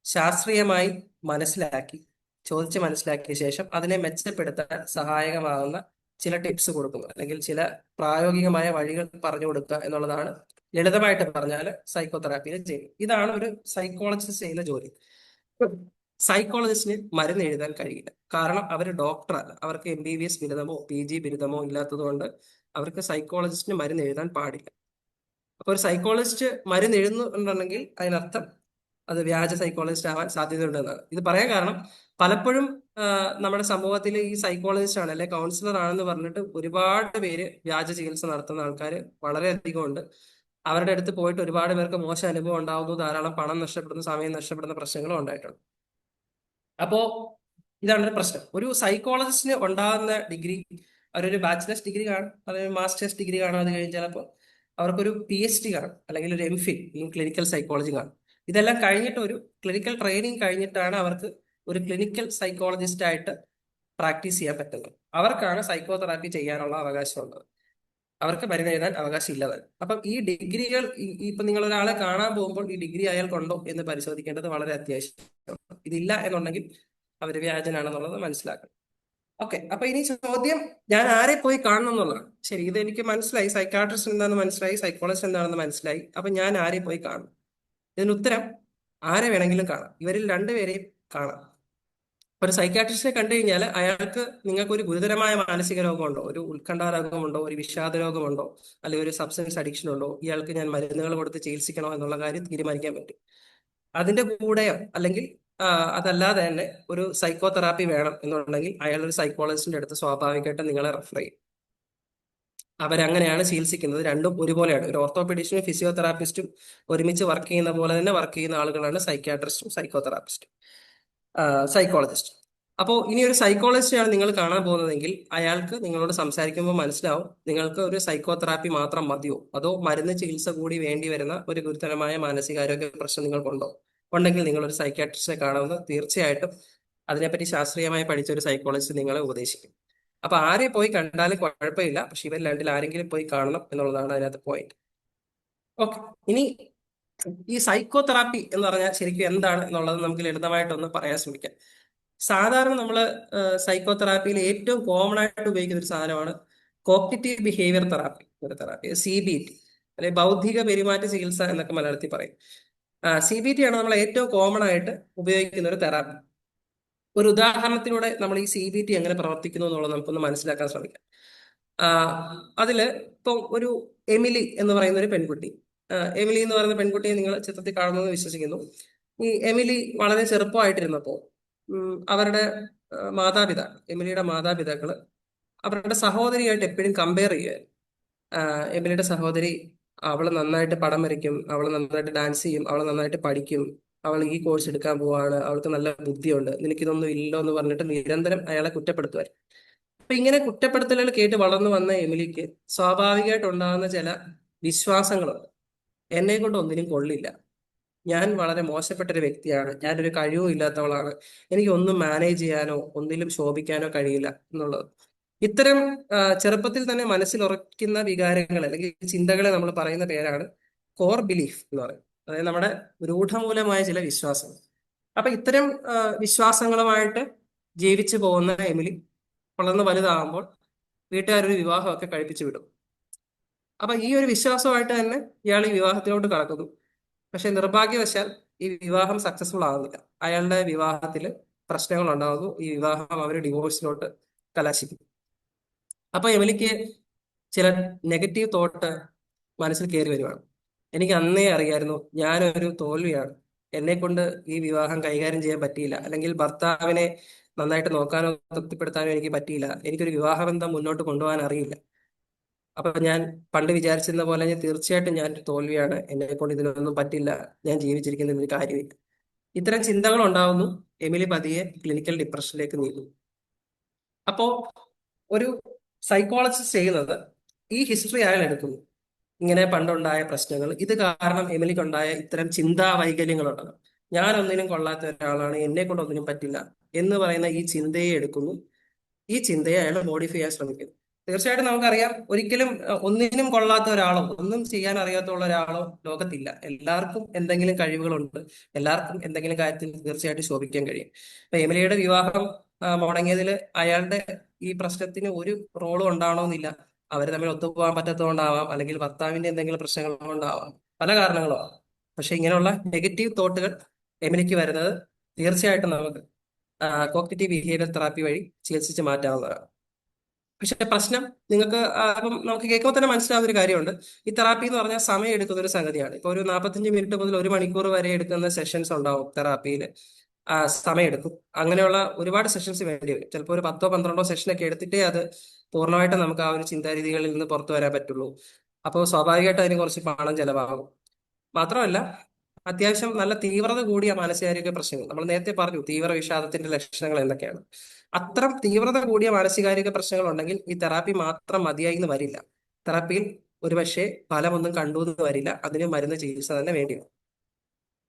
ശാസ്ത്രീയമായി മനസ്സിലാക്കി, ചോദിച്ച് മനസ്സിലാക്കിയ ശേഷം അതിനെ മെച്ചപ്പെടുത്താൻ സഹായകമാകുന്ന ചില ടിപ്സ് കൊടുക്കുക, അല്ലെങ്കിൽ ചില പ്രായോഗികമായ വഴികൾ പറഞ്ഞു കൊടുക്കുക എന്നുള്ളതാണ് ലളിതമായിട്ട് പറഞ്ഞാൽ സൈക്കോ തെറാപ്പിയിൽ ചെയ്യുന്നത്. ഇതാണ് ഒരു സൈക്കോളജിസ്റ്റ് ചെയ്യുന്ന ജോലി. സൈക്കോളജിസ്റ്റിന് മരുന്ന് എഴുതാൻ കഴിയില്ല, കാരണം അവർ ഡോക്ടറല്ല. അവർക്ക് MBBS ബിരുദമോ PG ബിരുദമോ ഇല്ലാത്തതുകൊണ്ട് അവർക്ക് സൈക്കോളജിസ്റ്റിന് മരുന്ന് എഴുതാൻ പാടില്ല. അപ്പൊ ഒരു സൈക്കോളജിസ്റ്റ് മരുന്ന് എഴുതുന്നുണ്ടെങ്കിൽ അതിനർത്ഥം അത് വ്യാജ സൈക്കോളജിസ്റ്റ് ആവാൻ സാധ്യതയുണ്ടെന്നാണ്. ഇത് പറയാൻ കാരണം, പലപ്പോഴും നമ്മുടെ സമൂഹത്തിൽ ഈ സൈക്കോളജിസ്റ്റ് ആണ് അല്ലെ കൗൺസിലർ ആണെന്ന് പറഞ്ഞിട്ട് ഒരുപാട് പേര് വ്യാജ ചികിത്സ നടത്തുന്ന ആൾക്കാർ വളരെയധികം ഉണ്ട്. അവരുടെ അടുത്ത് പോയിട്ട് ഒരുപാട് പേർക്ക് മോശം അനുഭവം ഉണ്ടാകുന്നു, ധാരാളം പണം നഷ്ടപ്പെടുന്നു, സമയം നഷ്ടപ്പെടുന്ന പ്രശ്നങ്ങളും ഉണ്ടായിട്ടുണ്ട്. അപ്പോ ഇതാണ് ഒരു പ്രശ്നം. ഒരു സൈക്കോളജിസ്റ്റിന് ഉണ്ടാകുന്ന ഡിഗ്രി, അവരൊരു ബാച്ചിലേഴ്സ് ഡിഗ്രി കാണും, അല്ലെങ്കിൽ മാസ്റ്റേഴ്സ് ഡിഗ്രി കാണും. അത് കഴിഞ്ഞ് ചിലപ്പോൾ അവർക്കൊരു PhD കാണും, അല്ലെങ്കിൽ ഒരു MPhil ഇൻ ക്ലിനിക്കൽ സൈക്കോളജി കാണും. ഇതെല്ലാം കഴിഞ്ഞിട്ട് ഒരു ക്ലിനിക്കൽ ട്രെയിനിങ് കഴിഞ്ഞിട്ടാണ് അവർക്ക് ഒരു ക്ലിനിക്കൽ സൈക്കോളജിസ്റ്റ് ആയിട്ട് പ്രാക്ടീസ് ചെയ്യാൻ പറ്റുന്നത്. അവർക്കാണ് സൈക്കോ തെറാപ്പി ചെയ്യാനുള്ള അവകാശമുള്ളത്. അവർക്ക് മരുന്ന് എഴുതാൻ അവകാശം ഇല്ലതാണ്. അപ്പം ഈ ഡിഗ്രികൾ, ഇപ്പൊ നിങ്ങൾ ഒരാളെ കാണാൻ പോകുമ്പോൾ ഈ ഡിഗ്രി അയാൾക്കുണ്ടോ എന്ന് പരിശോധിക്കേണ്ടത് വളരെ അത്യാവശ്യമാണ്. ഇതില്ല എന്നുണ്ടെങ്കിൽ അവർ വ്യാജനാണെന്നുള്ളത് മനസ്സിലാക്കണം. ഓക്കെ, അപ്പൊ ഇനി ചോദ്യം, ഞാൻ ആരെ പോയി കാണണം എന്നുള്ളതാണ്. ശരി, ഇത് എനിക്ക് മനസ്സിലായി, സൈക്കാട്രിസ്റ്റ് എന്താണെന്ന് മനസ്സിലായി, സൈക്കോളജിസ്റ്റ് എന്താണെന്ന് മനസ്സിലായി. അപ്പൊ ഞാൻ ആരെ പോയി കാണും? ഇതിന് ഉത്തരം, ആരെ വേണമെങ്കിലും കാണാം. ഇവരിൽ രണ്ടുപേരെയും കാണാം. ഒരു സൈക്കാട്രിസ്റ്റിനെ കണ്ടു കഴിഞ്ഞാൽ അയാൾക്ക് നിങ്ങൾക്ക് ഒരു ഗുരുതരമായ മാനസിക രോഗമുണ്ടോ, ഒരു ഉത്കണ്ഠ രോഗമുണ്ടോ, ഒരു വിഷാദ രോഗമുണ്ടോ, അല്ലെങ്കിൽ ഒരു സബ്സ്റ്റൻസ് അഡിക്ഷൻ ഉണ്ടോ, ഇയാൾക്ക് ഞാൻ മരുന്നുകൾ കൊടുത്ത് ചികിത്സിക്കണോ എന്നുള്ള കാര്യം തീരുമാനിക്കാൻ പറ്റും. അതിന്റെ കൂടെയോ അല്ലെങ്കിൽ അതല്ലാതെ തന്നെ ഒരു സൈക്കോ തെറാപ്പി വേണം എന്നുണ്ടെങ്കിൽ അയാൾ ഒരു സൈക്കോളജിസ്റ്റിന്റെ അടുത്ത് സ്വാഭാവികമായിട്ടും നിങ്ങളെ റെഫർ ചെയ്യും. അവരങ്ങനെയാണ് ചികിത്സിക്കുന്നത്. രണ്ടും ഒരുപോലെയാണ്. ഒരു ഓർത്തോപീഡീഷ്യനും ഫിസിയോതെറാപ്പിസ്റ്റും ഒരുമിച്ച് വർക്ക് ചെയ്യുന്ന പോലെ തന്നെ വർക്ക് ചെയ്യുന്ന ആളുകളാണ് സൈക്യാട്രിസ്റ്റും സൈക്കോതെറാപ്പിസ്റ്റും സൈക്കോളജിസ്റ്റും. അപ്പോൾ ഇനി ഒരു സൈക്കോളജിസ്റ്റിനെയാണ് നിങ്ങൾ കാണാൻ പോകുന്നതെങ്കിൽ അയാൾക്ക് നിങ്ങളോട് സംസാരിക്കുമ്പോൾ മനസ്സിലാവും നിങ്ങൾക്ക് ഒരു സൈക്കോ തെറാപ്പി മാത്രം മതിയോ, അതോ മരുന്ന് ചികിത്സ കൂടി വേണ്ടി വരുന്ന ഒരു ഗുരുതരമായ മാനസികാരോഗ്യ പ്രശ്നം നിങ്ങൾക്കുണ്ടോ. ഉണ്ടെങ്കിൽ നിങ്ങൾ ഒരു സൈക്യാട്രിസ്റ്റിനെ കാണുന്നത് തീർച്ചയായിട്ടും അതിനെപ്പറ്റി ശാസ്ത്രീയമായി പഠിച്ച ഒരു സൈക്കോളജിസ്റ്റ് നിങ്ങളെ ഉപദേശിക്കും. അപ്പൊ ആരെ പോയി കണ്ടാലും കുഴപ്പമില്ല, പക്ഷെ ഇവർ രണ്ടിൽ ആരെങ്കിലും പോയി കാണണം എന്നുള്ളതാണ് അതിനകത്ത് പോയിന്റ്. ഓക്കെ, ഇനി ഈ സൈക്കോ തെറാപ്പി എന്ന് പറഞ്ഞാൽ ശരിക്കും എന്താണ് എന്നുള്ളത് നമുക്ക് ലളിതമായിട്ടൊന്ന് പറയാൻ ശ്രമിക്കാം. സാധാരണ നമ്മൾ സൈക്കോ തെറാപ്പിയിൽ ഏറ്റവും കോമൺ ആയിട്ട് ഉപയോഗിക്കുന്ന ഒരു സാധനമാണ് കോഗ്നിറ്റീവ് ബിഹേവിയർ തെറാപ്പി, ഒരു തെറാപ്പി, CBT, അല്ലെങ്കിൽ ബൗദ്ധിക പെരുമാറ്റ ചികിത്സ എന്നൊക്കെ മലയാളത്തിൽ പറയും. CBT ആണ് നമ്മൾ ഏറ്റവും കോമൺ ആയിട്ട് ഉപയോഗിക്കുന്ന ഒരു തെറാപ്പി. ഒരു ഉദാഹരണത്തിലൂടെ നമ്മൾ ഈ CBT എങ്ങനെ പ്രവർത്തിക്കുന്നു എന്നുള്ളത് നമുക്കൊന്ന് മനസ്സിലാക്കാൻ ശ്രമിക്കാം. അതില് ഇപ്പൊ ഒരു എമിലി എന്ന് പറയുന്ന ഒരു പെൺകുട്ടി, എമിലി എന്ന് പറയുന്ന പെൺകുട്ടിയെ നിങ്ങൾ ചിത്രത്തിൽ കാണുമെന്ന് വിശ്വസിക്കുന്നു. ഈ എമിലി വളരെ ചെറുപ്പമായിട്ടിരുന്നപ്പോൾ അവരുടെ എമിലിയുടെ മാതാപിതാക്കള് അവരുടെ സഹോദരിയായിട്ട് എപ്പോഴും കമ്പയർ ചെയ്യുമായിരുന്നു. എമിലിയുടെ സഹോദരി, അവള് നന്നായിട്ട് പടം വരയ്ക്കും, അവള് നന്നായിട്ട് ഡാൻസ് ചെയ്യും, അവള് നന്നായിട്ട് പഠിക്കും, അവൾ ഈ കോഴ്സ് എടുക്കാൻ പോവാണ്, അവൾക്ക് നല്ല ബുദ്ധിയുണ്ട്, നിനക്കിതൊന്നും ഇല്ലോ എന്ന് പറഞ്ഞിട്ട് നിരന്തരം അയാളെ കുറ്റപ്പെടുത്തുമായിരുന്നു. അപ്പൊ ഇങ്ങനെ കുറ്റപ്പെടുത്തലുകൾ കേട്ട് വളർന്നു വന്ന എമിലിക്ക് സ്വാഭാവികമായിട്ട് ഉണ്ടാകുന്ന ചില വിശ്വാസങ്ങളുണ്ട്. എന്നെ കൊണ്ട് ഒന്നിനും കൊള്ളില്ല, ഞാൻ വളരെ മോശപ്പെട്ട ഒരു വ്യക്തിയാണ്, ഞാനൊരു കഴിവും ഇല്ലാത്തവളാണ്, എനിക്ക് ഒന്നും മാനേജ് ചെയ്യാനോ ഒന്നിലും ശോഭിക്കാനോ കഴിയില്ല എന്നുള്ളത്. ഇത്തരം ചെറുപ്പത്തിൽ തന്നെ മനസ്സിൽ ഉറയ്ക്കുന്ന വികാരങ്ങൾ അല്ലെങ്കിൽ ചിന്തകളെ നമ്മൾ പറയുന്ന പേരാണ് കോർ ബിലീഫ് എന്ന് പറയുന്നത്. അതായത് നമ്മുടെ രൂഢമൂലമായ ചില വിശ്വാസങ്ങൾ. അപ്പൊ ഇത്തരം വിശ്വാസങ്ങളുമായിട്ട് ജീവിച്ചു പോകുന്ന എമിലി വളർന്ന് വലുതാകുമ്പോൾ വീട്ടുകാരൊരു വിവാഹമൊക്കെ കഴിപ്പിച്ചു വിടും. അപ്പൊ ഈ ഒരു വിശ്വാസമായിട്ട് തന്നെ ഇയാൾ ഈ വിവാഹത്തിലോട്ട് കടക്കുന്നു. പക്ഷെ നിർഭാഗ്യവശാൽ ഈ വിവാഹം സക്സസ്ഫുൾ ആകുന്നില്ല. അയാളുടെ വിവാഹത്തിൽ പ്രശ്നങ്ങൾ ഉണ്ടാകുന്നു. ഈ വിവാഹം അവർ ഡിവോഴ്സിലോട്ട് കലാശിക്കും. അപ്പൊ എമിലിക്ക് ചില നെഗറ്റീവ് തോട്ട് മനസ്സിൽ കയറി വരുവാണ്. എനിക്ക് അന്നേ അറിയായിരുന്നു ഞാനൊരു തോൽവിയാണ്, എന്നെ കൊണ്ട് ഈ വിവാഹം കൈകാര്യം ചെയ്യാൻ പറ്റിയില്ല, അല്ലെങ്കിൽ ഭർത്താവിനെ നന്നായിട്ട് നോക്കാനോ തൃപ്തിപ്പെടുത്താനോ എനിക്ക് പറ്റിയില്ല. എനിക്കൊരു വിവാഹബന്ധം മുന്നോട്ട് കൊണ്ടുപോകാൻ അറിയില്ല. അപ്പൊ ഞാൻ പണ്ട് വിചാരിച്ചിരുന്ന പോലെ തീർച്ചയായിട്ടും ഞാൻ ഒരു തോൽവിയാണ്, എന്നെ കൊണ്ട് ഇതിനൊന്നും പറ്റില്ല, ഞാൻ ജീവിച്ചിരിക്കുന്ന ഒരു കാര്യമില്ല. ഇത്തരം ചിന്തകൾ ഉണ്ടാവുന്നു. എമിലി പതിയെ ക്ലിനിക്കൽ ഡിപ്രഷനിലേക്ക് നീങ്ങും. അപ്പോ ഒരു സൈക്കോളജിസ്റ്റ് ചെയ്യുന്നത് ഈ ഹിസ്റ്ററി അയാൾ എടുക്കുന്നു. ഇങ്ങനെ പണ്ടുണ്ടായ പ്രശ്നങ്ങൾ, ഇത് കാരണം എമിലിക്കുണ്ടായ ഇത്തരം ചിന്താ വൈകല്യങ്ങളുണ്ട്. ഞാൻ ഒന്നിനും കൊള്ളാത്ത ഒരാളാണ്, എന്നെ കൊണ്ട് ഒന്നിനും പറ്റില്ല എന്ന് പറയുന്ന ഈ ചിന്തയെ എടുക്കുന്നു. ഈ ചിന്തയെ അയാൾ മോഡിഫൈ ചെയ്യാൻ ശ്രമിക്കുന്നു. തീർച്ചയായിട്ടും നമുക്കറിയാം, ഒരിക്കലും ഒന്നിനും കൊള്ളാത്ത ഒരാളോ ഒന്നും ചെയ്യാൻ അറിയാത്തുള്ള ഒരാളോ ലോകത്തില്ല. എല്ലാവർക്കും എന്തെങ്കിലും കഴിവുകളുണ്ട്, എല്ലാവർക്കും എന്തെങ്കിലും കാര്യത്തിൽ തീർച്ചയായിട്ടും ശോഭിക്കാൻ കഴിയും. ഇപ്പൊ എമിലിയുടെ വിവാഹം മുടങ്ങിയതിൽ അയാളുടെ ഈ പ്രശ്നത്തിന് ഒരു റോളും ഉണ്ടാവണമെന്നില്ല. അവർ തമ്മിൽ ഒത്തുപോകാൻ പറ്റാത്തതുകൊണ്ടാവാം, അല്ലെങ്കിൽ ഭർത്താവിന്റെ എന്തെങ്കിലും പ്രശ്നങ്ങൾ കൊണ്ടാവാം, പല കാരണങ്ങളും ആവാം. പക്ഷെ ഇങ്ങനെയുള്ള നെഗറ്റീവ് തോട്ടുകൾ എമിലിക്ക് വരുന്നത് തീർച്ചയായിട്ടും നമുക്ക് കോഗ്നിറ്റീവ് ബിഹേവിയർ തെറാപ്പി വഴി ചികിത്സിച്ച് മാറ്റാവുന്നതാണ്. പക്ഷെ പ്രശ്നം നിങ്ങൾക്ക് ഇപ്പം നമുക്ക് കേൾക്കുമ്പോൾ തന്നെ മനസ്സിലാവുന്ന ഒരു കാര്യമുണ്ട്. ഈ തെറാപ്പി എന്ന് പറഞ്ഞാൽ സമയം എടുക്കുന്ന ഒരു സംഗതിയാണ്. ഇപ്പൊ ഒരു 45 മിനിറ്റ് മുതൽ 1 മണിക്കൂർ വരെ എടുക്കുന്ന സെഷൻസ് ഉണ്ടാവും തെറാപ്പിയിൽ. സമയമെടുക്കും. അങ്ങനെയുള്ള ഒരുപാട് സെഷൻസ് വേണ്ടി വരും. ചിലപ്പോൾ ഒരു 10ഓ 12ഓ സെഷനൊക്കെ എടുത്തിട്ടേ അത് പൂർണ്ണമായിട്ടും നമുക്ക് ആ ഒരു ചിന്താരീതികളിൽ നിന്ന് പുറത്തു വരാൻ പറ്റുള്ളൂ. അപ്പോൾ സ്വാഭാവികമായിട്ട് അതിന് കുറച്ച് പണം ചെലവാകും. മാത്രമല്ല, അത്യാവശ്യം നല്ല തീവ്രത കൂടിയ മാനസികാരോഗ്യ പ്രശ്നങ്ങൾ, നമ്മൾ നേരത്തെ പറഞ്ഞു തീവ്ര വിഷാദത്തിന്റെ ലക്ഷണങ്ങൾ എന്തൊക്കെയാണ്. അത്തരം തീവ്രത കൂടിയ മാനസികാരോഗ്യ പ്രശ്നങ്ങൾ ഉണ്ടെങ്കിൽ ഈ തെറാപ്പി മാത്രം മതിയായി എന്ന് വരില്ല. തെറാപ്പിയിൽ ഒരുപക്ഷെ ഫലമൊന്നും കണ്ടു എന്ന് വരില്ല. അതിന് മരുന്ന് ചികിത്സ തന്നെ വേണ്ടി വരും.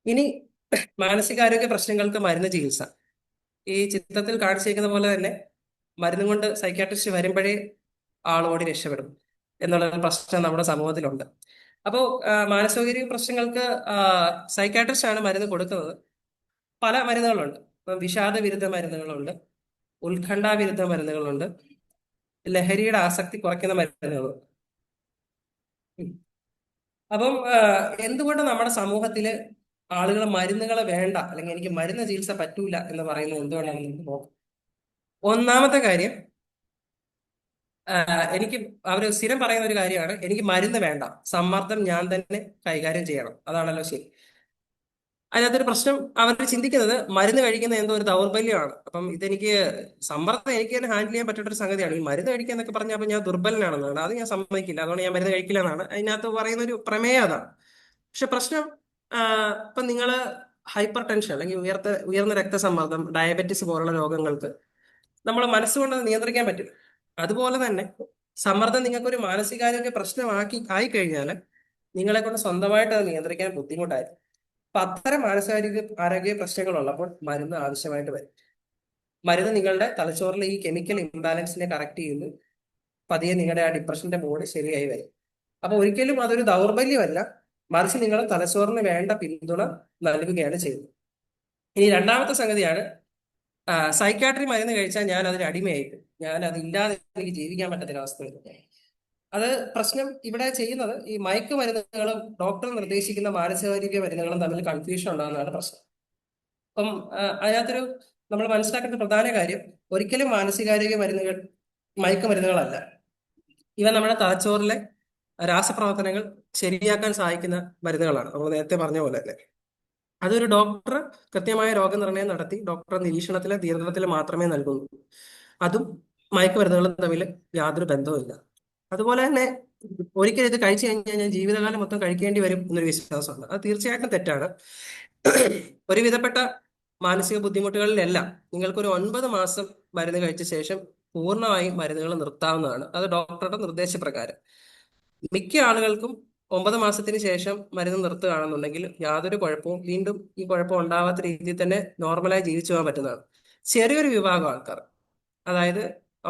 ഇനി മാനസികാരോഗ്യ പ്രശ്നങ്ങൾക്ക് മരുന്ന് ചികിത്സ ഈ ചിത്രത്തിൽ കാണിച്ചിരിക്കുന്ന പോലെ തന്നെ മരുന്ന് കൊണ്ട് സൈക്യാട്രിസ്റ്റ് വരുമ്പോഴേ ആളോടി രക്ഷപ്പെടും എന്നുള്ള ഒരു പ്രശ്നം നമ്മുടെ സമൂഹത്തിലുണ്ട്. അപ്പോൾ മാനസികാരോഗ്യ പ്രശ്നങ്ങൾക്ക് സൈക്യാട്രിസ്റ്റ് ആണ് മരുന്ന് കൊടുക്കുന്നത്. പല മരുന്നുകളുണ്ട്. ഇപ്പം വിഷാദ വിരുദ്ധ മരുന്നുകളുണ്ട്, ഉത്കണ്ഠ വിരുദ്ധ മരുന്നുകളുണ്ട്, ലഹരിയുടെ ആസക്തി കുറയ്ക്കുന്ന മരുന്നുകളുണ്ട്. അപ്പം എന്തുകൊണ്ട് നമ്മുടെ സമൂഹത്തില് ആളുകൾ മരുന്നുകളെ വേണ്ട, അല്ലെങ്കിൽ എനിക്ക് മരുന്ന് ചികിത്സ പറ്റൂല എന്ന് പറയുന്നത് എന്തുകൊണ്ടാണ് നമുക്ക് നോക്കാം. ഒന്നാമത്തെ കാര്യം, എനിക്ക് അവർ സ്ഥിരം പറയുന്ന ഒരു കാര്യമാണ്, എനിക്ക് മരുന്ന് വേണ്ട, സമ്മർദ്ദം ഞാൻ തന്നെ കൈകാര്യം ചെയ്യണം. അതാണല്ലോ ശരി. അതിനകത്തൊരു പ്രശ്നം അവർ ചിന്തിക്കുന്നത് മരുന്ന് കഴിക്കുന്ന എന്തോ ഒരു ദൗർബല്യമാണ്. അപ്പം ഇതെനിക്ക് സമ്മർദ്ദം എനിക്ക് തന്നെ ഹാൻഡിൽ ചെയ്യാൻ പറ്റേണ്ട ഒരു സംഗതിയാണ്. ഈ മരുന്ന് കഴിക്കുക എന്നൊക്കെ പറഞ്ഞാൽ അപ്പൊ ഞാൻ ദുർബലനാണെന്നാണ്. അത് ഞാൻ സമ്മതിക്കില്ല, അതുകൊണ്ട് ഞാൻ മരുന്ന് കഴിക്കില്ല എന്നാണ് അതിനകത്ത് പറയുന്ന ഒരു പ്രമേയം. അതാണ്. പക്ഷെ പ്രശ്നം ഇപ്പൊ നിങ്ങള് ഹൈപ്പർ ടെൻഷൻ അല്ലെങ്കിൽ ഉയർന്ന രക്തസമ്മർദ്ദം, ഡയബറ്റിസ് പോലുള്ള രോഗങ്ങൾക്ക് നമ്മൾ മനസ്സുകൊണ്ട് നിയന്ത്രിക്കാൻ പറ്റില്ല. അതുപോലെ തന്നെ സമ്മർദ്ദം നിങ്ങൾക്കൊരു മാനസികാരോഗ്യ ആയി കഴിഞ്ഞാൽ നിങ്ങളെ കൊണ്ട് സ്വന്തമായിട്ട് അത് നിയന്ത്രിക്കാൻ ബുദ്ധിമുട്ടായിരിക്കും. അപ്പൊ അത്തരം ആരോഗ്യ പ്രശ്നങ്ങൾ ഉള്ളപ്പോൾ മരുന്ന് ആവശ്യമായിട്ട് വരും. മരുന്ന് നിങ്ങളുടെ തലച്ചോറിലെ ഈ കെമിക്കൽ ഇംബാലൻസിനെ കറക്റ്റ് ചെയ്യുന്നു. പതിയെ നിങ്ങളുടെ ആ ഡിപ്രഷന്റെ മോഡ് ശരിയായി വരും. അപ്പൊ ഒരിക്കലും അതൊരു ദൗർബല്യമല്ല, മറിച്ച് നിങ്ങൾ തലച്ചോറിന് വേണ്ട പിന്തുണ നൽകുകയാണ് ചെയ്യുന്നത്. ഇനി രണ്ടാമത്തെ സംഗതിയാണ്, സൈക്യാട്രി മരുന്ന് കഴിച്ചാൽ ഞാൻ അതിന് അടിമയായിരിക്കും, ഞാൻ അതില്ലാതെ എനിക്ക് ജീവിക്കാൻ പറ്റാത്തൊരവസ്ഥ വരും. അത് പ്രശ്നം ഇവിടെ ചെയ്യുന്നത് ഈ മയക്കുമരുന്നുകളും ഡോക്ടർ നിർദ്ദേശിക്കുന്ന മാനസികാരോഗ്യ മരുന്നുകളും തമ്മിൽ കൺഫ്യൂഷൻ ഉണ്ടാകുന്നതാണ് പ്രശ്നം. അപ്പം അതിനകത്തൊരു നമ്മൾ മനസ്സിലാക്കേണ്ട പ്രധാന കാര്യം, ഒരിക്കലും മാനസികാരോഗ്യ മരുന്നുകൾ മയക്കുമരുന്നുകളല്ല. ഇവ നമ്മുടെ തലച്ചോറിലെ രാസപ്രവർത്തനങ്ങൾ ശരിയാക്കാൻ സഹായിക്കുന്ന മരുന്നുകളാണ്. നമ്മൾ നേരത്തെ പറഞ്ഞ പോലെ തന്നെ അതൊരു ഡോക്ടർ കൃത്യമായ രോഗനിർണയം നടത്തി ഡോക്ടർ നിരീക്ഷണത്തിലെ നിയന്ത്രണത്തിൽ മാത്രമേ നൽകുന്നു. അതും മയക്കുമരുന്നുകളും തമ്മിൽ യാതൊരു ബന്ധവുമില്ല. അതുപോലെ തന്നെ ഒരിക്കലും ഇത് കഴിച്ചു കഴിഞ്ഞാൽ ഞാൻ ജീവിതകാലം മൊത്തം കഴിക്കേണ്ടി വരും എന്നൊരു വിശ്വാസമുണ്ട്. അത് തീർച്ചയായിട്ടും തെറ്റാണ്. ഒരുവിധപ്പെട്ട മാനസിക ബുദ്ധിമുട്ടുകളിലെല്ലാം നിങ്ങൾക്കൊരു 9 മാസം മരുന്ന് കഴിച്ച ശേഷം പൂർണ്ണമായും മരുന്നുകൾ നിർത്താവുന്നതാണ്. അത് ഡോക്ടറുടെ നിർദ്ദേശപ്രകാരം. മിക്ക ആളുകൾക്കും 9 മാസത്തിന് ശേഷം മരുന്ന് നിർത്തുകയാണെന്നുണ്ടെങ്കിൽ യാതൊരു കുഴപ്പവും, വീണ്ടും ഈ കുഴപ്പം ഉണ്ടാവാത്ത രീതിയിൽ തന്നെ നോർമലായി ജീവിച്ചു പോകാൻ പറ്റുന്നതാണ്. ചെറിയൊരു വിഭാഗം ആൾക്കാർ, അതായത്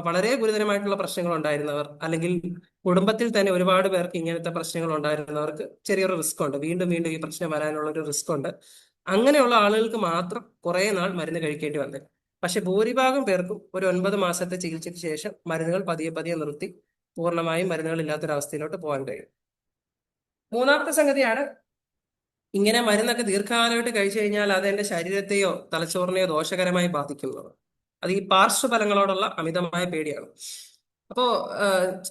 വളരെ ഗുരുതരമായിട്ടുള്ള പ്രശ്നങ്ങൾ ഉണ്ടായിരുന്നവർ, അല്ലെങ്കിൽ കുടുംബത്തിൽ തന്നെ ഒരുപാട് പേർക്ക് ഇങ്ങനത്തെ പ്രശ്നങ്ങൾ ഉണ്ടായിരുന്നവർക്ക് ചെറിയൊരു റിസ്ക് ഉണ്ട്, വീണ്ടും വീണ്ടും ഈ പ്രശ്നം വരാനുള്ള ഒരു റിസ്ക് ഉണ്ട്. അങ്ങനെയുള്ള ആളുകൾക്ക് മാത്രം കുറെ നാൾ മരുന്ന് കഴിക്കേണ്ടി വന്നത്. പക്ഷെ ഭൂരിഭാഗം പേർക്കും ഒരു 9 മാസത്തെ ചികിത്സയ്ക്ക് ശേഷം മരുന്നുകൾ പതിയെ പതിയെ നിർത്തി പൂർണ്ണമായും മരുന്നുകൾ ഇല്ലാത്തൊരവസ്ഥയിലോട്ട് പോകാൻ കഴിയും. മൂന്നാമത്തെ സംഗതിയാണ്, ഇങ്ങനെ മരുന്നൊക്കെ ദീർഘകാലമായിട്ട് കഴിച്ചു കഴിഞ്ഞാൽ അത് എന്റെ ശരീരത്തെയോ തലച്ചോറിനെയോ ദോഷകരമായി ബാധിക്കുന്നത്. അത് ഈ പാർശ്വഫലങ്ങളോടുള്ള അമിതമായ പേടിയാണ്. അപ്പോ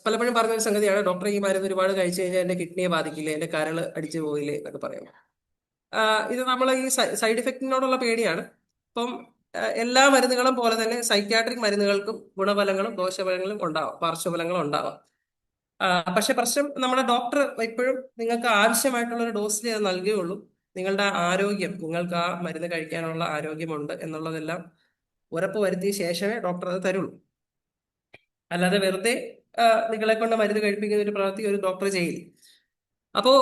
പലപ്പോഴും പറഞ്ഞൊരു സംഗതിയാണ്, ഡോക്ടർ ഈ മരുന്ന് ഒരുപാട് കഴിച്ചു കഴിഞ്ഞാൽ എന്റെ കിഡ്നിയെ ബാധിക്കില്ലേ, എന്റെ കരള് അടിച്ചു പോയില്ലേ എന്നൊക്കെ പറയാം. ഇത് നമ്മൾ ഈ സൈഡ് ഇഫക്റ്റിനോടുള്ള പേടിയാണ്. അപ്പം എല്ലാ മരുന്നുകളും പോലെ തന്നെ സൈക്യാട്രിക് മരുന്നുകൾക്കും ഗുണഫലങ്ങളും ദോഷഫലങ്ങളും ഉണ്ടാവാം, പാർശ്വഫലങ്ങളും ഉണ്ടാവാം. പക്ഷെ പ്രശ്നം നമ്മുടെ ഡോക്ടർ എപ്പോഴും നിങ്ങൾക്ക് ആവശ്യമായിട്ടുള്ള ഒരു ഡോസിൽ അത് നൽകുകയുള്ളൂ. നിങ്ങളുടെ ആരോഗ്യം, നിങ്ങൾക്ക് ആ മരുന്ന് കഴിക്കാനുള്ള ആരോഗ്യമുണ്ട് എന്നുള്ളതെല്ലാം ഉറപ്പ് വരുത്തിയ ശേഷമേ ഡോക്ടർ അത് തരുള്ളൂ. അല്ലാതെ വെറുതെ നിങ്ങളെ കൊണ്ട് മരുന്ന് കഴിപ്പിക്കുന്ന ഒരു പ്രവൃത്തി ഒരു ഡോക്ടർ ചെയ്യില്ല. അപ്പോ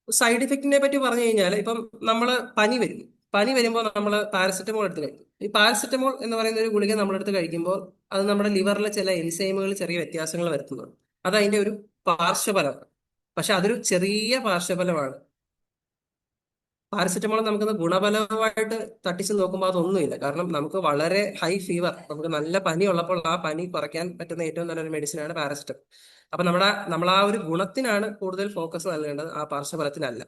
സൈഡ് ഇഫക്റ്റിനെ പറ്റി പറഞ്ഞു കഴിഞ്ഞാൽ, ഇപ്പം നമ്മൾ പനി വരുമ്പോൾ നമ്മൾ പാരസെറ്റമോൾ എടുത്ത് കഴിക്കും. ഈ പാരസെറ്റമോൾ എന്ന് പറയുന്ന ഒരു ഗുളിക നമ്മളെടുത്ത് കഴിക്കുമ്പോൾ അത് നമ്മുടെ ലിവറിലെ ചില എൻസൈമുകളിൽ ചെറിയ വ്യത്യാസങ്ങൾ വരുത്തുന്നുണ്ട്. അത് അതിന്റെ ഒരു പാർശ്വഫലമാണ്. പക്ഷെ അതൊരു ചെറിയ പാർശ്വഫലമാണ്. പാരസെറ്റമോൾ നമുക്കൊന്ന് ഗുണഫലമായിട്ട് തട്ടിച്ച് നോക്കുമ്പോൾ അതൊന്നുമില്ല. കാരണം നമുക്ക് വളരെ ഹൈ ഫീവർ, നമുക്ക് നല്ല പനി ഉള്ളപ്പോൾ ആ പനി കുറയ്ക്കാൻ പറ്റുന്ന ഏറ്റവും നല്ലൊരു മെഡിസിനാണ് പാരസെറ്റമോൾ. അപ്പൊ നമ്മൾ ആ ഒരു ഗുണത്തിനാണ് കൂടുതൽ ഫോക്കസ് നൽകേണ്ടത്, ആ പാർശ്വഫലത്തിനല്ല.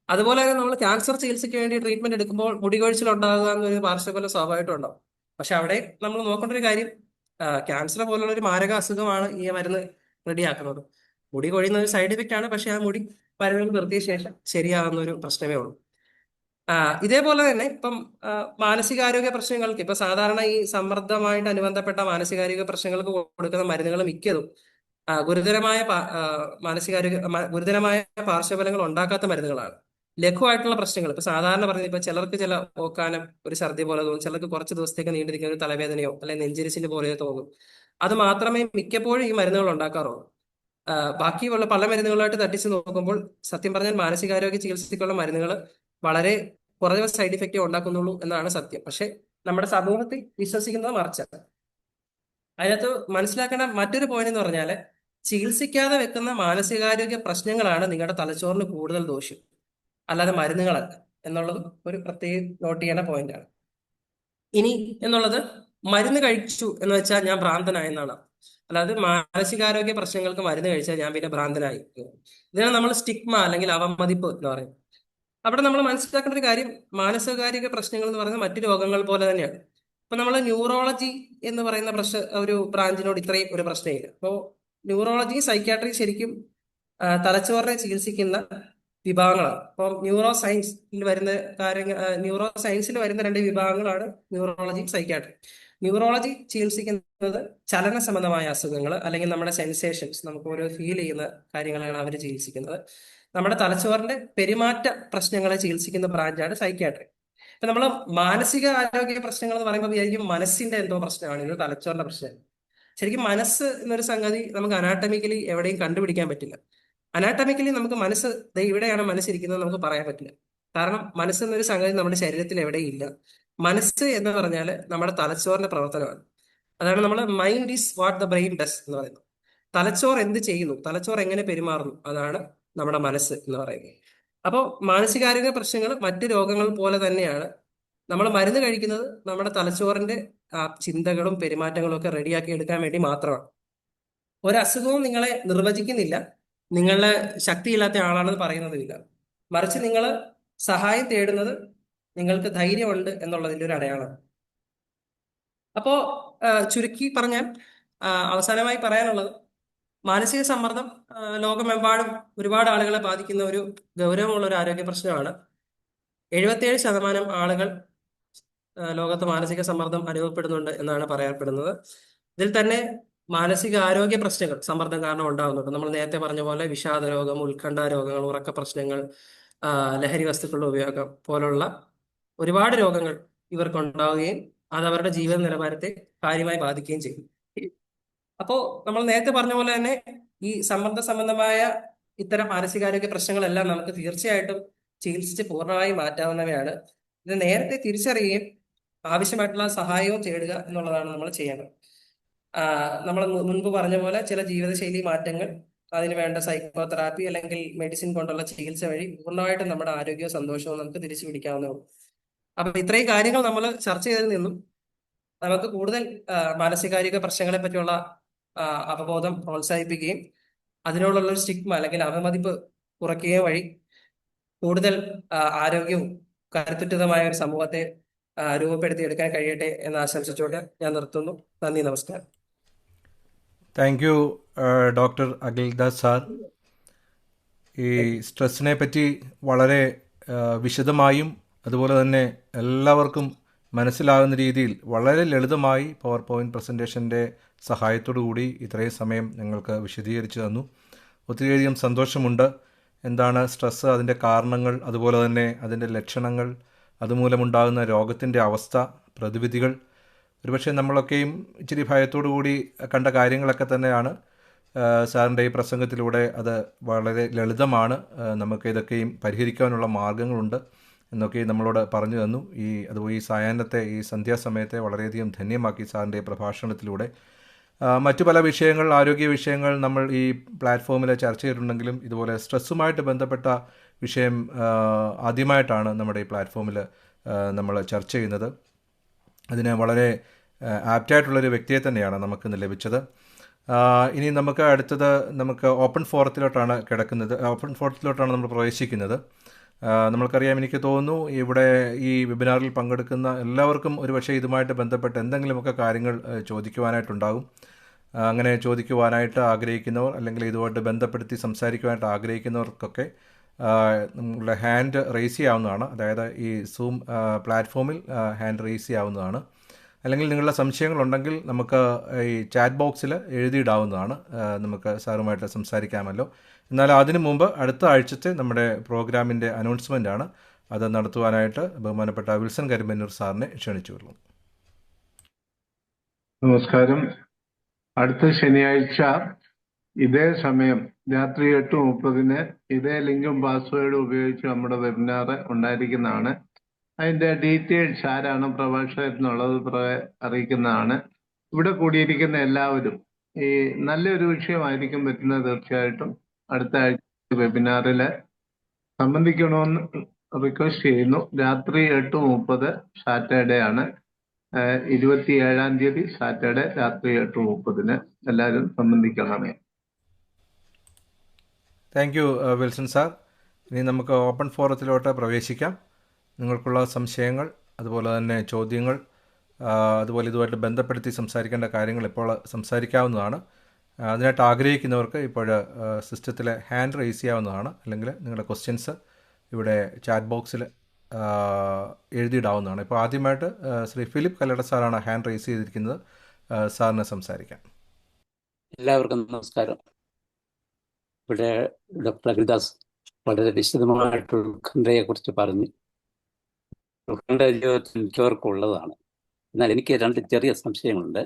അതുപോലെ തന്നെ നമ്മൾ ക്യാൻസർ ചികിത്സയ്ക്ക് വേണ്ടി ട്രീറ്റ്മെന്റ് എടുക്കുമ്പോൾ മുടികൊഴിച്ചിൽ ഉണ്ടാകുക എന്നൊരു പാർശ്വഫലം സ്വാഭാവികമായിട്ടും ഉണ്ടാവും. പക്ഷെ അവിടെ നമ്മൾ നോക്കേണ്ട ഒരു കാര്യം, ക്യാൻസർ പോലുള്ള ഒരു മാരക അസുഖമാണ് ഈ മരുന്ന് റെഡിയാക്കുന്നത്. മുടി കൊഴിയുന്ന ഒരു സൈഡ് ഇഫക്റ്റ് ആണ്, പക്ഷെ ആ മുടി മരുന്നുകൾ നിർത്തിയ ശേഷം ശരിയാകുന്ന ഒരു പ്രശ്നമേ ഉള്ളൂ. ഇതേപോലെ തന്നെ ഇപ്പം മാനസികാരോഗ്യ പ്രശ്നങ്ങൾക്ക്, ഇപ്പൊ സാധാരണ ഈ സമ്മർദ്ദമായിട്ട് അനുബന്ധപ്പെട്ട മാനസികാരോഗ്യ പ്രശ്നങ്ങൾക്ക് കൊടുക്കുന്ന മരുന്നുകൾ മിക്കതും ഗുരുതരമായ ഗുരുതരമായ പാർശ്വഫലങ്ങൾ ഉണ്ടാക്കാത്ത മരുന്നുകളാണ്. ലഘുവായിട്ടുള്ള പ്രശ്നങ്ങൾ, ഇപ്പൊ സാധാരണ പറഞ്ഞത്, ഇപ്പൊ ചിലർക്ക് ചില ഓക്കാനം, ഒരു ഛർദി പോലെ തോന്നും, ചിലർക്ക് കുറച്ച് ദിവസത്തേക്ക് നീണ്ടിരിക്കുന്ന ഒരു തലവേദനയോ അല്ലെങ്കിൽ നെഞ്ചിരിച്ചിന് പോലെയോ തോന്നും. അത് മാത്രമേ മിക്കപ്പോഴും ഈ മരുന്നുകൾ ഉണ്ടാക്കാറുള്ളൂ. ബാക്കിയുള്ള പല മരുന്നുകളായിട്ട് തട്ടിച്ച് നോക്കുമ്പോൾ സത്യം പറഞ്ഞാൽ മാനസികാരോഗ്യ ചികിത്സയ്ക്കുള്ള മരുന്നുകൾ വളരെ കുറഞ്ഞ സൈഡ് ഇഫക്റ്റ് ഉണ്ടാക്കുന്നുള്ളൂ എന്നാണ് സത്യം. പക്ഷെ നമ്മുടെ സമൂഹത്തിൽ വിശ്വസിക്കുന്നത് മറിച്ചാണ്. അതിനകത്ത് മനസ്സിലാക്കേണ്ട മറ്റൊരു പോയിന്റ് എന്ന് പറഞ്ഞാൽ, ചികിത്സിക്കാതെ വെക്കുന്ന മാനസികാരോഗ്യ പ്രശ്നങ്ങളാണ് നിങ്ങളുടെ തലച്ചോറിന് കൂടുതൽ ദോഷം, അല്ലാതെ മരുന്നുകളല്ല എന്നുള്ളത് ഒരു പ്രത്യേകം നോട്ട് ചെയ്യേണ്ട പോയിന്റാണ്. ഇനി എന്നുള്ളത്, മരുന്ന് കഴിച്ചു എന്ന് വെച്ചാൽ ഞാൻ ഭ്രാന്തനായെന്നാണ്. അല്ലാതെ മാനസികാരോഗ്യ പ്രശ്നങ്ങൾക്ക് മരുന്ന് കഴിച്ചാൽ ഞാൻ പിന്നെ ഭ്രാന്തനായി. ഇതിനാണ് നമ്മൾ സ്റ്റിഗ്മ അല്ലെങ്കിൽ അവമതിപ്പ് എന്ന് പറയുന്നത്. അവിടെ നമ്മൾ മനസ്സിലാക്കേണ്ട ഒരു കാര്യം, മാനസികാരോഗ്യ പ്രശ്നങ്ങൾ എന്ന് പറയുന്നത് മറ്റു രോഗങ്ങൾ പോലെ തന്നെയാണ്. ഇപ്പൊ നമ്മൾ ന്യൂറോളജി എന്ന് പറയുന്ന ഒരു ബ്രാഞ്ചിനോട് ഇത്രയും ഒരു പ്രശ്നമില്ല. അപ്പോൾ ന്യൂറോളജി, സൈക്യാട്രി ശരിക്കും തലച്ചോറിനെ ചികിത്സിക്കുന്ന വിഭാഗങ്ങളാണ്. അപ്പം ന്യൂറോ സയൻസിൽ വരുന്ന രണ്ട് വിഭാഗങ്ങളാണ് ന്യൂറോളജി, സൈക്യാട്രി. ന്യൂറോളജി ചികിത്സിക്കുന്നത് ചലന സംബന്ധമായ അസുഖങ്ങൾ അല്ലെങ്കിൽ നമ്മുടെ സെൻസേഷൻസ്, നമുക്ക് ഓരോ ഫീൽ ചെയ്യുന്ന കാര്യങ്ങളാണ് അവർ ചികിത്സിക്കുന്നത്. നമ്മുടെ തലച്ചോറിന്റെ പെരുമാറ്റ പ്രശ്നങ്ങളെ ചികിത്സിക്കുന്ന ബ്രാഞ്ചാണ് സൈക്യാട്രി. ഇപ്പൊ നമ്മൾ മാനസിക ആരോഗ്യ പ്രശ്നങ്ങൾ എന്ന് പറയുമ്പോൾ വിചാരിക്കും മനസ്സിന്റെ എന്തോ പ്രശ്നമാണ്, ഇത് തലച്ചോറിന്റെ പ്രശ്നം. ശരിക്കും മനസ്സ് എന്നൊരു സംഗതി നമുക്ക് അനാട്ടമിക്കലി എവിടെയും കണ്ടുപിടിക്കാൻ പറ്റില്ല. അനാട്ടമിക്കലി നമുക്ക് മനസ്സ് ഇവിടെയാണ് മനസ്സിരിക്കുന്നത് നമുക്ക് പറയാൻ പറ്റില്ല. കാരണം മനസ്സ് എന്നൊരു സംഗതി നമ്മുടെ ശരീരത്തിൽ എവിടെയും ഇല്ല. മനസ്സ് എന്ന് പറഞ്ഞാൽ നമ്മുടെ തലച്ചോറിന്റെ പ്രവർത്തനമാണ്. അതാണ് നമ്മൾ mind is what the brain does എന്ന് പറയുന്നത്. തലച്ചോർ എന്ത് ചെയ്യുന്നു, തലച്ചോർ എങ്ങനെ പെരുമാറുന്നു, അതാണ് നമ്മുടെ മനസ്സ് എന്ന് പറയുന്നത്. അപ്പോൾ മാനസികാരോഗ്യ പ്രശ്നങ്ങൾ മറ്റു രോഗങ്ങൾ പോലെ തന്നെയാണ്. നമ്മൾ മരുന്ന് കഴിക്കുന്നത് നമ്മുടെ തലച്ചോറിന്റെ ചിന്തകളും പെരുമാറ്റങ്ങളും ഒക്കെ റെഡിയാക്കി എടുക്കാൻ വേണ്ടി മാത്രമാണ്. ഒരസുഖവും നിങ്ങളെ നിർവചിക്കുന്നില്ല, നിങ്ങളുടെ ശക്തിയില്ലാത്ത ആളാണെന്ന് പറയുന്നതുമില്ല. മറിച്ച് നിങ്ങൾ സഹായം തേടുന്നത് നിങ്ങൾക്ക് ധൈര്യമുണ്ട് എന്നുള്ളതിന്റെ ഒരു അടയാളമാണ്. അപ്പോ ചുരുക്കി പറഞ്ഞാൽ അവസാനമായി പറയാനുള്ളത്, മാനസിക സമ്മർദ്ദം ലോകമെമ്പാടും ഒരുപാട് ആളുകളെ ബാധിക്കുന്ന ഒരു ഗൗരവമുള്ള ഒരു ആരോഗ്യ പ്രശ്നമാണ്. 77% ആളുകൾ ലോകത്ത് മാനസിക സമ്മർദ്ദം അനുഭവപ്പെടുന്നുണ്ട് എന്നാണ് പറയപ്പെടുന്നത്. ഇതിൽ തന്നെ മാനസിക ആരോഗ്യ പ്രശ്നങ്ങൾ സമ്മർദ്ദം കാരണം ഉണ്ടാകുന്നുണ്ട്. നമ്മൾ നേരത്തെ പറഞ്ഞ പോലെ വിഷാദ രോഗം, ഉത്കണ്ഠ രോഗങ്ങൾ, ഉറക്ക പ്രശ്നങ്ങൾ, ലഹരി വസ്തുക്കളുടെ ഉപയോഗം പോലുള്ള ഒരുപാട് രോഗങ്ങൾ ഇവർക്ക് ഉണ്ടാവുകയും അത് അവരുടെ ജീവിത നിലവാരത്തെ കാര്യമായി ബാധിക്കുകയും ചെയ്യും. അപ്പോ നമ്മൾ നേരത്തെ പറഞ്ഞ പോലെ തന്നെ ഈ സമ്മർദ്ദ സംബന്ധമായ ഇത്തരം മാനസികാരോഗ്യ പ്രശ്നങ്ങളെല്ലാം നമുക്ക് തീർച്ചയായിട്ടും ചികിത്സിച്ച് പൂർണ്ണമായി മാറ്റാവുന്നവയാണ്. ഇത് നേരത്തെ തിരിച്ചറിയുകയും ആവശ്യമായിട്ടുള്ള സഹായവും തേടുക എന്നുള്ളതാണ് നമ്മൾ ചെയ്യേണ്ടത്. നമ്മൾ മുൻപ് പറഞ്ഞ പോലെ ചില ജീവിതശൈലി മാറ്റങ്ങൾ, അതിന് വേണ്ട സൈക്കോതെറാപ്പി അല്ലെങ്കിൽ മെഡിസിൻ കൊണ്ടുള്ള ചികിത്സ വഴി പൂർണ്ണമായിട്ടും നമ്മുടെ ആരോഗ്യവും സന്തോഷവും നമുക്ക് തിരിച്ചു പിടിക്കാവുന്നേ ഉള്ളൂ. അപ്പൊ ഇത്രയും കാര്യങ്ങൾ നമ്മൾ ചർച്ച ചെയ്തതിൽ നിന്നും നമുക്ക് കൂടുതൽ മാനസികാരോഗ്യ പ്രശ്നങ്ങളെ പറ്റിയുള്ള അവബോധം പ്രോത്സാഹിപ്പിക്കുകയും അതിനോടുള്ള ഒരു സ്റ്റിഗ്മ അല്ലെങ്കിൽ അവമതിപ്പ് കുറയ്ക്കുകയും വഴി കൂടുതൽ ആരോഗ്യവും കരുത്തുറ്റതുമായ ഒരു സമൂഹത്തെ രൂപപ്പെടുത്തിയെടുക്കാൻ കഴിയട്ടെ എന്ന് ആശംസിച്ചുകൊണ്ട് ഞാൻ നിർത്തുന്നു. നന്ദി, നമസ്കാരം. Thank you doctor Akhil Das sir. ഈ സ്ട്രെസ്സിനെ പറ്റി വളരെ വിശദമായും അതുപോലെ തന്നെ എല്ലാവർക്കും മനസ്സിലാകുന്ന രീതിയിൽ വളരെ ലളിതമായി പവർ പോയിൻറ്റ് പ്രസൻറ്റേഷൻ്റെ സഹായത്തോടു കൂടി ഇത്രയും സമയം ഞങ്ങൾക്ക് വിശദീകരിച്ചു തന്നു. ഒത്തിരിയധികം സന്തോഷമുണ്ട്. എന്താണ് സ്ട്രെസ്സ്, അതിൻ്റെ കാരണങ്ങൾ, അതുപോലെ തന്നെ അതിൻ്റെ ലക്ഷണങ്ങൾ, അതുമൂലമുണ്ടാകുന്ന രോഗത്തിൻ്റെ അവസ്ഥ, പ്രതിവിധികൾ, ഒരുപക്ഷെ നമ്മളൊക്കെയും ഇച്ചിരി ഭയത്തോടു കൂടി കണ്ട കാര്യങ്ങളൊക്കെ തന്നെയാണ്. സാറിൻ്റെ ഈ പ്രസംഗത്തിലൂടെ അത് വളരെ ലളിതമാണ്, നമുക്ക് ഇതൊക്കെയും പരിഹരിക്കാനുള്ള മാർഗങ്ങളുണ്ട് എന്നൊക്കെ നമ്മളോട് പറഞ്ഞു തന്നു. അതുപോലെ ഈ സായാഹ്നത്തെ, ഈ സന്ധ്യാസമയത്തെ വളരെയധികം ധന്യമാക്കി സാറിൻ്റെ പ്രഭാഷണത്തിലൂടെ. മറ്റു പല വിഷയങ്ങൾ, ആരോഗ്യ വിഷയങ്ങൾ നമ്മൾ ഈ പ്ലാറ്റ്ഫോമിൽ ചർച്ച ചെയ്തിട്ടുണ്ടെങ്കിലും ഇതുപോലെ സ്ട്രെസ്സുമായിട്ട് ബന്ധപ്പെട്ട വിഷയം ആദ്യമായിട്ടാണ് നമ്മുടെ ഈ പ്ലാറ്റ്ഫോമിൽ നമ്മൾ ചർച്ച ചെയ്യുന്നത്. അതിന് വളരെ ആപ്റ്റായിട്ടുള്ളൊരു വ്യക്തിയെ തന്നെയാണ് നമുക്കിന്ന് ലഭിച്ചത്. ഇനി നമുക്ക് അടുത്തത് ഓപ്പൺ ഫോറത്തിലോട്ടാണ് നമ്മൾ പ്രവേശിക്കുന്നത്. നമ്മൾക്കറിയാം, എനിക്ക് തോന്നുന്നു ഇവിടെ ഈ വെബിനാറിൽ പങ്കെടുക്കുന്ന എല്ലാവർക്കും ഒരുപക്ഷെ ഇതുമായിട്ട് ബന്ധപ്പെട്ട് എന്തെങ്കിലുമൊക്കെ കാര്യങ്ങൾ ചോദിക്കുവാനായിട്ടുണ്ടാകും. അങ്ങനെ ചോദിക്കുവാനായിട്ട് ആഗ്രഹിക്കുന്നവർ, അല്ലെങ്കിൽ ഇതുമായിട്ട് ബന്ധപ്പെടുത്തി സംസാരിക്കുവാനായിട്ട് ആഗ്രഹിക്കുന്നവർക്കൊക്കെ നിങ്ങളുടെ ഹാൻഡ് റേസ് ചെയ്യാവുന്നതാണ്. അതായത് ഈ സൂം പ്ലാറ്റ്ഫോമിൽ ഹാൻഡ് റേസ് ചെയ്യാവുന്നതാണ്. അല്ലെങ്കിൽ നിങ്ങളുടെ സംശയങ്ങളുണ്ടെങ്കിൽ നമുക്ക് ഈ ചാറ്റ് ബോക്സിൽ എഴുതിയിടാവുന്നതാണ്. നമുക്ക് സാറുമായിട്ട് സംസാരിക്കാമല്ലോ. എന്നാൽ അതിനു മുമ്പ് അടുത്ത ആഴ്ചത്തെ നമ്മുടെ പ്രോഗ്രാമിൻ്റെ അനൗൺസ്മെൻ്റ് ആണ്. അത് നടത്തുവാനായിട്ട് ബഹുമാനപ്പെട്ട വിൽസൺ കരിമ്പന്നൂർ സാറിനെ ക്ഷണിച്ചു കൊള്ളുന്നു. നമസ്കാരം. അടുത്ത ശനിയാഴ്ച ഇതേ സമയം രാത്രി 8:30 ഇതേ ലിങ്കും പാസ്വേഡും ഉപയോഗിച്ച് നമ്മുടെ വെബിനാർ ഉണ്ടായിരിക്കുന്നതാണ്. അതിൻ്റെ ഡീറ്റെയിൽസ് ആരാണ് പ്രഭാഷകൻ എന്നുള്ളത് അറിയിക്കുന്നതാണ്. ഇവിടെ കൂടിയിരിക്കുന്ന എല്ലാവരും ഈ നല്ലൊരു വിഷയമായിരിക്കും പറ്റുന്നത്. തീർച്ചയായിട്ടും അടുത്ത ആഴ്ച വെബിനാറിൽ സംബന്ധിക്കണമെന്ന് റിക്വസ്റ്റ് ചെയ്യുന്നു. രാത്രി 8:30 സാറ്റർഡേ ആണ്, 27-ാം തീയതി സാറ്റർഡേ രാത്രി 8:30 എല്ലാവരും സംബന്ധിക്കണമേ. Thank you Wilson sir. ഇനി നമുക്ക് ഓപ്പൺ ഫോറത്തിലോട്ട് പ്രവേശിക്കാം. നിങ്ങൾക്കുള്ള സംശയങ്ങൾ, അതുപോലെ തന്നെ ചോദ്യങ്ങൾ, അതുപോലെ ഇതുമായിട്ട് ബന്ധപ്പെടുത്തി സംസാരിക്കേണ്ട കാര്യങ്ങൾ ഇപ്പോൾ സംസാരിക്കാവുന്നതാണ്. അതിനായിട്ട് ആഗ്രഹിക്കുന്നവർക്ക് ഇപ്പോൾ സിസ്റ്റത്തിൽ ഹാൻഡ് റേസ് ചെയ്യാവുന്നതാണ്. അല്ലെങ്കിൽ നിങ്ങളുടെ ക്വസ്റ്റ്യൻസ് ഇവിടെ ചാറ്റ് ബോക്സിൽ എഴുതിയിടാവുന്നതാണ്. ഇപ്പോൾ ആദ്യമായിട്ട് ശ്രീ ഫിലിപ്പ് കല്ലട സാറാണ് ഹാൻഡ് റേസ് ചെയ്തിരിക്കുന്നത്. സാറിന് സംസാരിക്കാം. എല്ലാവർക്കും നമസ്കാരം. ഇവിടെ ഡോക്ടർ അഖിൽദാസ് വളരെ വിശദമായിട്ട് ഉത്കണ്ഠയെ കുറിച്ച് പറഞ്ഞു. ഉത്കണ്ഠ ജീവിതത്തിൽ മിക്കവർക്കും ഉള്ളതാണ്. എന്നാൽ എനിക്ക് 2 ചെറിയ സംശയങ്ങളുണ്ട്,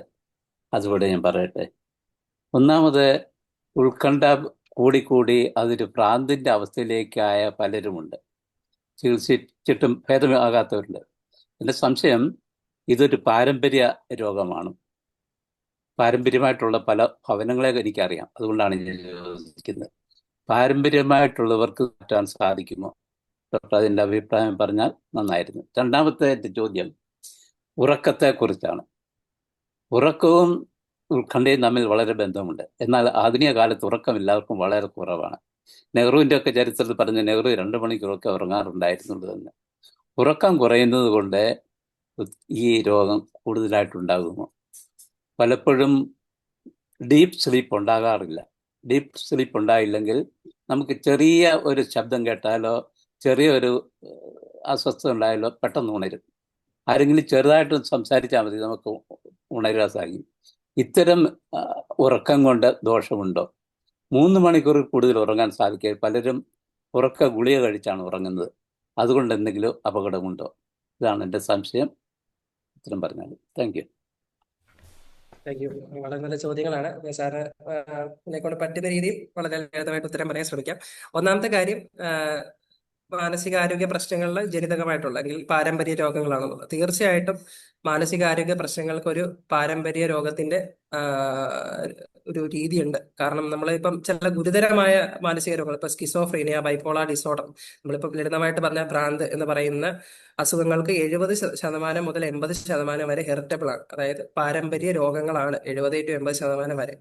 അതുകൂടെ ഞാൻ പറയട്ടെ. ഒന്നാമത്, ഉത്കണ്ഠ കൂടിക്കൂടി അതൊരു ഭ്രാന്തിൻ്റെ അവസ്ഥയിലേക്കായ പലരുമുണ്ട്. ചികിത്സിച്ചിട്ടും ഭേദമാകാത്തവരുണ്ട്. എൻ്റെ സംശയം, ഇതൊരു പാരമ്പര്യ രോഗമാണ്. പാരമ്പര്യമായിട്ടുള്ള പല ഭവനങ്ങളെ എനിക്കറിയാം, അതുകൊണ്ടാണ് ഞാൻ ചോദിക്കുന്നത്. പാരമ്പര്യമായിട്ടുള്ളവർക്ക് മാറ്റാൻ സാധിക്കുമോ? ഡോക്ടർ അതിൻ്റെ അഭിപ്രായം പറഞ്ഞാൽ നന്നായിരുന്നു. രണ്ടാമത്തെ ചോദ്യം ഉറക്കത്തെക്കുറിച്ചാണ്. ഉറക്കവും ഉത്കണ്ഠയും തമ്മിൽ വളരെ ബന്ധമുണ്ട്. എന്നാൽ ആധുനിക കാലത്ത് ഉറക്കം എല്ലാവർക്കും വളരെ കുറവാണ്. നെഹ്റുവിൻ്റെ ഒക്കെ ചരിത്രത്തിൽ പറഞ്ഞ നെഹ്റു 2 മണിക്കൂറൊക്കെ ഉറങ്ങാറുണ്ടായിരുന്നുള്ളൂ എന്ന്. ഉറക്കം കുറയുന്നത് കൊണ്ട് ഈ രോഗം കൂടുതലായിട്ടുണ്ടാകുമോ? പലപ്പോഴും ഡീപ്പ് സ്ലീപ്പ് ഉണ്ടാകാറില്ല. ഡീപ്പ് സ്ലീപ്പ് ഉണ്ടായില്ലെങ്കിൽ നമുക്ക് ചെറിയ ഒരു ശബ്ദം കേട്ടാലോ ചെറിയൊരു അസ്വസ്ഥത ഉണ്ടായാലോ പെട്ടെന്ന് ഉണരും. ആരെങ്കിലും ചെറുതായിട്ട് സംസാരിച്ചാൽ മതി, നമുക്ക് ഉണരാൻ സാധിക്കും. ഇത്തരം ഉറക്കം കൊണ്ട് ദോഷമുണ്ടോ? 3 മണിക്കൂറിൽ കൂടുതൽ ഉറങ്ങാൻ സാധിക്കുക. പലരും ഉറക്ക ഗുളിക കഴിച്ചാണ് ഉറങ്ങുന്നത്. അതുകൊണ്ട് എന്തെങ്കിലും അപകടമുണ്ടോ? ഇതാണ് എൻ്റെ സംശയം. ഇത്തരം പറഞ്ഞാൽ താങ്ക് യു. Thank you. വളരെ നല്ല ചോദ്യങ്ങളാണ്. സാറ് എന്നെക്കൊണ്ട് പറ്റുന്ന രീതിയിൽ വളരെ ലളിതമായിട്ട് ഉത്തരം പറയാൻ ശ്രമിക്കാം. ഒന്നാമത്തെ കാര്യം, മാനസികാരോഗ്യ പ്രശ്നങ്ങളിൽ ജനിതകമായിട്ടുള്ള അല്ലെങ്കിൽ പാരമ്പര്യ രോഗങ്ങളാണെന്നുള്ളത്. തീർച്ചയായിട്ടും മാനസികാരോഗ്യ പ്രശ്നങ്ങൾക്ക് ഒരു പാരമ്പര്യ രോഗത്തിന്റെ ഒരു രീതിയുണ്ട്. കാരണം നമ്മളിപ്പം ചില ഗുരുതരമായ മാനസിക രോഗങ്ങൾ, ഇപ്പൊ സ്കിസോഫ്രീനിയ, ബൈപ്പോളാർ ഡിസോർഡർ, നമ്മളിപ്പോൾ ലളിതമായിട്ട് പറഞ്ഞ ഭ്രാന്ത് എന്ന് പറയുന്ന അസുഖങ്ങൾക്ക് 70% മുതൽ 80% വരെ ഹെറിറ്റബിൾ ആണ്. അതായത് പാരമ്പര്യ രോഗങ്ങളാണ് 70-80% വരെ.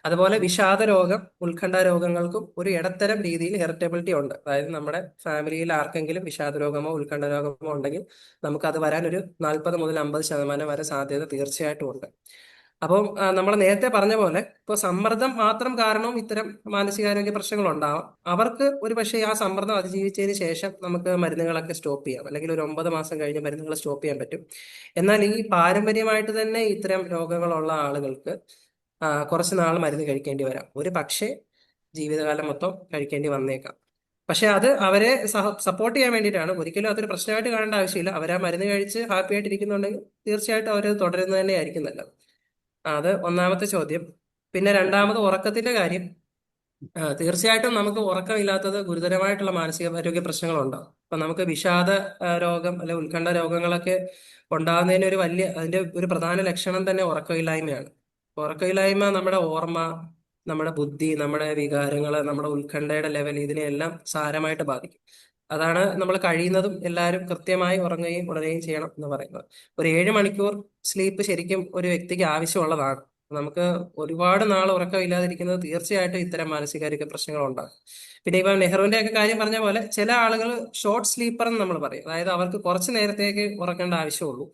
അതുപോലെ വിഷാദ രോഗം, ഉത്കണ്ഠ രോഗങ്ങൾക്കും ഒരു ഇടത്തരം രീതിയിൽ ഹെറിറ്റബിലിറ്റി ഉണ്ട്. അതായത് നമ്മുടെ ഫാമിലിയിൽ ആർക്കെങ്കിലും വിഷാദ രോഗമോ ഉത്കണ്ഠ രോഗമോ ഉണ്ടെങ്കിൽ നമുക്ക് അത് വരാൻ ഒരു 40 മുതൽ 50% വരെ സാധ്യത തീർച്ചയായിട്ടും ഉണ്ട്. അപ്പം നമ്മൾ നേരത്തെ പറഞ്ഞ പോലെ ഇപ്പോൾ സമ്മർദ്ദം മാത്രം കാരണവും ഇത്തരം മാനസികാരോഗ്യ പ്രശ്നങ്ങൾ ഉണ്ടാവാം. അവർക്ക് ഒരു പക്ഷേ ആ സമ്മർദ്ദം അതിജീവിച്ചതിന് ശേഷം നമുക്ക് മരുന്നുകളൊക്കെ സ്റ്റോപ്പ് ചെയ്യാം, അല്ലെങ്കിൽ ഒരു 9 മാസം കഴിഞ്ഞ് മരുന്നുകൾ സ്റ്റോപ്പ് ചെയ്യാൻ പറ്റും. എന്നാൽ ഈ പാരമ്പര്യമായിട്ട് തന്നെ ഇത്തരം രോഗങ്ങളുള്ള ആളുകൾക്ക് കുറച്ച് നാൾ മരുന്ന് കഴിക്കേണ്ടി വരാം. ഒരു പക്ഷേ ജീവിതകാലം മൊത്തം കഴിക്കേണ്ടി വന്നേക്കാം. പക്ഷെ അത് അവരെ സപ്പോർട്ട് ചെയ്യാൻ വേണ്ടിയിട്ടാണ്. ഒരിക്കലും അതൊരു പ്രശ്നമായിട്ട് കാണേണ്ട ആവശ്യമില്ല. അവർ ആ മരുന്ന് കഴിച്ച് ഹാപ്പി ആയിട്ടിരിക്കുന്നുണ്ടെങ്കിൽ തീർച്ചയായിട്ടും അവർ തുടരുന്നത് തന്നെയായിരിക്കും നല്ലത്. അത് ഒന്നാമത്തെ ചോദ്യം. പിന്നെ രണ്ടാമത് ഉറക്കത്തിന്റെ കാര്യം. തീർച്ചയായിട്ടും നമുക്ക് ഉറക്കമില്ലാത്തത് ഗുരുതരമായിട്ടുള്ള മാനസികാരോഗ്യ പ്രശ്നങ്ങളുണ്ടാവും. അപ്പൊ നമുക്ക് വിഷാദ രോഗം അല്ലെ ഉത്കണ്ഠ രോഗങ്ങളൊക്കെ ഉണ്ടാകുന്നതിന് അതിന്റെ ഒരു പ്രധാന ലക്ഷണം തന്നെ ഉറക്കമില്ലായ്മയാണ്. ഉറക്കമില്ലായ്മ നമ്മുടെ ഓർമ്മ, നമ്മുടെ ബുദ്ധി, നമ്മുടെ വികാരങ്ങള്, നമ്മുടെ ഉത്കണ്ഠയുടെ ലെവൽ, ഇതിനെയെല്ലാം സാരമായിട്ട് ബാധിക്കും. അതാണ് നമ്മൾ കഴിയുന്നതും എല്ലാവരും കൃത്യമായി ഉറങ്ങുകയും ഉണരുകയും ചെയ്യണം എന്ന് പറയുന്നത്. ഒരു 7 മണിക്കൂർ സ്ലീപ്പ് ശരിക്കും ഒരു വ്യക്തിക്ക് ആവശ്യമുള്ളതാണ്. നമുക്ക് ഒരുപാട് നാൾ ഉറക്കമില്ലാതിരിക്കുന്നത് തീർച്ചയായിട്ടും ഇത്തരം മാനസികാരോഗ്യ പ്രശ്നങ്ങൾ ഉണ്ടാകും. പിന്നെ ഇപ്പൊ നെഹ്റുവിന്റെ ഒക്കെ കാര്യം പറഞ്ഞ പോലെ ചില ആളുകൾ ഷോർട്ട് സ്ലീപ്പർ എന്ന് നമ്മൾ പറയും. അതായത് അവർക്ക് കുറച്ച് നേരത്തേക്ക് ഉറക്കേണ്ട ആവശ്യമുള്ളൂ.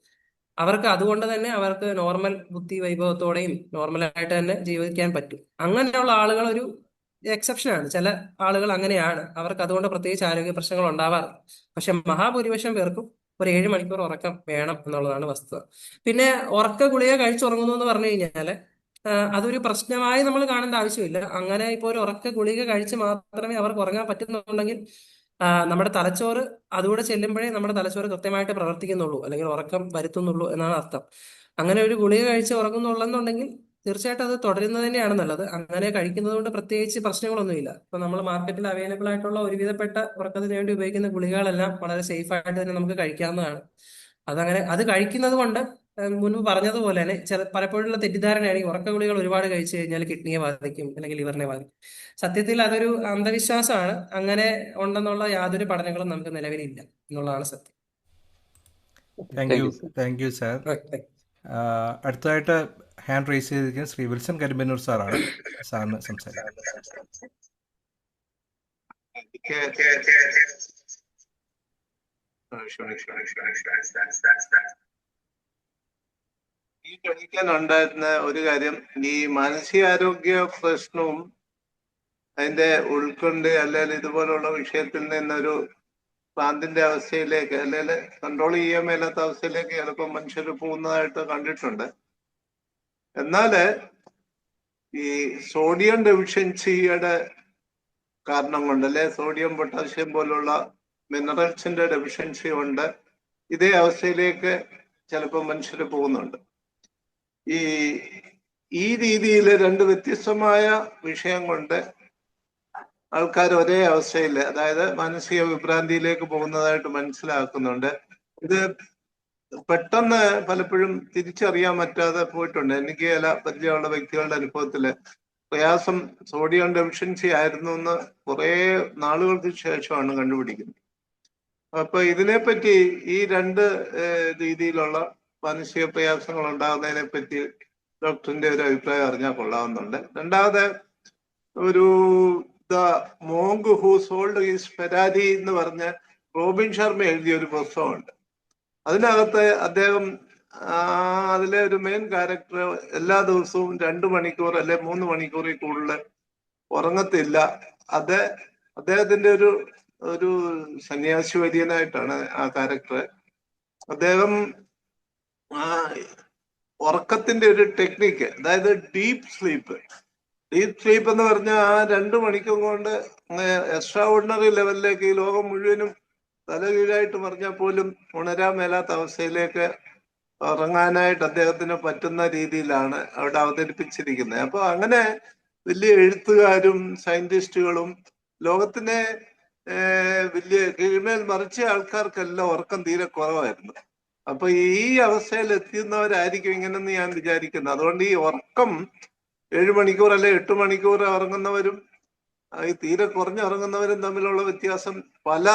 അവർക്ക് അതുകൊണ്ട് തന്നെ അവർക്ക് നോർമൽ ബുദ്ധി വൈഭവത്തോടെയും നോർമലായിട്ട് തന്നെ ജീവിക്കാൻ പറ്റും. അങ്ങനെയുള്ള ആളുകൾ ഒരു എക്സെപ്ഷനാണ്. ചില ആളുകൾ അങ്ങനെയാണ്, അവർക്ക് അതുകൊണ്ട് പ്രത്യേകിച്ച് ആരോഗ്യ പ്രശ്നങ്ങൾ ഉണ്ടാവാറില്ല. പക്ഷെ മഹാഭൂരിപക്ഷം പേർക്കും ഒരു 7 മണിക്കൂർ ഉറക്കം വേണം എന്നുള്ളതാണ് വസ്തുത. പിന്നെ ഉറക്ക ഗുളിക കഴിച്ചുറങ്ങുന്നു എന്ന് പറഞ്ഞു കഴിഞ്ഞാല് അതൊരു പ്രശ്നമായി നമ്മൾ കാണേണ്ട ആവശ്യമില്ല. അങ്ങനെ ഇപ്പോൾ ഒരു ഉറക്ക ഗുളിക കഴിച്ച് മാത്രമേ അവർക്ക് ഉറങ്ങാൻ പറ്റുന്നുണ്ടെങ്കിൽ നമ്മുടെ തലച്ചോറ് അതുകൂടെ ചെല്ലുമ്പോഴേ നമ്മുടെ തലച്ചോറ് കൃത്യമായിട്ട് പ്രവർത്തിക്കുന്നുള്ളൂ, അല്ലെങ്കിൽ ഉറക്കം വരുത്തുന്നുള്ളൂ എന്നാണ് അർത്ഥം. അങ്ങനെ ഒരു ഗുളിക കഴിച്ച് ഉറങ്ങുന്നുള്ളെന്നുണ്ടെങ്കിൽ തീർച്ചയായിട്ടും അത് തുടരുന്നത് തന്നെയാണ് നല്ലത്. അങ്ങനെ കഴിക്കുന്നത് കൊണ്ട് പ്രത്യേകിച്ച് പ്രശ്നങ്ങളൊന്നുമില്ല. ഇപ്പൊ നമ്മൾ മാർക്കറ്റിൽ അവൈലബിൾ ആയിട്ടുള്ള ഒരുവിധപ്പെട്ട ഉറക്കത്തിന് വേണ്ടി ഉപയോഗിക്കുന്ന ഗുളികകളെല്ലാം വളരെ സേഫ് ആയിട്ട് തന്നെ നമുക്ക് കഴിക്കാവുന്നതാണ്. അത് കഴിക്കുന്നത് കൊണ്ട് മുൻപ് പറഞ്ഞതുപോലെ തന്നെ പലപ്പോഴുള്ള തെറ്റിദ്ധാരണയാണ് ഈ ഉറക്ക ഗുളികൾ ഒരുപാട് കഴിച്ചു കഴിഞ്ഞാൽ കിഡ്നിയെ ബാധിക്കും അല്ലെങ്കിൽ ലിവറിനെ ബാധിക്കും. സത്യത്തിൽ അതൊരു അന്ധവിശ്വാസമാണ്. അങ്ങനെ ഉണ്ടെന്നുള്ള യാതൊരു പഠനങ്ങളും നമുക്ക് നിലവിലില്ല എന്നുള്ളതാണ് സത്യം. Thank you sir. അടുത്തതായിട്ട് ഹാൻഡ് റേസ് ചെയ്തിരിക്കുന്നത് ശ്രീ വിൽസൺ കരിമ്പന്നൂർ സാറാണ്. സാറിന് സംസാരിക്കാം. ഈ ചോദിക്കാനുണ്ടായിരുന്ന ഒരു കാര്യം, ഈ മാനസികാരോഗ്യ പ്രശ്നവും അതിന്റെ ഉൾക്കൊണ്ട് അല്ലെങ്കിൽ ഇതുപോലുള്ള വിഷയത്തിൽ നിന്നൊരു ഭ്രാന്തിന്റെ അവസ്ഥയിലേക്ക് അല്ലെങ്കിൽ കൺട്രോൾ ചെയ്യാൻ മേലാത്ത അവസ്ഥയിലേക്ക് ചിലപ്പോൾ മനുഷ്യർ പോകുന്നതായിട്ട് കണ്ടിട്ടുണ്ട്. എന്നാല് ഈ സോഡിയം ഡെഫിഷ്യൻസിയുടെ കാരണം കൊണ്ട് അല്ലെ സോഡിയം പൊട്ടാസ്യം പോലുള്ള മിനറൽസിന്റെ ഡെഫിഷ്യൻസി കൊണ്ട് ഇതേ അവസ്ഥയിലേക്ക് ചിലപ്പോൾ മനുഷ്യർ പോകുന്നുണ്ട്. ഈ രീതിയിൽ രണ്ട് വ്യത്യസ്തമായ വിഷയം കൊണ്ട് ആൾക്കാർ ഒരേ അവസ്ഥയിൽ, അതായത് മാനസിക വിഭ്രാന്തിയിലേക്ക് പോകുന്നതായിട്ട് മനസ്സിലാക്കുന്നുണ്ട്. ഇത് പെട്ടെന്ന് പലപ്പോഴും തിരിച്ചറിയാൻ പറ്റാതെ പോയിട്ടുണ്ട്. എനിക്ക് ചില പരിചയമുള്ള വ്യക്തികളുടെ അനുഭവത്തില് പ്രയാസം സോഡിയം ഡെഫിഷ്യൻസി ആയിരുന്നു എന്ന് കുറെ നാളുകൾക്ക് ശേഷമാണ് കണ്ടുപിടിക്കുന്നത്. അപ്പൊ ഇതിനെപ്പറ്റി ഈ രണ്ട് രീതിയിലുള്ള മാനസിക പ്രയാസങ്ങൾ ഉണ്ടാകുന്നതിനെ പറ്റി ഡോക്ടറിന്റെ ഒരു അഭിപ്രായം അറിഞ്ഞാൽ കൊള്ളാവുന്നുണ്ട്. രണ്ടാമത്, ഒരു the monk who sold his Ferrari എന്ന് പറഞ്ഞ റോബിൻ ശർമ്മ എഴുതിയ ഒരു പുസ്തകമുണ്ട്. അതിനകത്ത് അദ്ദേഹം അതിലെ ഒരു മെയിൻ ക്യാരക്ടർ എല്ലാ ദിവസവും 2 മണിക്കൂർ അല്ലെ 3 മണിക്കൂറിൽ കൂടുതൽ ഉറങ്ങത്തില്ല. അത് അദ്ദേഹത്തിന്റെ ഒരു സന്യാസി വര്യനായിട്ടാണ് ആ ക്യാരക്ടർ. അദ്ദേഹം ഉറക്കത്തിന്റെ ഒരു ടെക്നിക്ക്, അതായത് ഡീപ്പ് സ്ലീപ്പ് എന്ന് പറഞ്ഞാൽ ആ 2 മണിക്കൂർ കൊണ്ട് എക്സ്ട്രാ ഓർഡിനറി ലെവലിലേക്ക് ഈ ലോകം മുഴുവനും തലകീഴായിട്ട് പറഞ്ഞാൽ പോലും ഉണരാൻ മേലാത്ത അവസ്ഥയിലേക്ക് ഉറങ്ങാനായിട്ട് അദ്ദേഹത്തിന് പറ്റുന്ന രീതിയിലാണ് അവിടെ അവതരിപ്പിച്ചിരിക്കുന്നത്. അപ്പൊ അങ്ങനെ വലിയ എഴുത്തുകാരും സയന്റിസ്റ്റുകളും ലോകത്തിനെ വലിയ കീഴ്മേൽ മറിച്ച ആൾക്കാർക്കെല്ലാം ഉറക്കം തീരെ കുറവായിരുന്നു. അപ്പൊ ഈ അവസ്ഥയിൽ എത്തുന്നവരായിരിക്കും ഇങ്ങനെന്ന് ഞാൻ വിചാരിക്കുന്നത്. അതുകൊണ്ട് ഈ ഉറക്കം 7 മണിക്കൂർ അല്ലെ 8 മണിക്കൂർ ഉറങ്ങുന്നവരും ഈ തീരെ കുറഞ്ഞുറങ്ങുന്നവരും തമ്മിലുള്ള വ്യത്യാസം, പല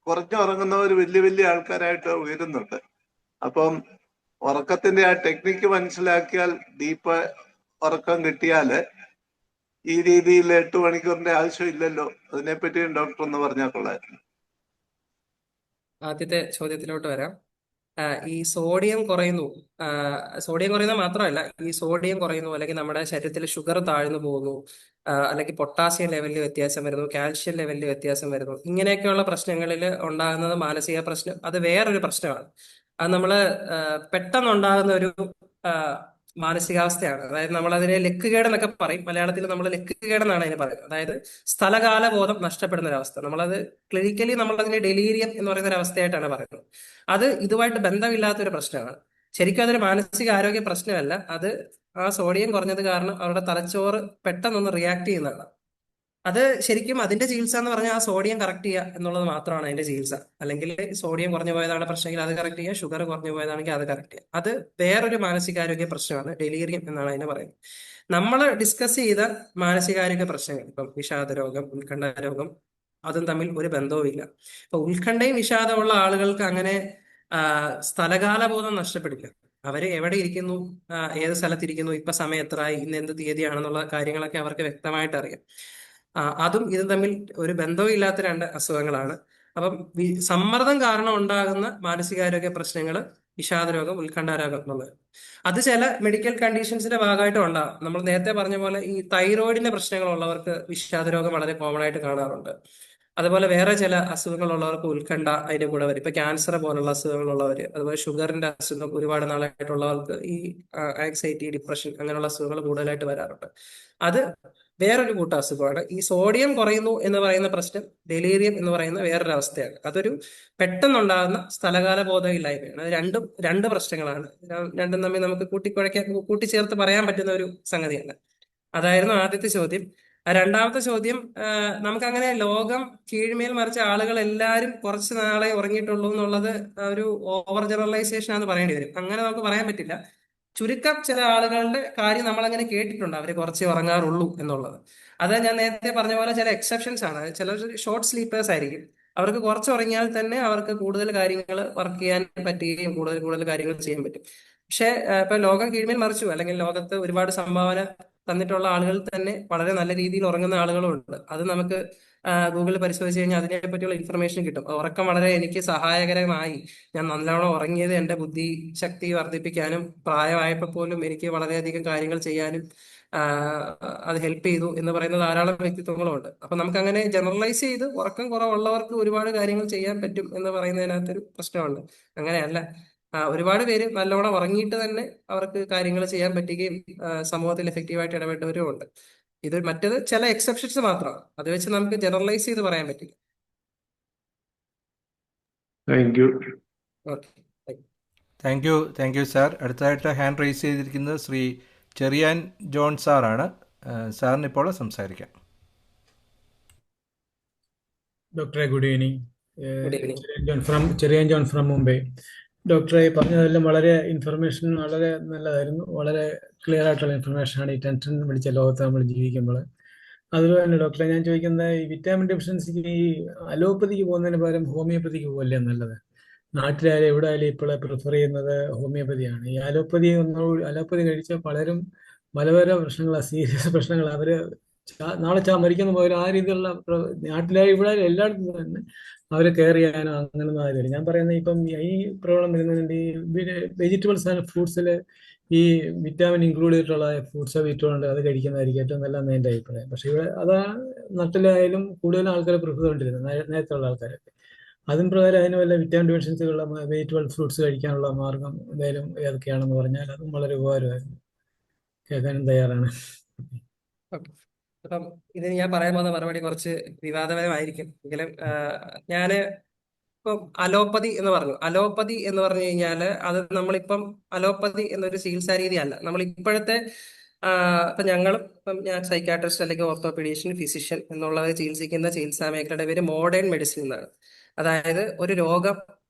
കുറഞ്ഞുറങ്ങുന്നവർ വലിയ വലിയ ആൾക്കാരായിട്ട് ഉയരുന്നുണ്ട്. അപ്പം ഉറക്കത്തിന്റെ ആ ടെക്നിക്ക് മനസ്സിലാക്കിയാൽ, ഡീപ്പ് ഉറക്കം കിട്ടിയാല് ഈ രീതിയിൽ 8 മണിക്കൂറിന്റെ ആവശ്യമില്ലല്ലോ. അതിനെപ്പറ്റിയും ഡോക്ടർ ഒന്ന് പറഞ്ഞാൽ കൊള്ളായിരുന്നു. ആദ്യത്തെ ചോദ്യത്തിലോട്ട് വരാം. ഈ സോഡിയം കുറയുന്നു. സോഡിയം കുറയുന്നത് മാത്രമല്ല, ഈ സോഡിയം കുറയുന്നു അല്ലെങ്കിൽ നമ്മുടെ ശരീരത്തിൽ ഷുഗർ താഴ്ന്നു പോകുന്നു, അല്ലെങ്കിൽ പൊട്ടാസ്യം ലെവലിൽ വ്യത്യാസം വരുന്നു, കാൽഷ്യം ലെവലിൽ വ്യത്യാസം വരുന്നു. ഇങ്ങനെയൊക്കെയുള്ള പ്രശ്നങ്ങളിൽ ഉണ്ടാകുന്നത് മാനസിക പ്രശ്നം, അത് വേറൊരു പ്രശ്നമാണ്. അത് നമ്മൾ പെട്ടെന്നുണ്ടാകുന്ന ഒരു ആ, മാനസികാവസ്ഥയാണ്. അതായത് നമ്മൾ അതിനെ ലക്കുകേട് എന്നൊക്കെ പറയും. മലയാളത്തിൽ നമ്മൾ ലക്കുകേട് എന്നാണ് അതിനെ പറയുന്നത്. അതായത് സ്ഥലകാല ബോധം നഷ്ടപ്പെടുന്ന ഒരു അവസ്ഥ. നമ്മളത് ക്ലിനിക്കലി നമ്മൾ അതിനെ ഡെലീരിയം എന്ന് പറയുന്ന ഒരു അവസ്ഥയായിട്ടാണ് പറയുന്നത്. അത് ഇതുമായിട്ട് ബന്ധമില്ലാത്തൊരു പ്രശ്നമാണ്. ശരിക്കും അതൊരു മാനസിക ആരോഗ്യ പ്രശ്നമല്ല. അത് ആ സോഡിയം കുറഞ്ഞത് കാരണം അവരുടെ തലച്ചോറ് പെട്ടെന്നൊന്ന് റിയാക്ട് ചെയ്യുന്നതാണ്. അത് ശരിക്കും അതിന്റെ ചികിത്സ എന്ന് പറഞ്ഞാൽ ആ സോഡിയം കറക്റ്റ് ചെയ്യുക എന്നുള്ളത് മാത്രമാണ് അതിന്റെ ചികിത്സ. അല്ലെങ്കിൽ സോഡിയം കുറഞ്ഞു പോയതാണ് പ്രശ്നമെങ്കിൽ അത് കറക്റ്റ് ചെയ്യുക, ഷുഗർ കുറഞ്ഞു പോയതാണെങ്കിൽ അത് കറക്റ്റ് ചെയ്യുക. അത് വേറൊരു മാനസികാരോഗ്യ പ്രശ്നമാണ്, ഡെലീരിയം എന്നാണ് അതിനെ പറയുന്നത്. നമ്മൾ ഡിസ്കസ് ചെയ്ത മാനസികാരോഗ്യ പ്രശ്നങ്ങൾ, ഇപ്പം വിഷാദ രോഗം, ഉത്കണ്ഠ രോഗം, അതും തമ്മിൽ ഒരു ബന്ധവുമില്ല. ഇപ്പൊ ഉത്കണ്ഠയും വിഷാദമുള്ള ആളുകൾക്ക് അങ്ങനെ സ്ഥലകാല ബോധം നഷ്ടപ്പെടില്ല. അവര് എവിടെ ഇരിക്കുന്നു, ഏത് സ്ഥലത്തിരിക്കുന്നു, ഇപ്പൊ സമയം എത്രയായി, ഇന്ന് എന്ത് തീയതിയാണെന്നുള്ള കാര്യങ്ങളൊക്കെ അവർക്ക് വ്യക്തമായിട്ട് അറിയാം. അതും ഇതും തമ്മിൽ ഒരു ബന്ധവും ഇല്ലാത്ത രണ്ട് അസുഖങ്ങളാണ്. അപ്പം സമ്മർദ്ദം കാരണം ഉണ്ടാകുന്ന മാനസികാരോഗ്യ പ്രശ്നങ്ങൾ വിഷാദരോഗം, ഉത്കണ്ഠാരോഗം എന്നുള്ളത് അത് ചില മെഡിക്കൽ കണ്ടീഷൻസിന്റെ ഭാഗമായിട്ട് ഉണ്ടാകും. നമ്മൾ നേരത്തെ പറഞ്ഞ പോലെ ഈ തൈറോയിഡിന്റെ പ്രശ്നങ്ങളുള്ളവർക്ക് വിഷാദരോഗം വളരെ കോമൺ ആയിട്ട് കാണാറുണ്ട്. അതുപോലെ വേറെ ചില അസുഖങ്ങളുള്ളവർക്ക് ഉത്കണ്ഠ അതിന്റെ കൂടെ വരും. ഇപ്പൊ ക്യാൻസർ പോലുള്ള അസുഖങ്ങളുള്ളവർ, അതുപോലെ ഷുഗറിന്റെ അസുഖം ഒരുപാട് നാളായിട്ടുള്ളവർക്ക് ഈ ആങ്സൈറ്റി, ഡിപ്രഷൻ അങ്ങനെയുള്ള അസുഖങ്ങൾ കൂടുതലായിട്ട് വരാറുണ്ട്. അത് വേറൊരു കൂട്ട അസുഖമാണ്. ഈ സോഡിയം കുറയുന്നു എന്ന് പറയുന്ന പ്രശ്നം ഡെലീരിയം എന്ന് പറയുന്ന വേറൊരു അവസ്ഥയാണ്. അതൊരു പെട്ടെന്നുണ്ടാകുന്ന സ്ഥലകാല ബോധമില്ലായ്മയാണ്. അത് രണ്ട് പ്രശ്നങ്ങളാണ്. രണ്ടും തമ്മിൽ നമുക്ക് കൂട്ടിച്ചേർത്ത് പറയാൻ പറ്റുന്ന ഒരു സംഗതിയല്ല. അതായിരുന്നു ആദ്യത്തെ ചോദ്യം. രണ്ടാമത്തെ ചോദ്യം, നമുക്കങ്ങനെ ലോകം കീഴ്മേൽ മറിച്ച ആളുകൾ എല്ലാവരും കുറച്ച് നാളെ ഉറങ്ങിയിട്ടുള്ളൂ എന്നുള്ളത് ഒരു ഓവർ ജനറലൈസേഷൻ ആണെന്ന് പറയേണ്ടി വരും. അങ്ങനെ നമുക്ക് പറയാൻ പറ്റില്ല. ചുരുക്കം ചില ആളുകളുടെ കാര്യം നമ്മൾ അങ്ങനെ കേട്ടിട്ടുണ്ട്, അവർ കുറച്ചേ ഉറങ്ങാറുള്ളൂ എന്നുള്ളത്. അത് ഞാൻ നേരത്തെ പറഞ്ഞ പോലെ ചില എക്സെപ്ഷൻസ് ആണ്. ചിലർ ഷോർട്ട് സ്ലീപ്പേഴ്സ് ആയിരിക്കും. അവർക്ക് കുറച്ച് ഉറങ്ങിയാൽ തന്നെ അവർക്ക് കൂടുതൽ കാര്യങ്ങൾ വർക്ക് ചെയ്യാൻ പറ്റുകയും കൂടുതൽ കാര്യങ്ങൾ ചെയ്യാൻ പറ്റും. പക്ഷെ ഇപ്പൊ ലോകം കീഴ്മേൽ മറിച്ചു, അല്ലെങ്കിൽ ലോകത്ത് ഒരുപാട് സംഭാവന തന്നിട്ടുള്ള ആളുകൾ തന്നെ വളരെ നല്ല രീതിയിൽ ഉറങ്ങുന്ന ആളുകളും ഉണ്ട്. അത് നമുക്ക് ഗൂഗിളിൽ പരിശോധിച്ച് കഴിഞ്ഞാൽ അതിനെ പറ്റിയുള്ള ഇൻഫർമേഷൻ കിട്ടും. ഉറക്കം വളരെ എനിക്ക് സഹായകരമായി, ഞാൻ നല്ലോണം ഉറങ്ങിയത് എന്റെ ബുദ്ധി ശക്തി വർദ്ധിപ്പിക്കാനും പ്രായമായപ്പോൾ പോലും എനിക്ക് വളരെയധികം കാര്യങ്ങൾ ചെയ്യാനും അത് ഹെൽപ്പ് ചെയ്തു എന്ന് പറയുന്ന ധാരാളം വ്യക്തിത്വങ്ങളുണ്ട്. അപ്പൊ നമുക്ക് അങ്ങനെ ജനറലൈസ് ചെയ്ത് ഉറക്കം കുറവുള്ളവർക്ക് ഒരുപാട് കാര്യങ്ങൾ ചെയ്യാൻ പറ്റും എന്ന് പറയുന്നതിനകത്തൊരു പ്രശ്നമുണ്ട്. അങ്ങനെയല്ല. ഒരുപാട് പേര് നല്ലോണം ഉറങ്ങിയിട്ട് തന്നെ അവർക്ക് കാര്യങ്ങൾ ചെയ്യാൻ പറ്റുകയും സമൂഹത്തിൽ എഫക്റ്റീവായിട്ട് ഇടപെട്ടവരും ഉണ്ട്. ഇത് മറ്റേത് ചില എക്സെപ്ഷൻസ് മാത്രമാണ്. അത് വെച്ച് നമുക്ക് ജനറലൈസ് ചെയ്ത് പറയാൻ പറ്റില്ല. Thank you. Okay, thank you sir. അടുത്തതായിട്ട് ഹാൻഡ് റൈസ് ചെയ്തിരിക്കുന്നത് ശ്രീ ചെറിയാൻ ജോൺ സാറാണ്. സാറിന് ഇപ്പോൾ സംസാരിക്കാം. ഡോക്ടറെ good evening. Good evening. Cherian John from Mumbai. ഡോക്ടറെ പറഞ്ഞതെല്ലാം വളരെ ഇൻഫർമേഷൻ വളരെ നല്ലതായിരുന്നു. വളരെ ക്ലിയർ ആയിട്ടുള്ള ഇൻഫർമേഷനാണ് ഈ ടെൻഷൻ പിടിച്ച ലോകത്ത് നമ്മൾ ജീവിക്കുമ്പോൾ. അതുപോലെ തന്നെ ഡോക്ടറെ ഞാൻ ചോദിക്കുന്നത്, ഈ വിറ്റാമിൻ ഡെഫിഷ്യൻസിക്ക് ഈ അലോപ്പതിക്ക് പോകുന്നതിന് പകരം ഹോമിയോപ്പതിക്ക് പോകല്ലേ നല്ലത്? നാട്ടിലായാലും എവിടെ ആയാലും ഇപ്പോൾ പ്രിഫർ ചെയ്യുന്നത് ഹോമിയോപ്പതിയാണ്. ഈ അലോപ്പതി കഴിച്ച പലരും പലതര പ്രശ്നങ്ങളാണ്, സീരിയസ് പ്രശ്നങ്ങൾ. അവര് നാളെ മരിക്കുന്ന പോലെ ആ രീതിയിലുള്ള നാട്ടിലായാലും ഇവിടെ ആയാലും എല്ലായിടത്തും തന്നെ അവരെ കെയർ ചെയ്യാനോ അങ്ങനൊന്നും ആരും. ഞാൻ പറയുന്നത് ഇപ്പം ഈ പ്രോബ്ലം വരുന്നതിന് ഈ വെജിറ്റബിൾസ് ആൻഡ് ഫ്രൂട്ട്സിൽ ഈ വിറ്റാമിൻ ഇൻക്ലൂഡ് ചെയ്തിട്ടുള്ള ഫ്രൂട്ട്സോ വെജിറ്റബിളുണ്ട്, അത് കഴിക്കുന്നതായിരിക്കും ഏറ്റവും നല്ലതെന്ന് എൻ്റെ അഭിപ്രായം. പക്ഷെ ഇവിടെ അതാ നാട്ടിലായാലും കൂടുതലും ആൾക്കാർ പ്രിഫർ ചെയ്തുകൊണ്ടിരുന്നത് നേരത്തെ ഉള്ള ആൾക്കാരൊക്കെ. അതും പ്രകാരം അതിന് വല്ല വിറ്റാമിൻ ഡെഫിഷ്യൻസികളുള്ള വെജിറ്റബിൾ ഫ്രൂട്ട്സ് കഴിക്കാനുള്ള മാർഗം എന്തായാലും ഏതൊക്കെയാണെന്ന് പറഞ്ഞാൽ അതും വളരെ ഉപകാരമായിരുന്നു. കേൾക്കാനും തയ്യാറാണ്. അപ്പം ഇതിന് ഞാൻ പറയാൻ പോകുന്ന മറുപടി കുറച്ച് വിവാദപരമായിരിക്കും. എങ്കിലും ഞാന് ഇപ്പം അലോപ്പതി എന്ന് പറഞ്ഞു. അലോപ്പതി എന്ന് പറഞ്ഞു കഴിഞ്ഞാല് അത് നമ്മളിപ്പം അലോപ്പതി എന്നൊരു ചികിത്സാ രീതി അല്ല. നമ്മൾ ഇപ്പോഴത്തെ ഇപ്പൊ ഞാൻ സൈക്കാട്രിസ്റ്റ് അല്ലെങ്കിൽ ഓർത്തോപീഡീഷ്യൻ, ഫിസിഷ്യൻ എന്നുള്ളത് ചികിത്സിക്കുന്ന ചികിത്സാ മേഖലയുടെ പേര് മോഡേൺ മെഡിസിൻ എന്നാണ്. അതായത് ഒരു രോഗം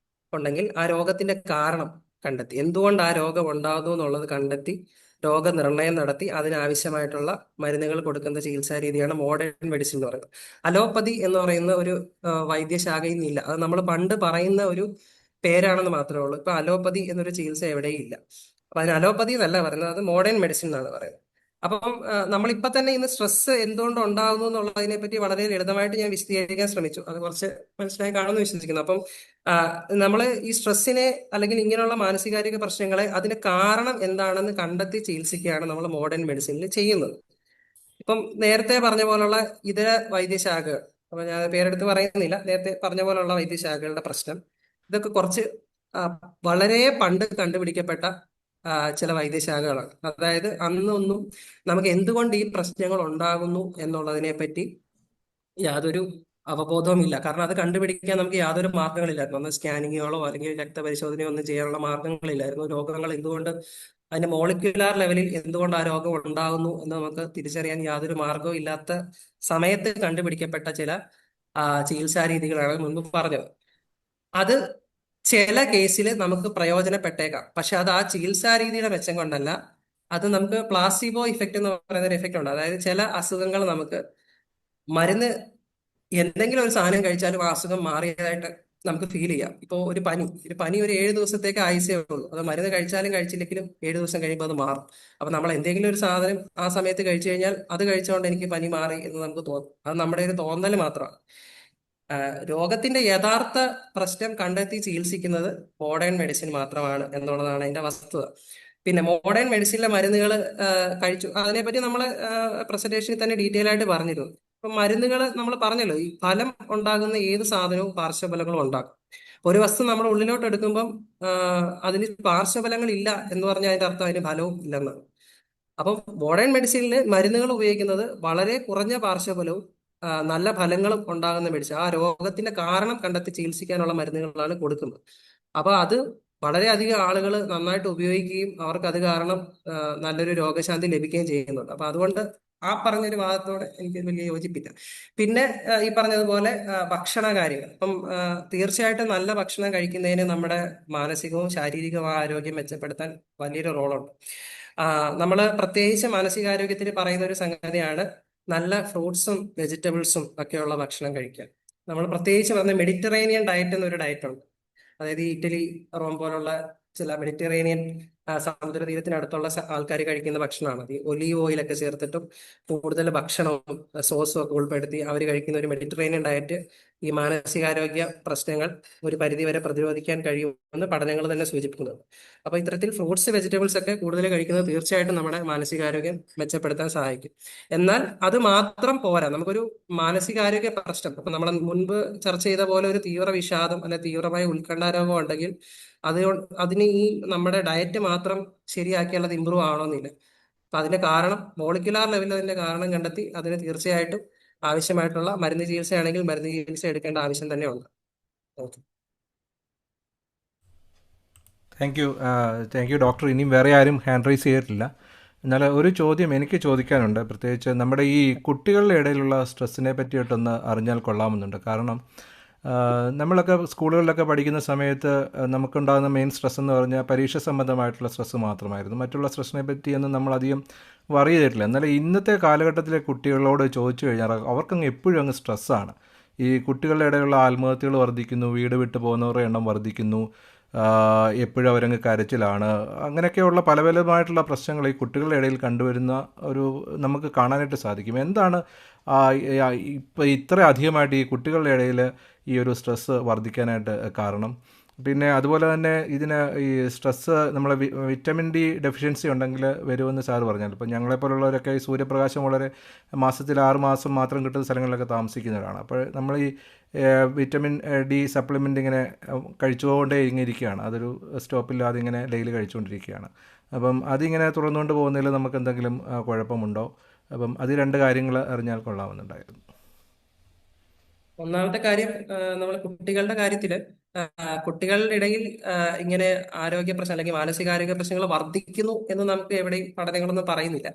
ഉണ്ടെങ്കിൽ ആ രോഗത്തിന്റെ കാരണം കണ്ടെത്തി, എന്തുകൊണ്ട് ആ രോഗം ഉണ്ടാകുന്നു എന്നുള്ളത് കണ്ടെത്തി രോഗനിർണയം നടത്തി അതിനാവശ്യമായിട്ടുള്ള മരുന്നുകൾ കൊടുക്കുന്ന ചികിത്സാ രീതിയാണ് മോഡേൺ മെഡിസിൻ എന്ന് പറയുന്നത്. അലോപ്പതി എന്ന് പറയുന്ന ഒരു വൈദ്യശാഖയിൽ നിന്നില്ല. അത് നമ്മൾ പണ്ട് പറയുന്ന ഒരു പേരാണെന്ന് മാത്രമേ ഉള്ളൂ. ഇപ്പൊ അലോപ്പതി എന്നൊരു ചികിത്സ എവിടെയും ഇല്ല. അപ്പൊ അതിന് അലോപ്പതി എന്നല്ല പറയുന്നത്, അത് മോഡേൺ മെഡിസിൻ എന്നാണ് പറയുന്നത്. അപ്പം നമ്മളിപ്പോൾ തന്നെ ഇന്ന് സ്ട്രെസ് എന്തുകൊണ്ട് ഉണ്ടാകുന്നു എന്നുള്ളതിനെ പറ്റി വളരെ ലളിതമായിട്ട് ഞാൻ വിശദീകരിക്കാൻ ശ്രമിച്ചു. അത് കുറച്ച് മനസ്സിലായി കാണുമെന്ന് വിശ്വസിക്കുന്നു. അപ്പം നമ്മൾ ഈ സ്ട്രെസ്സിനെ അല്ലെങ്കിൽ ഇങ്ങനെയുള്ള മാനസികാരോഗ്യ പ്രശ്നങ്ങളെ അതിന് കാരണം എന്താണെന്ന് കണ്ടെത്തി ചികിത്സിക്കുകയാണ് നമ്മൾ മോഡേൺ മെഡിസിനിൽ ചെയ്യുന്നത്. ഇപ്പം നേരത്തെ പറഞ്ഞ പോലുള്ള ഇതര വൈദ്യശാഖകൾ, അപ്പൊ ഞാൻ പേരെടുത്ത് പറയുന്നില്ല, നേരത്തെ പറഞ്ഞ പോലുള്ള വൈദ്യശാഖകളുടെ പ്രശ്നം, ഇതൊക്കെ കുറച്ച് വളരെ പണ്ട് കണ്ടുപിടിക്കപ്പെട്ട ചില വൈദ്യശാഖകളാണ്. അതായത് അന്നൊന്നും നമുക്ക് എന്തുകൊണ്ട് ഈ പ്രശ്നങ്ങൾ ഉണ്ടാകുന്നു എന്നുള്ളതിനെ പറ്റി യാതൊരു അവബോധവുമില്ല. കാരണം അത് കണ്ടുപിടിക്കാൻ നമുക്ക് യാതൊരു മാർഗങ്ങളില്ലായിരുന്നു. അന്ന് സ്കാനിങ്ങുകളോ അല്ലെങ്കിൽ രക്തപരിശോധനയോ ഒന്നും ചെയ്യാനുള്ള മാർഗങ്ങളില്ലായിരുന്നു. രോഗങ്ങൾ എന്തുകൊണ്ട് അതിന്റെ മോളിക്യുലാർ ലെവലിൽ എന്തുകൊണ്ട് ആ രോഗം ഉണ്ടാകുന്നു എന്ന് നമുക്ക് തിരിച്ചറിയാൻ യാതൊരു മാർഗവും ഇല്ലാത്ത സമയത്ത് കണ്ടുപിടിക്കപ്പെട്ട ചില ചികിത്സാ രീതികളാണ് മുൻപ് പറഞ്ഞത്. അത് ചില കേസിൽ നമുക്ക് പ്രയോജനപ്പെട്ടേക്കാം. പക്ഷെ അത് ആ ചികിത്സാ രീതിയുടെ മെച്ചം കൊണ്ടല്ല, അത് നമുക്ക് പ്ലാസിബോ ഇഫക്റ്റ് എന്ന് പറയുന്ന ഒരു എഫക്റ്റ് ഉണ്ട്. അതായത് ചില അസുഖങ്ങൾ നമുക്ക് മരുന്ന് എന്തെങ്കിലും ഒരു സാധനം കഴിച്ചാലും ആ അസുഖം മാറിയതായിട്ട് നമുക്ക് ഫീൽ ചെയ്യാം. ഇപ്പോൾ ഒരു പനി ഒരു 7 ദിവസത്തേക്ക് ആയുസേ ഉള്ളൂ. അത് മരുന്ന് കഴിച്ചാലും കഴിച്ചില്ലെങ്കിലും 7 ദിവസം കഴിയുമ്പോൾ അത് മാറും. അപ്പൊ നമ്മൾ എന്തെങ്കിലും ഒരു സാധനം ആ സമയത്ത് കഴിച്ചു കഴിഞ്ഞാൽ അത് കഴിച്ചുകൊണ്ട് എനിക്ക് പനി മാറി എന്ന് നമുക്ക് തോന്നും. അത് നമ്മുടെ ഒരു തോന്നൽ മാത്രമാണ്. രോഗത്തിന്റെ യഥാർത്ഥ പ്രശ്നം കണ്ടെത്തി ചികിത്സിക്കുന്നത് മോഡേൺ മെഡിസിൻ മാത്രമാണ് എന്നുള്ളതാണ് അതിന്റെ വസ്തുത. പിന്നെ മോഡേൺ മെഡിസിനിലെ മരുന്നുകൾ കഴിച്ചു, അതിനെപ്പറ്റി നമ്മൾ പ്രസന്റേഷനിൽ തന്നെ ഡീറ്റെയിൽ ആയിട്ട് പറഞ്ഞിരുന്നു. ഇപ്പൊ മരുന്നുകൾ നമ്മൾ പറഞ്ഞല്ലോ, ഈ ഫലം ഉണ്ടാകുന്ന ഏത് സാധനവും പാർശ്വഫലങ്ങളും ഉണ്ടാകും. ഒരു വസ്തു നമ്മൾ ഉള്ളിലോട്ട് എടുക്കുമ്പം അതിന് പാർശ്വഫലങ്ങൾ ഇല്ല എന്ന് പറഞ്ഞാൽ അതിന്റെ അർത്ഥം അതിന് ഫലവും ഇല്ലെന്നാണ്. അപ്പം മോഡേൺ മെഡിസിനിൽ മരുന്നുകൾ ഉപയോഗിക്കുന്നത് വളരെ കുറഞ്ഞ പാർശ്വഫലവും നല്ല ഫലങ്ങളും ഉണ്ടാകുന്ന മെഡിസിൻ, ആ രോഗത്തിന്റെ കാരണം കണ്ടെത്തി ചികിത്സിക്കാനുള്ള മരുന്നുകളാണ് കൊടുക്കുന്നത്. അപ്പൊ അത് വളരെയധികം ആളുകൾ നന്നായിട്ട് ഉപയോഗിക്കുകയും അവർക്ക് അത് കാരണം നല്ലൊരു രോഗശാന്തി ലഭിക്കുകയും ചെയ്യുന്നുണ്ട്. അപ്പൊ അതുകൊണ്ട് ആ പറഞ്ഞൊരു വാദത്തോടെ എനിക്ക് വലിയ യോജിപ്പില്ല. പിന്നെ ഈ പറഞ്ഞതുപോലെ ഭക്ഷണ കാര്യങ്ങൾ, ഇപ്പം തീർച്ചയായിട്ടും നല്ല ഭക്ഷണം കഴിക്കുന്നതിന് നമ്മുടെ മാനസികവും ശാരീരികവും ആരോഗ്യം മെച്ചപ്പെടുത്താൻ വലിയൊരു റോളുണ്ട്. നമ്മൾ പ്രത്യേകിച്ച് മാനസികാരോഗ്യത്തിന് പറയുന്ന ഒരു സംഗതിയാണ് നല്ല ഫ്രൂട്ട്സും വെജിറ്റബിൾസും ഒക്കെയുള്ള ഭക്ഷണം കഴിക്കാൻ. നമ്മൾ പ്രത്യേകിച്ച് പറഞ്ഞ മെഡിറ്ററേനിയൻ ഡയറ്റ് എന്നൊരു ഡയറ്റ് ഉണ്ട്. അതായത് ഇറ്റലി, റോം പോലുള്ള ചില മെഡിറ്ററേനിയൻ സമുദ്രതീരത്തിനടുത്തുള്ള ആൾക്കാർ കഴിക്കുന്ന ഭക്ഷണമാണ്. ഈ ഒലീവ് ഓയിലൊക്കെ ചേർത്തിട്ടും കൂടുതൽ ഭക്ഷണവും സോസും ഒക്കെ ഉൾപ്പെടുത്തി അവർ കഴിക്കുന്ന ഒരു മെഡിറ്ററേനിയൻ ഡയറ്റ് ഈ മാനസികാരോഗ്യ പ്രശ്നങ്ങൾ ഒരു പരിധിവരെ പ്രതിരോധിക്കാൻ കഴിയുമെന്ന് പഠനങ്ങൾ തന്നെ സൂചിപ്പിക്കുന്നുണ്ട്. അപ്പൊ ഇത്തരത്തിൽ ഫ്രൂട്ട്സ്, വെജിറ്റബിൾസ് ഒക്കെ കൂടുതൽ കഴിക്കുന്നത് തീർച്ചയായിട്ടും നമ്മുടെ മാനസികാരോഗ്യം മെച്ചപ്പെടുത്താൻ സഹായിക്കും. എന്നാൽ അത് മാത്രം പോരാ. നമുക്കൊരു മാനസികാരോഗ്യ പ്രശ്നം, അപ്പൊ നമ്മൾ മുൻപ് ചർച്ച ചെയ്ത പോലെ ഒരു തീവ്ര വിഷാദം അല്ലെ തീവ്രമായ ഉത്കണ്ഠാരോഗം ഉണ്ടെങ്കിൽ അതിന് ഈ നമ്മുടെ ഡയറ്റ് മാത്രം ശരിയാക്കിയാൽ അത് ഇമ്പ്രൂവ് ആവണമെന്നില്ല. അപ്പൊ അതിന്റെ കാരണം മോളിക്യുലാർ ലെവലിൽ അതിന്റെ കാരണം കണ്ടെത്തി അതിന് തീർച്ചയായിട്ടും ആവശ്യമായിട്ടുള്ള മരുന്ന് ചികിത്സയാണെങ്കിൽ മരുന്ന് ചികിത്സ എടുക്കേണ്ട ആവശ്യം തന്നെ ഉണ്ട്. Okay, thank you doctor. ഇനിയും വേറെ ആരും ഹാൻഡ് റൈസ് ചെയ്തിട്ടില്ല. എന്നാൽ ഒരു ചോദ്യം എനിക്ക് ചോദിക്കാനുണ്ട്. പ്രത്യേകിച്ച് നമ്മുടെ ഈ കുട്ടികളുടെ ഇടയിലുള്ള സ്ട്രെസ്സിനെ പറ്റിയിട്ടൊന്ന് അറിഞ്ഞാൽ കൊള്ളാമെന്നുണ്ട്. കാരണം നമ്മളൊക്കെ സ്കൂളുകളിലൊക്കെ പഠിക്കുന്ന സമയത്ത് നമുക്കുണ്ടാകുന്ന മെയിൻ സ്ട്രെസ് എന്ന് പറഞ്ഞാൽ പരീക്ഷ സംബന്ധമായിട്ടുള്ള സ്ട്രെസ്സ് മാത്രമായിരുന്നു. മറ്റുള്ള സ്ട്രെസ്സിനെ പറ്റിയൊന്നും നമ്മളധികം വറി ചെയ്തിട്ടില്ല. എന്നാൽ ഇന്നത്തെ കാലഘട്ടത്തിലെ കുട്ടികളോട് ചോദിച്ചു കഴിഞ്ഞാൽ അവർക്കങ്ങ് എപ്പോഴും അങ്ങ് സ്ട്രെസ്സാണ്. ഈ കുട്ടികളുടെ ഇടയിലുള്ള ആത്മഹത്യകൾ വർദ്ധിക്കുന്നു, വീട് വിട്ടു പോകുന്നവരുടെ എണ്ണം വർദ്ധിക്കുന്നു, എപ്പോഴും അവരങ്ങ് കരച്ചിലാണ്. അങ്ങനെയൊക്കെയുള്ള പല പലമായിട്ടുള്ള പ്രശ്നങ്ങൾ ഈ കുട്ടികളുടെ ഇടയിൽ കണ്ടുവരുന്ന ഒരു നമുക്ക് കാണാനായിട്ട് സാധിക്കും. എന്താണ് ഇപ്പോൾ ഇത്ര അധികമായിട്ട് ഈ കുട്ടികളുടെ ഇടയിൽ ഈ ഒരു സ്ട്രെസ്സ് വർദ്ധിക്കാനായിട്ട് കാരണം? പിന്നെ അതുപോലെ തന്നെ ഇതിന് ഈ സ്ട്രെസ്സ് നമ്മൾ വിറ്റമിൻ ഡി ഡെഫിഷ്യൻസി ഉണ്ടെങ്കിൽ വരുമെന്ന് സാറ് പറഞ്ഞാൽ, ഇപ്പോൾ ഞങ്ങളെപ്പോലുള്ളവരൊക്കെ ഈ സൂര്യപ്രകാശം വളരെ മാസത്തിൽ 6 മാസം മാത്രം കിട്ടുന്ന സ്ഥലങ്ങളിലൊക്കെ താമസിക്കുന്നവരാണ്. അപ്പോൾ നമ്മൾ ഈ വിറ്റമിൻ ഡി സപ്ലിമെൻ്റ് ഇങ്ങനെ കഴിച്ചുകൊണ്ടേ ഇരിക്കുകയാണ്. അതൊരു സ്റ്റോപ്പില്ലാതെ ഇങ്ങനെ ഡെയിലി കഴിച്ചുകൊണ്ടിരിക്കുകയാണ്. അപ്പം അതിങ്ങനെ തുറന്നുകൊണ്ട് പോകുന്നതിൽ നമുക്ക് എന്തെങ്കിലും കുഴപ്പമുണ്ടോ? അപ്പം അത് 2 കാര്യങ്ങൾ അറിഞ്ഞാൽ കൊള്ളാമെന്നുണ്ടായിരുന്നു. ഒന്നാമത്തെ കാര്യം, നമ്മൾ കുട്ടികളുടെ കാര്യത്തില് കുട്ടികളുടെ ഇടയിൽ ഇങ്ങനെ ആരോഗ്യ പ്രശ്നം അല്ലെങ്കിൽ മാനസികാരോഗ്യ പ്രശ്നങ്ങൾ വർദ്ധിക്കുന്നു എന്ന് നമുക്ക് എവിടെയും പഠനങ്ങളൊന്നും പറയുന്നില്ല.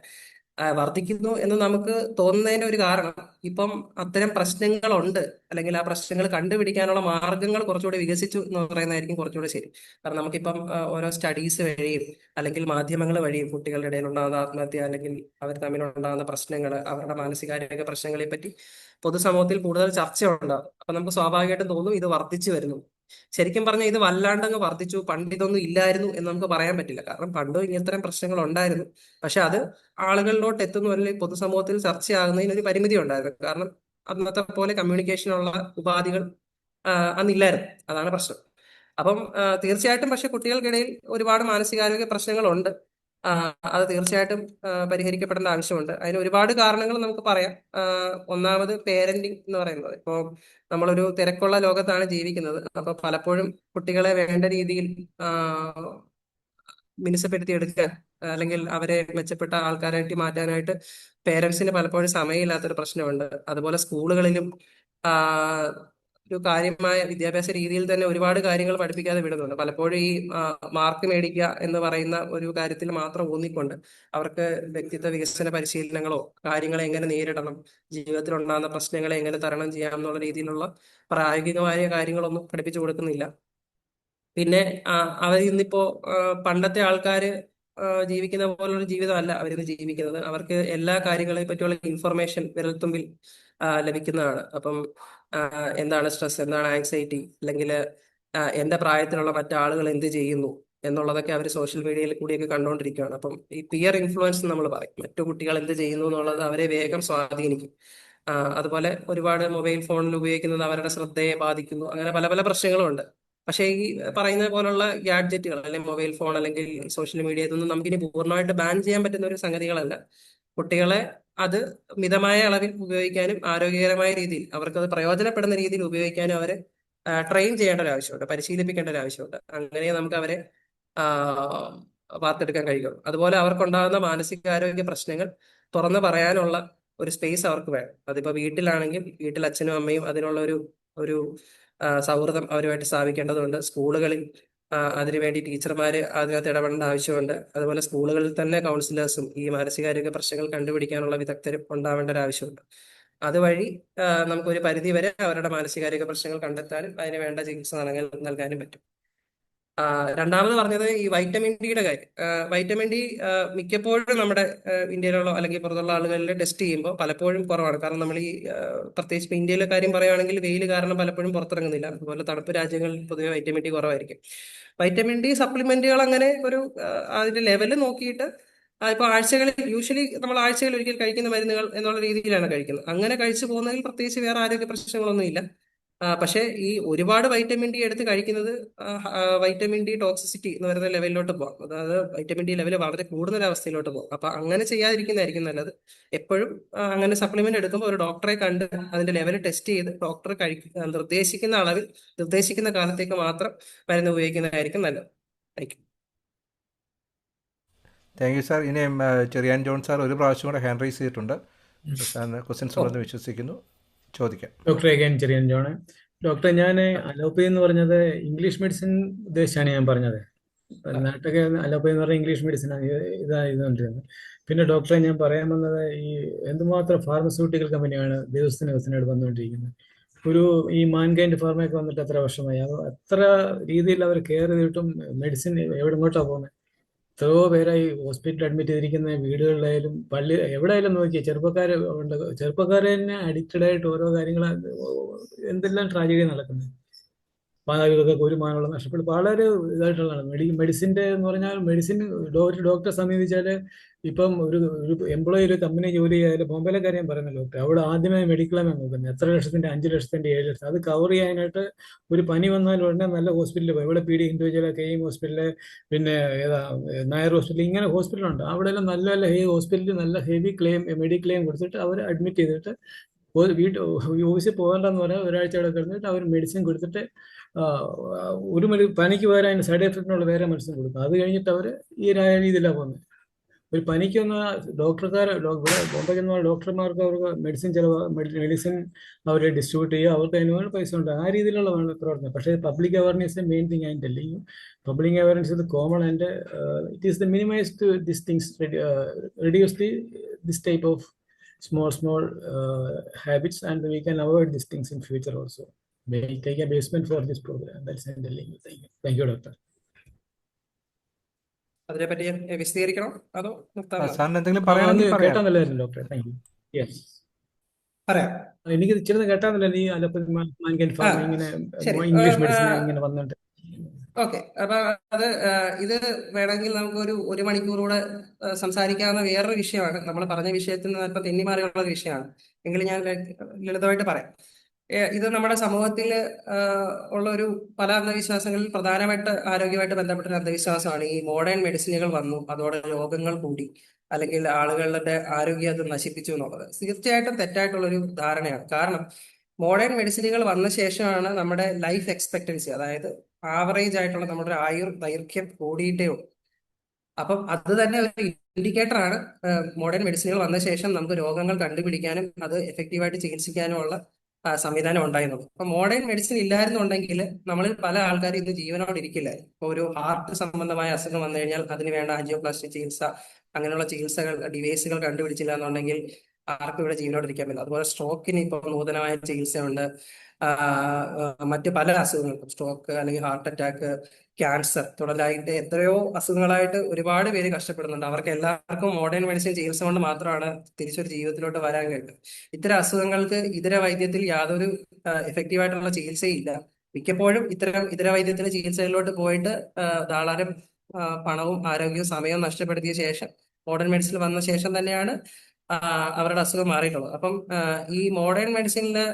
വർദ്ധിക്കുന്നു എന്ന് നമുക്ക് തോന്നുന്നതിന്റെ ഒരു കാരണം ഇപ്പം അത്തരം പ്രശ്നങ്ങളുണ്ട് അല്ലെങ്കിൽ ആ പ്രശ്നങ്ങൾ കണ്ടുപിടിക്കാനുള്ള മാർഗങ്ങൾ കുറച്ചുകൂടി വികസിച്ചു എന്ന് പറയുന്നതായിരിക്കും കുറച്ചുകൂടി ശരി. കാരണം നമുക്കിപ്പം ഓരോ സ്റ്റഡീസ് വഴിയും അല്ലെങ്കിൽ മാധ്യമങ്ങൾ വഴിയും കുട്ടികളുടെ ഇടയിലുണ്ടാകുന്ന ആത്മഹത്യ അല്ലെങ്കിൽ അവർ തമ്മിലുണ്ടാകുന്ന പ്രശ്നങ്ങൾ, അവരുടെ മാനസികാരോഗ്യ പ്രശ്നങ്ങളെ പറ്റി പൊതുസമൂഹത്തിൽ കൂടുതൽ ചർച്ച ഉണ്ടാകും. അപ്പൊ നമുക്ക് സ്വാഭാവികമായിട്ടും തോന്നും ഇത് വർദ്ധിച്ചു വരുന്നു. ശരിക്കും പറഞ്ഞാൽ ഇത് വല്ലാണ്ടങ്ങ് വർദ്ധിച്ചു, പണ്ട് ഇതൊന്നും ഇല്ലായിരുന്നു എന്ന് നമുക്ക് പറയാൻ പറ്റില്ല. കാരണം പണ്ടും ഇങ്ങനത്തരം പ്രശ്നങ്ങൾ ഉണ്ടായിരുന്നു. പക്ഷെ അത് ആളുകളിലോട്ട് എത്തുന്നു അല്ലെങ്കിൽ പൊതുസമൂഹത്തിൽ ചർച്ചയാകുന്നതിന് ഒരു പരിമിതി ഉണ്ടായിരുന്നു. കാരണം അന്നത്തെ പോലെ കമ്മ്യൂണിക്കേഷനുള്ള ഉപാധികൾ അന്നില്ലായിരുന്നു. അതാണ് പ്രശ്നം. അപ്പം തീർച്ചയായിട്ടും പക്ഷെ കുട്ടികൾക്കിടയിൽ ഒരുപാട് മാനസികാരോഗ്യ പ്രശ്നങ്ങളുണ്ട്. അത് തീർച്ചയായിട്ടും പരിഹരിക്കപ്പെടേണ്ട ആവശ്യമുണ്ട്. അതിന് ഒരുപാട് കാരണങ്ങൾ നമുക്ക് പറയാം. ഒന്നാമത് പേരന്റിങ് എന്ന് പറയുന്നത്. ഇപ്പോൾ നമ്മളൊരു തിരക്കുള്ള ലോകത്താണ് ജീവിക്കുന്നത്. അപ്പൊ പലപ്പോഴും കുട്ടികളെ വേണ്ട രീതിയിൽ മിനുസപ്പെടുത്തിയെടുക്കാൻ അല്ലെങ്കിൽ അവരെ മെച്ചപ്പെട്ട ആൾക്കാരായിട്ട് മാറ്റാനായിട്ട് പേരൻസിന് പലപ്പോഴും സമയമില്ലാത്തൊരു പ്രശ്നമുണ്ട്. അതുപോലെ സ്കൂളുകളിലും ഒരു കാര്യമായ വിദ്യാഭ്യാസ രീതിയിൽ തന്നെ ഒരുപാട് കാര്യങ്ങൾ പഠിപ്പിക്കാതെ വിടുന്നുണ്ട്. പലപ്പോഴും ഈ മാർക്ക് മേടിക്കുക എന്ന് പറയുന്ന ഒരു കാര്യത്തിൽ മാത്രം ഊന്നിക്കൊണ്ട് അവർക്ക് വ്യക്തിത്വ വികസന പരിശീലനങ്ങളോ കാര്യങ്ങളെ എങ്ങനെ നേരിടണം, ജീവിതത്തിൽ ഉണ്ടാകുന്ന പ്രശ്നങ്ങളെ എങ്ങനെ തരണം ചെയ്യാം എന്നുള്ള രീതിയിലുള്ള പ്രായോഗികമായ കാര്യങ്ങളൊന്നും പഠിപ്പിച്ചു കൊടുക്കുന്നില്ല. പിന്നെ അവർ ഇന്നിപ്പോ പണ്ടത്തെ ആൾക്കാര് ജീവിക്കുന്ന പോലുള്ള ജീവിതമല്ല അവരിന്ന് ജീവിക്കുന്നത്. അവർക്ക് എല്ലാ കാര്യങ്ങളെ പറ്റിയുള്ള ഇൻഫർമേഷൻ വിരൽത്തുമ്പിൽ ലഭിക്കുന്നതാണ്. അപ്പം എന്താണ് സ്ട്രെസ്, എന്താണ് ആങ്സൈറ്റി, അല്ലെങ്കിൽ എന്റെ പ്രായത്തിലുള്ള മറ്റാളുകൾ എന്ത് ചെയ്യുന്നു എന്നുള്ളതൊക്കെ അവർ സോഷ്യൽ മീഡിയയിൽ കൂടിയൊക്കെ കണ്ടുകൊണ്ടിരിക്കുകയാണ്. അപ്പം ഈ പിയർ ഇൻഫ്ലുവൻസ് നമ്മൾ പറയും, മറ്റു കുട്ടികൾ എന്ത് ചെയ്യുന്നു എന്നുള്ളത് അവരെ വേഗം സ്വാധീനിക്കും. അതുപോലെ ഒരുപാട് മൊബൈൽ ഫോണിൽ ഉപയോഗിക്കുന്നത് അവരുടെ ശ്രദ്ധയെ ബാധിക്കുന്നു. അങ്ങനെ പല പല പ്രശ്നങ്ങളും ഉണ്ട്. പക്ഷേ ഈ പറയുന്ന പോലുള്ള ഗാഡ്ജറ്റുകൾ അല്ലെങ്കിൽ മൊബൈൽ ഫോൺ അല്ലെങ്കിൽ സോഷ്യൽ മീഡിയ ഇതൊന്നും നമുക്കിനി പൂർണ്ണമായിട്ട് ബാൻ ചെയ്യാൻ പറ്റുന്ന ഒരു സംഗതികളല്ല. കുട്ടികളെ അത് മിതമായ അളവിൽ ഉപയോഗിക്കാനും ആരോഗ്യകരമായ രീതിയിൽ അവർക്കത് പ്രയോജനപ്പെടുന്ന രീതിയിൽ ഉപയോഗിക്കാനും അവരെ ട്രെയിൻ ചെയ്യേണ്ട ഒരു ആവശ്യമുണ്ട്, പരിശീലിപ്പിക്കേണ്ട ഒരു ആവശ്യമുണ്ട്. അങ്ങനെ നമുക്ക് അവരെ വാർത്തെടുക്കാൻ കഴിയുള്ളൂ. അതുപോലെ അവർക്കുണ്ടാകുന്ന മാനസികാരോഗ്യ പ്രശ്നങ്ങൾ തുറന്നു പറയാനുള്ള ഒരു സ്പേസ് അവർക്ക് വേണം. അതിപ്പോ വീട്ടിലാണെങ്കിൽ വീട്ടിൽ അച്ഛനും അമ്മയും അതിനുള്ള ഒരു സൗഹൃദം അവരുമായിട്ട് സ്ഥാപിക്കേണ്ടതുണ്ട്. സ്കൂളുകളിൽ അതിനുവേണ്ടി ടീച്ചർമാർ അതിനകത്ത് ഇടപെടേണ്ട ആവശ്യമുണ്ട്. അതുപോലെ സ്കൂളുകളിൽ തന്നെ കൗൺസിലേഴ്സും ഈ മാനസികാരോഗ്യ പ്രശ്നങ്ങൾ കണ്ടുപിടിക്കാനുള്ള വിദഗ്ധരും ഉണ്ടാവേണ്ട ഒരു ആവശ്യമുണ്ട്. അതുവഴി നമുക്കൊരു പരിധി വരെ അവരുടെ മാനസികാരോഗ്യ പ്രശ്നങ്ങൾ കണ്ടെത്താനും അതിന് വേണ്ട ചികിത്സ നൽകാനും പറ്റും. രണ്ടാമത് പറഞ്ഞത് ഈ വൈറ്റമിൻ ഡിയുടെ കാര്യം. വൈറ്റമിൻ ഡി മിക്കപ്പോഴും നമ്മുടെ ഇന്ത്യയിലുള്ള അല്ലെങ്കിൽ പുറത്തുള്ള ആളുകളിൽ ടെസ്റ്റ് ചെയ്യുമ്പോൾ പലപ്പോഴും കുറവാണ്. കാരണം നമ്മൾ ഈ പ്രത്യേകിച്ച് ഇപ്പൊ ഇന്ത്യയിലെ കാര്യം പറയുകയാണെങ്കിൽ വെയിൽ കാരണം പലപ്പോഴും പുറത്തിറങ്ങുന്നില്ല. അതുപോലെ തണുപ്പ് രാജ്യങ്ങളിൽ പൊതുവെ വൈറ്റമിൻ ഡി കുറവായിരിക്കും. വൈറ്റമിൻ ഡി സപ്ലിമെന്റുകൾ അങ്ങനെ ഒരു അതിന്റെ ലെവല് നോക്കിയിട്ട് ഇപ്പൊ യൂഷ്വലി നമ്മൾ ആഴ്ചകളിൽ ഒരിക്കൽ കഴിക്കുന്ന മരുന്നുകൾ എന്നുള്ള രീതിയിലാണ് കഴിക്കുന്നത്. അങ്ങനെ കഴിച്ചു പോകുന്നതിൽ പ്രത്യേകിച്ച് വേറെ ആരോഗ്യ പ്രശ്നങ്ങളൊന്നും ഇല്ല. പക്ഷേ ഈ ഒരുപാട് വൈറ്റമിൻ ഡി എടുത്ത് കഴിക്കുന്നത് വൈറ്റമിൻ ഡി ടോക്സിസിറ്റി എന്ന് പറയുന്ന ലെവലിലോട്ട് പോകാം. അതായത് വൈറ്റമിൻ ഡി ലെവൽ വളരെ കൂടുന്ന അവസ്ഥയിലോട്ട് പോകും. അപ്പൊ അങ്ങനെ ചെയ്യാതിരിക്കുന്നതായിരിക്കും നല്ലത്. എപ്പോഴും അങ്ങനെ സപ്ലിമെന്റ് എടുക്കുമ്പോൾ ഒരു ഡോക്ടറെ കണ്ട് അതിന്റെ ലെവൽ ടെസ്റ്റ് ചെയ്ത് ഡോക്ടർ നിർദ്ദേശിക്കുന്ന അളവിൽ നിർദ്ദേശിക്കുന്ന കാലത്തേക്ക് മാത്രം മരുന്ന് ഉപയോഗിക്കുന്നതായിരിക്കും നല്ലത്. Thank you sir. ഇനി ചെറിയാൻ ജോൺ സാർ ഒരു പ്രാവശ്യം കൂടെ ഹാൻഡ് റൈസ് ചെയ്തിട്ടുണ്ട്. സാറിന് ക്വസ്റ്റ്യൻസ് ഉണ്ടെന്ന് വിശ്വസിക്കുന്നു, ചോദിക്കാം. Doctor again Cherian John. ഡോക്ടറെ, ഞാൻ അലോപ്പതി എന്ന് പറഞ്ഞത് ഇംഗ്ലീഷ് മെഡിസിൻ ഉദ്ദേശിച്ചാണ് ഞാൻ പറഞ്ഞത്. നാട്ടൊക്കെ അലോപ്പതി എന്ന് പറഞ്ഞാൽ ഇംഗ്ലീഷ് മെഡിസിനാണ് ഇതുകൊണ്ടിരുന്നത്. പിന്നെ ഡോക്ടറെ, ഞാൻ പറയാൻ വന്നത് ഈ എന്തുമാത്രം ഫാർമസ്യൂട്ടിക്കൽ കമ്പനിയാണ് ദിവസത്തിനോട് വന്നുകൊണ്ടിരിക്കുന്നത്. ഈ മാൻകൈൻഡ് ഫാർമയൊക്കെ വന്നിട്ട് എത്ര വർഷമായി? അത്ര രീതിയിൽ അവർ കെയർ ചെയ്തിട്ടും മെഡിസിൻ എങ്ങോട്ടാണ് പോകുന്നത്? എത്രയോ പേരായി ഹോസ്പിറ്റലിൽ അഡ്മിറ്റ് ചെയ്തിരിക്കുന്ന, വീടുകളിലായാലും പള്ളി എവിടെയായാലും നോക്കിയാൽ ചെറുപ്പക്കാരെ തന്നെ അഡിക്റ്റഡ് ആയിട്ട് ഓരോ കാര്യങ്ങൾ, എന്തെല്ലാം ട്രാജഡി നടക്കുന്നത്. മാതാപിതാക്കൾക്ക് ഒരു മാനുള്ള നഷ്ടപ്പെട്ട് വളരെ ഇതായിട്ടുള്ളതാണ്. മെഡിസിൻ്റെ എന്ന് പറഞ്ഞാൽ ഡോക്ടറെ സമീപിച്ചാൽ ഇപ്പം ഒരു എംപ്ലോയി ഒരു കമ്പനി ജോലി ചെയ്യാൻ ബോംബെയിലെ കാര്യം പറയുന്ന ഡോക്ടർ, അവിടെ ആദ്യമേ മെഡിക്ലെയിമാണ് നോക്കുന്നത്. എത്ര ലക്ഷത്തിൻ്റെ, 5 ലക്ഷത്തിൻ്റെ, 7 ലക്ഷം. അത് കവർ ചെയ്യാനായിട്ട് ഒരു പനി വന്നാൽ ഉടനെ നല്ല ഹോസ്പിറ്റലിൽ പോയി. ഇവിടെ PD ഇൻഡിവിജ്വൽ, KM ഹോസ്പിറ്റല്, പിന്നെ നായർ ഹോസ്പിറ്റൽ, ഇങ്ങനെ ഹോസ്പിറ്റലുണ്ട്. അവിടെ എല്ലാം നല്ല ഹോസ്പിറ്റലിൽ നല്ല ഹെവി മെഡിക്ലെയിം കൊടുത്തിട്ട് അവർ അഡ്മിറ്റ് ചെയ്തിട്ട് ഓഫീസിൽ പോകണ്ടെന്ന് പറയാൻ ഒരാഴ്ച അവിടെ കിടന്നിട്ട് അവർ മെഡിസിൻ കൊടുത്തിട്ട് പനിക്ക് പകരം അതിന് സൈഡ് എഫക്റ്റിനുള്ള വേറെ മെഡിസിൻ കൊടുക്കും. അത് കഴിഞ്ഞിട്ട് അവർ ഈ രീതിയിലാണ് പോകുന്നത്. ഒരു പനിക്ക് വന്ന ബോംബെ ചെന്ന ഡോക്ടർമാർക്ക് അവർക്ക് മെഡിസിൻ അവർ ഡിസ്ട്രിബ്യൂട്ട് ചെയ്യുക, അവർക്ക് അതിന് പൈസ ഉണ്ട്. ആ രീതിയിലുള്ള പ്രവർത്തനം. പക്ഷേ public awareness main thing and telling. Public awareness ഇത് common and it is the minimized this things, reduce this type of small habits, and we can avoid these things in future also. May take a basement for this program. That's I'm telling you. Thank you, doctor. അതിനെപ്പറ്റി വിശദീകരിക്കണോ അതോ സാറിന് എന്തെങ്കിലും പറയാനുണ്ടെങ്കിൽ പറയാം. കേട്ടാ നല്ലതായിരുന്നു ഡോക്ടർ. Thank you. യെസ്. പറയാം. എനിക്ക് ഇച്ചിരി കേട്ടാന്നല്ല നീ അലോപ്പതി മാൻകൈൻ ആ ഫാർമ ഇങ്ങനെ ശരി. ഇംഗ്ലീഷ് മെഡിസിൻ ഇങ്ങനെ വന്നിട്ട് ഓക്കെ. അപ്പൊ അത് ഇത് വേണമെങ്കിൽ നമുക്ക് ഒരു മണിക്കൂർ കൂടെ സംസാരിക്കാവുന്ന വേറൊരു വിഷയമാണ്. നമ്മൾ പറഞ്ഞ വിഷയത്തിൽ നിന്ന് അല്പം തെന്നിമാറിയുള്ള ഒരു വിഷയമാണ്. എങ്കിലും ഞാൻ ലളിതമായിട്ട് പറയാം. ഇത് നമ്മുടെ സമൂഹത്തിൽ ഉള്ള ഒരു പല അന്ധവിശ്വാസങ്ങളിൽ പ്രധാനമായിട്ട് ആരോഗ്യമായിട്ട് ബന്ധപ്പെട്ട ഒരു അന്ധവിശ്വാസമാണ് ഈ മോഡേൺ മെഡിസിനുകൾ വന്നു അതോടെ രോഗങ്ങൾ കൂടി അല്ലെങ്കിൽ ആളുകളുടെ ആരോഗ്യം അത് നശിപ്പിച്ചു എന്നുള്ളത് തീർച്ചയായിട്ടും തെറ്റായിട്ടുള്ളൊരു ധാരണയാണ്. കാരണം മോഡേൺ മെഡിസിനുകൾ വന്ന ശേഷമാണ് നമ്മുടെ ലൈഫ് എക്സ്പെക്ടൻസി, അതായത് ആവറേജ് ആയിട്ടുള്ള നമ്മുടെ ദൈർഘ്യം കൂടിയിട്ടേ ഉള്ളൂ. അപ്പം അത് തന്നെ ഒരു ഇൻഡിക്കേറ്റർ ആണ്. മോഡേൺ മെഡിസിനുകൾ വന്ന ശേഷം നമുക്ക് രോഗങ്ങൾ കണ്ടുപിടിക്കാനും അത് എഫക്റ്റീവായിട്ട് ചികിത്സിക്കാനുമുള്ള സംവിധാനം ഉണ്ടായിരുന്നത്. അപ്പൊ മോഡേൺ മെഡിസിൻ ഇല്ലായിരുന്നുണ്ടെങ്കിൽ നമ്മളിൽ പല ആൾക്കാരും ഇന്ന് ജീവനോട് ഇരിക്കില്ലായിരുന്നു. ഇപ്പോൾ ഒരു ഹാർട്ട് സംബന്ധമായ അസുഖം വന്നു കഴിഞ്ഞാൽ അതിന് വേണ്ട ആൻജിയോപ്ലാസ്റ്റി ചികിത്സ, അങ്ങനെയുള്ള ചികിത്സകൾ ഡിവൈസുകൾ കണ്ടുപിടിച്ചില്ല എന്നുണ്ടെങ്കിൽ ആർക്കും ഇവിടെ ജീവനോട് ഇരിക്കാൻ പറ്റില്ല. അതുപോലെ സ്ട്രോക്കിന് ഇപ്പോൾ നൂതനമായ ചികിത്സയുണ്ട്. മറ്റ് പല അസുഖങ്ങൾക്കും സ്ട്രോക്ക് അല്ലെങ്കിൽ ഹാർട്ട് അറ്റാക്ക്, ക്യാൻസർ തുടലായിട്ട് എത്രയോ അസുഖങ്ങളായിട്ട് ഒരുപാട് പേര് കഷ്ടപ്പെടുന്നുണ്ട്. അവർക്ക് എല്ലാവർക്കും മോഡേൺ മെഡിസിൻ ചികിത്സ കൊണ്ട് മാത്രമാണ് തിരിച്ചൊരു ജീവിതത്തിലോട്ട് വരാൻ കഴിയുന്നത്. ഇത്തരം അസുഖങ്ങൾക്ക് ഇതര വൈദ്യത്തിൽ യാതൊരു എഫക്റ്റീവായിട്ടുള്ള ചികിത്സയില്ല. മിക്കപ്പോഴും ഇത്തരം ഇതര വൈദ്യത്തിന്റെ ചികിത്സകളിലോട്ട് പോയിട്ട് ധാരാളം പണവും ആരോഗ്യവും സമയവും നഷ്ടപ്പെടുത്തിയ ശേഷം മോഡേൺ മെഡിസിൻ വന്ന ശേഷം തന്നെയാണ് അവരുടെ അസുഖം മാറിയിട്ടുള്ളത്. അപ്പം ഈ മോഡേൺ മെഡിസിനിലെ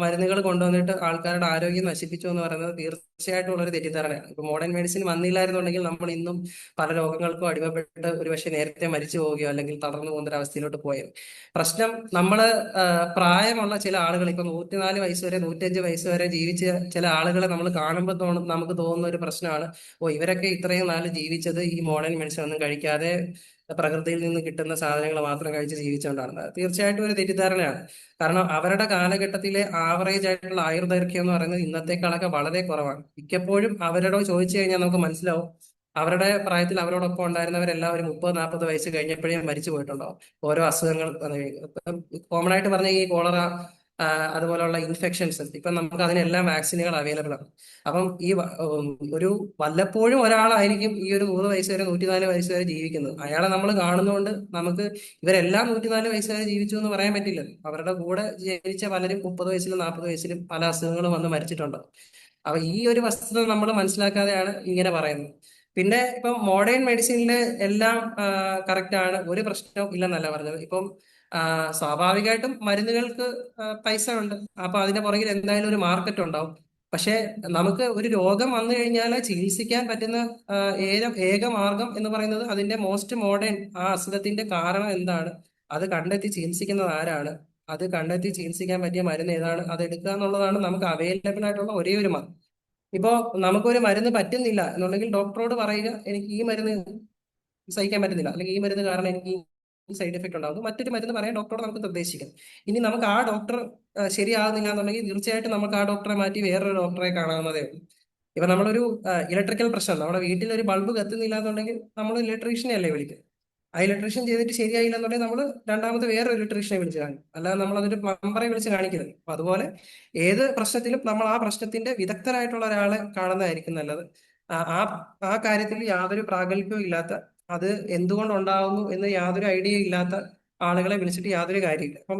മരുന്നുകൾ കൊണ്ടുവന്നിട്ട് ആൾക്കാരുടെ ആരോഗ്യം നശിപ്പിച്ചു എന്ന് പറയുന്നത് തീർച്ചയായിട്ടും ഉള്ളൊരു തെറ്റിദ്ധാരണയാണ്. ഇപ്പൊ മോഡേൺ മെഡിസിൻ വന്നില്ലായിരുന്നുണ്ടെങ്കിൽ നമ്മൾ ഇന്നും പല രോഗങ്ങൾക്കും അടിമപ്പെട്ട് ഒരുപക്ഷെ നേരത്തെ മരിച്ചു പോവുകയോ അല്ലെങ്കിൽ തളർന്നു പോകുന്ന ഒരു അവസ്ഥയിലോട്ട് പോയത്. പ്രശ്നം നമ്മള് പ്രായമുള്ള ചില ആളുകൾ ഇപ്പൊ 104 വയസ്സ് വരെ 105 വയസ്സ് വരെ ജീവിച്ച ചില ആളുകളെ നമ്മൾ കാണുമ്പോൾ നമുക്ക് തോന്നുന്ന ഒരു പ്രശ്നമാണ്, ഇവരൊക്കെ ഇത്രയും നാൾ ജീവിച്ചത് ഈ മോഡേൺ മെഡിസിൻ ഒന്നും കഴിക്കാതെ പ്രകൃതിയിൽ നിന്ന് കിട്ടുന്ന സാധനങ്ങൾ മാത്രം കഴിച്ച് ജീവിച്ചുകൊണ്ടാണ്. തീർച്ചയായിട്ടും ഒരു തെറ്റിദ്ധാരണയാണ്. കാരണം അവരുടെ കാലഘട്ടത്തിലെ ആവറേജ് ആയിട്ടുള്ള ആയുർദൈർഘ്യം എന്ന് പറയുന്നത് ഇന്നത്തെക്കാളൊക്കെ വളരെ കുറവാണ്. മിക്കപ്പോഴും അവരോട് ചോദിച്ചു കഴിഞ്ഞാൽ നമുക്ക് മനസ്സിലാവും, അവരുടെ പ്രായത്തിൽ അവരോടൊപ്പം ഉണ്ടായിരുന്നവരെല്ലാവരും 30-40 വയസ്സ് കഴിഞ്ഞപ്പോഴേ മരിച്ചു പോയിട്ടുണ്ടാവും. ഓരോ അസുഖങ്ങൾ കോമൺ ആയിട്ട് പറഞ്ഞ ഈ കോളറ അതുപോലെയുള്ള ഇൻഫെക്ഷൻസ് ഇപ്പം നമുക്ക് അതിനെല്ലാം വാക്സിനുകൾ അവൈലബിൾ ആണ്. അപ്പം ഒരു വല്ലപ്പോഴും ഒരാളായിരിക്കും ഈ ഒരു 100 വയസ്സ് വരെ 104 വയസ്സ് വരെ ജീവിക്കുന്നത്. അയാളെ നമ്മൾ കാണുന്നതുകൊണ്ട് നമുക്ക് ഇവരെല്ലാം 104 വയസ്സ് വരെ ജീവിച്ചു എന്ന് പറയാൻ പറ്റില്ല. അവരുടെ കൂടെ ജനിച്ച പലരും 30 വയസ്സിലും 40 വയസ്സിലും പല അസുഖങ്ങളും വന്ന് മരിച്ചിട്ടുണ്ടാവും. അപ്പൊ ഈ ഒരു വസ്തുത നമ്മൾ മനസ്സിലാക്കാതെയാണ് ഇങ്ങനെ പറയുന്നത്. പിന്നെ ഇപ്പം മോഡേൺ മെഡിസിനിൽ എല്ലാം കറക്റ്റ് ആണ്, ഒരു പ്രശ്നവും ഇല്ലെന്നല്ല പറഞ്ഞത്. ഇപ്പം സ്വാഭാവികമായിട്ടും മരുന്നുകൾക്ക് പൈസ ഉണ്ട്. അപ്പൊ അതിന്റെ പുറകിൽ എന്തായാലും ഒരു മാർക്കറ്റ് ഉണ്ടാവും. പക്ഷെ നമുക്ക് ഒരു രോഗം വന്നു കഴിഞ്ഞാൽ ചികിത്സിക്കാൻ പറ്റുന്ന ഏക മാർഗം എന്ന് പറയുന്നത് അതിന്റെ മോസ്റ്റ് മോഡേൺ ആ അസുഖത്തിന്റെ കാരണം എന്താണ്, അത് കണ്ടെത്തി ചികിത്സിക്കുന്നത് ആരാണ്, അത് കണ്ടെത്തി ചികിത്സിക്കാൻ പറ്റിയ മരുന്ന് ഏതാണ്, അത് എടുക്കുക എന്നുള്ളതാണ് നമുക്ക് അവൈലബിൾ ആയിട്ടുള്ള ഒരേ ഒരു മാർഗം. ഇപ്പോ നമുക്കൊരു മരുന്ന് പറ്റുന്നില്ല എന്നുണ്ടെങ്കിൽ ഡോക്ടറോട് പറയുക, എനിക്ക് ഈ മരുന്ന് സഹിക്കാൻ പറ്റുന്നില്ല, അല്ലെങ്കിൽ ഈ മരുന്ന് കാരണം എനിക്ക് ഈ സൈഡ് എഫക്ട് ഉണ്ടാകും, മറ്റൊരു മരുന്ന് പറയാൻ ഡോക്ടറോട് നമുക്ക് നിർദ്ദേശിക്കാം. ഇനി നമുക്ക് ആ ഡോക്ടർ ശരിയാകുന്നില്ല എന്നുണ്ടെങ്കിൽ തീർച്ചയായിട്ടും നമുക്ക് ആ ഡോക്ടറെ മാറ്റി വേറൊരു ഡോക്ടറെ കാണാവുന്നതേ ഉള്ളൂ. ഇപ്പൊ നമ്മളൊരു ഇലക്ട്രിക്കൽ പ്രശ്നം, നമ്മുടെ വീട്ടിൽ ഒരു ബൾബ് കത്തുന്നില്ല എന്നുണ്ടെങ്കിൽ നമ്മൾ ഇലക്ട്രീഷ്യനെ അല്ലേ വിളിക്കുക. ആ ഇലക്ട്രീഷ്യൻ ചെയ്തിട്ട് ശരിയായില്ല എന്നുണ്ടെങ്കിൽ നമ്മൾ രണ്ടാമത് വേറെ ഇലക്ട്രീഷ്യനെ വിളിച്ച് കാണിക്കും, അല്ലാതെ നമ്മൾ അതൊരു പ്ലംബറെ വിളിച്ച് കാണിക്കരുത്. അപ്പൊ അതുപോലെ ഏത് പ്രശ്നത്തിലും നമ്മൾ ആ പ്രശ്നത്തിന്റെ വിദഗ്ധരായിട്ടുള്ള ഒരാളെ കാണുന്നതായിരിക്കും നല്ലത്. ആ കാര്യത്തിൽ യാതൊരു പ്രാഗൽഭ്യവും ഇല്ലാത്ത, അത് എന്തുകൊണ്ടുണ്ടാവുന്നു എന്ന് യാതൊരു ഐഡിയ ഇല്ലാത്ത ആളുകളെ വിളിച്ചിട്ട് യാതൊരു കാര്യമില്ല. അപ്പം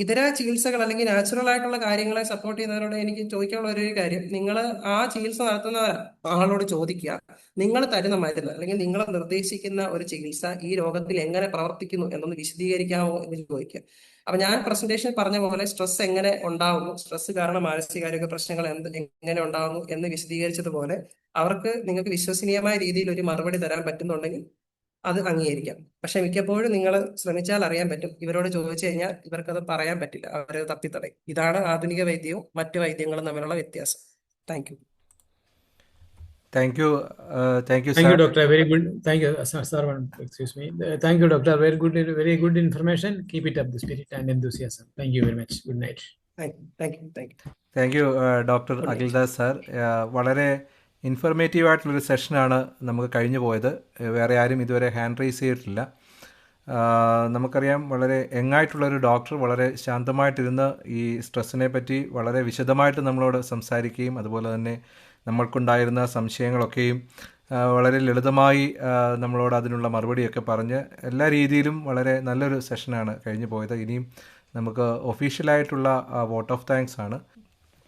ഇതര ചികിത്സകൾ അല്ലെങ്കിൽ നാച്ചുറൽ ആയിട്ടുള്ള കാര്യങ്ങളെ സപ്പോർട്ട് ചെയ്യുന്നവരോട് എനിക്ക് ചോദിക്കാനുള്ള ഒരു കാര്യം, നിങ്ങൾ ആ ചികിത്സ നടത്തുന്ന ആളോട് ചോദിക്കുക, നിങ്ങൾ തരുന്ന മരുന്ന് അല്ലെങ്കിൽ നിങ്ങൾ നിർദ്ദേശിക്കുന്ന ഒരു ചികിത്സ ഈ രോഗത്തിൽ എങ്ങനെ പ്രവർത്തിക്കുന്നു എന്നൊന്ന് വിശദീകരിക്കാമോ എന്ന് ചോദിക്കുക. അപ്പൊ ഞാൻ പ്രസന്റേഷനിൽ പറഞ്ഞ പോലെ സ്ട്രെസ് എങ്ങനെ ഉണ്ടാവുന്നു, സ്ട്രെസ് കാരണം മാനസികാരോഗ്യ പ്രശ്നങ്ങൾ എങ്ങനെ ഉണ്ടാവുന്നു എന്ന് വിശദീകരിച്ചതുപോലെ അവർക്ക് നിങ്ങൾക്ക് വിശ്വസനീയമായ രീതിയിൽ ഒരു മറുപടി തരാൻ പറ്റുന്നുണ്ടെങ്കിൽ അത് അംഗീകരിക്കാം. പക്ഷെ മിക്കപ്പോഴും നിങ്ങൾ ശ്രമിച്ചാൽ അറിയാൻ പറ്റും, ഇവരോട് ചോദിച്ചു കഴിഞ്ഞാൽ ഇവർക്കത് പറയാൻ പറ്റില്ല, അവരത് തപ്പിത്തടയും. ഇതാണ് ആധുനിക വൈദ്യവും മറ്റു വൈദ്യങ്ങളും തമ്മിലുള്ള വ്യത്യാസം. Thank you. Thank you Thank you, doctor. Very good. Thank you, sir. Excuse me. Thank you, doctor. Very good information. Keep it up, the spirit and enthusiasm. Thank you very much. Good night. Thank you doctor Akhil Das sir. വളരെ ഇൻഫർമേറ്റീവ് ആയിട്ടുള്ളൊരു സെഷനാണ് നമുക്ക് കഴിഞ്ഞു പോയത്. വേറെ ആരും ഇതുവരെ ഹാൻഡ് റൈസ് ചെയ്തിട്ടില്ല. നമുക്കറിയാം, വളരെ യങ്ങായിട്ടുള്ളൊരു ഡോക്ടർ വളരെ ശാന്തമായിട്ടിരുന്ന് ഈ സ്ട്രെസ്സിനെ പറ്റി വളരെ വിശദമായിട്ട് നമ്മളോട് സംസാരിക്കുകയും അതുപോലെ തന്നെ നമ്മൾക്കുണ്ടായിരുന്ന സംശയങ്ങളൊക്കെയും വളരെ ലളിതമായി നമ്മളോട് അതിനുള്ള മറുപടിയൊക്കെ പറഞ്ഞ് എല്ലാ രീതിയിലും വളരെ നല്ലൊരു സെഷനാണ് കഴിഞ്ഞു പോയത്. ഇനിയും നമുക്ക് ഒഫീഷ്യലായിട്ടുള്ള വോട്ട് ഓഫ് താങ്ക്സ് ആണ്.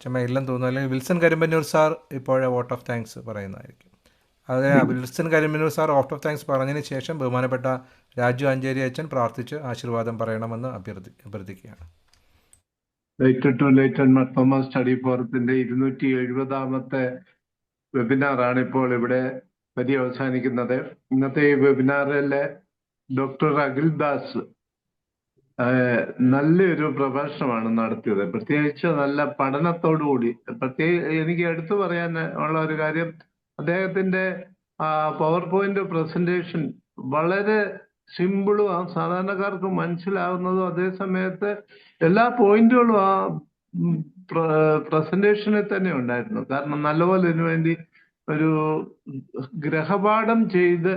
ചുമ്മാ ഇല്ലെന്ന് തോന്നുന്നു. അല്ലെങ്കിൽ വിൽസൺ കരിമ്പന്നൂർ സാർ ഇപ്പോഴേ വോട്ട് ഓഫ് താങ്ക്സ് പറയുന്നതായിരിക്കും. അത് Wilson Karimpannur sir vote of thanks പറഞ്ഞതിന് ശേഷം ബഹുമാനപ്പെട്ട രാജു അഞ്ചേരി അച്ഛൻ പ്രാർത്ഥിച്ച് ആശീർവാദം പറയണമെന്ന് അഭ്യർത്ഥിക്കുകയാണ്. Light to light Marthoma study ഫോറത്തിന്റെ 270ാമത്തെ വെബിനാറാണ് ഇപ്പോൾ ഇവിടെ പര്യവസാനിക്കുന്നത്. ഇന്നത്തെ ഈ വെബിനാറിലെ ഡോക്ടർ അഖിൽ ദാസ് നല്ലൊരു പ്രഭാഷണമാണ് നടത്തിയത്. പ്രത്യേകിച്ച് നല്ല പഠനത്തോടുകൂടി. എനിക്ക് എടുത്തു പറയാൻ ഉള്ള ഒരു കാര്യം, അദ്ദേഹത്തിന്റെ പവർ പോയിന്റ് പ്രസന്റേഷൻ വളരെ സിമ്പിളും സാധാരണക്കാർക്ക് മനസ്സിലാവുന്നതും അതേ സമയത്ത് എല്ലാ പോയിന്റുകളും ആ പ്രസന്റേഷനിൽ തന്നെ ഉണ്ടായിരുന്നു. കാരണം നല്ലപോലെ ഇതിനു വേണ്ടി ഒരു ഗ്രഹപാഠം ചെയ്ത്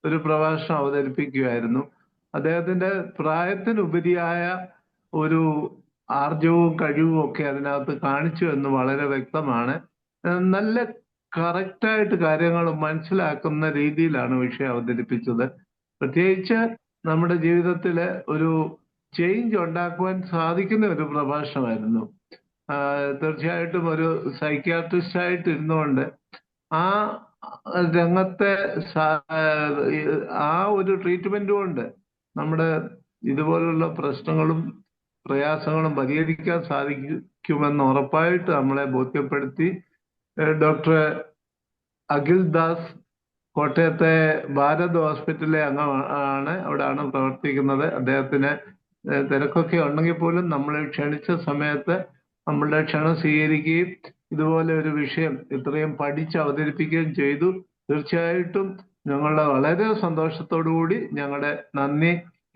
ഒരു പ്രഭാഷണം അവതരിപ്പിക്കുകയായിരുന്നു. അദ്ദേഹത്തിന്റെ പ്രായത്തിനുപരിയായ ഒരു ആർജവും കഴിവും ഒക്കെ അതിനകത്ത് കാണിച്ചു എന്ന് വളരെ വ്യക്തമാണ്. നല്ല കറക്റ്റായിട്ട് കാര്യങ്ങൾ മനസ്സിലാക്കുന്ന രീതിയിലാണ് വിഷയം അവതരിപ്പിച്ചത്. പ്രത്യേകിച്ച് നമ്മുടെ ജീവിതത്തിൽ ഒരു ചേഞ്ച് ഉണ്ടാക്കുവാൻ സാധിക്കുന്ന ഒരു പ്രഭാഷണമായിരുന്നു. തീർച്ചയായിട്ടും ഒരു സൈക്യാട്രിസ്റ്റായിട്ട് ഇരുന്നുകൊണ്ട് ആ രംഗത്തെ ആ ഒരു ട്രീറ്റ്മെന്റ് കൊണ്ട് നമ്മുടെ ഇതുപോലുള്ള പ്രശ്നങ്ങളും പ്രയാസങ്ങളും പരിഹരിക്കാൻ സാധിക്കുമെന്ന് ഉറപ്പായിട്ട് നമ്മളെ ബോധ്യപ്പെടുത്തി. ഡോക്ടർ അഖിൽ ദാസ് കോട്ടയത്തെ ഭാരത് ഹോസ്പിറ്റലിലെ അംഗമാണ്, അവിടെയാണ് പ്രവർത്തിക്കുന്നത്. അദ്ദേഹത്തിന് തിരക്കൊക്കെ ഉണ്ടെങ്കിൽ പോലും നമ്മളെ ക്ഷണിച്ച സമയത്ത് നമ്മളുടെ ക്ഷണം സ്വീകരിക്കുകയും ഇതുപോലെ ഒരു വിഷയം ഇത്രയും പഠിച്ച് അവതരിപ്പിക്കുകയും ചെയ്തു. തീർച്ചയായിട്ടും ഞങ്ങളുടെ വളരെ സന്തോഷത്തോടു കൂടി ഞങ്ങളുടെ നന്ദി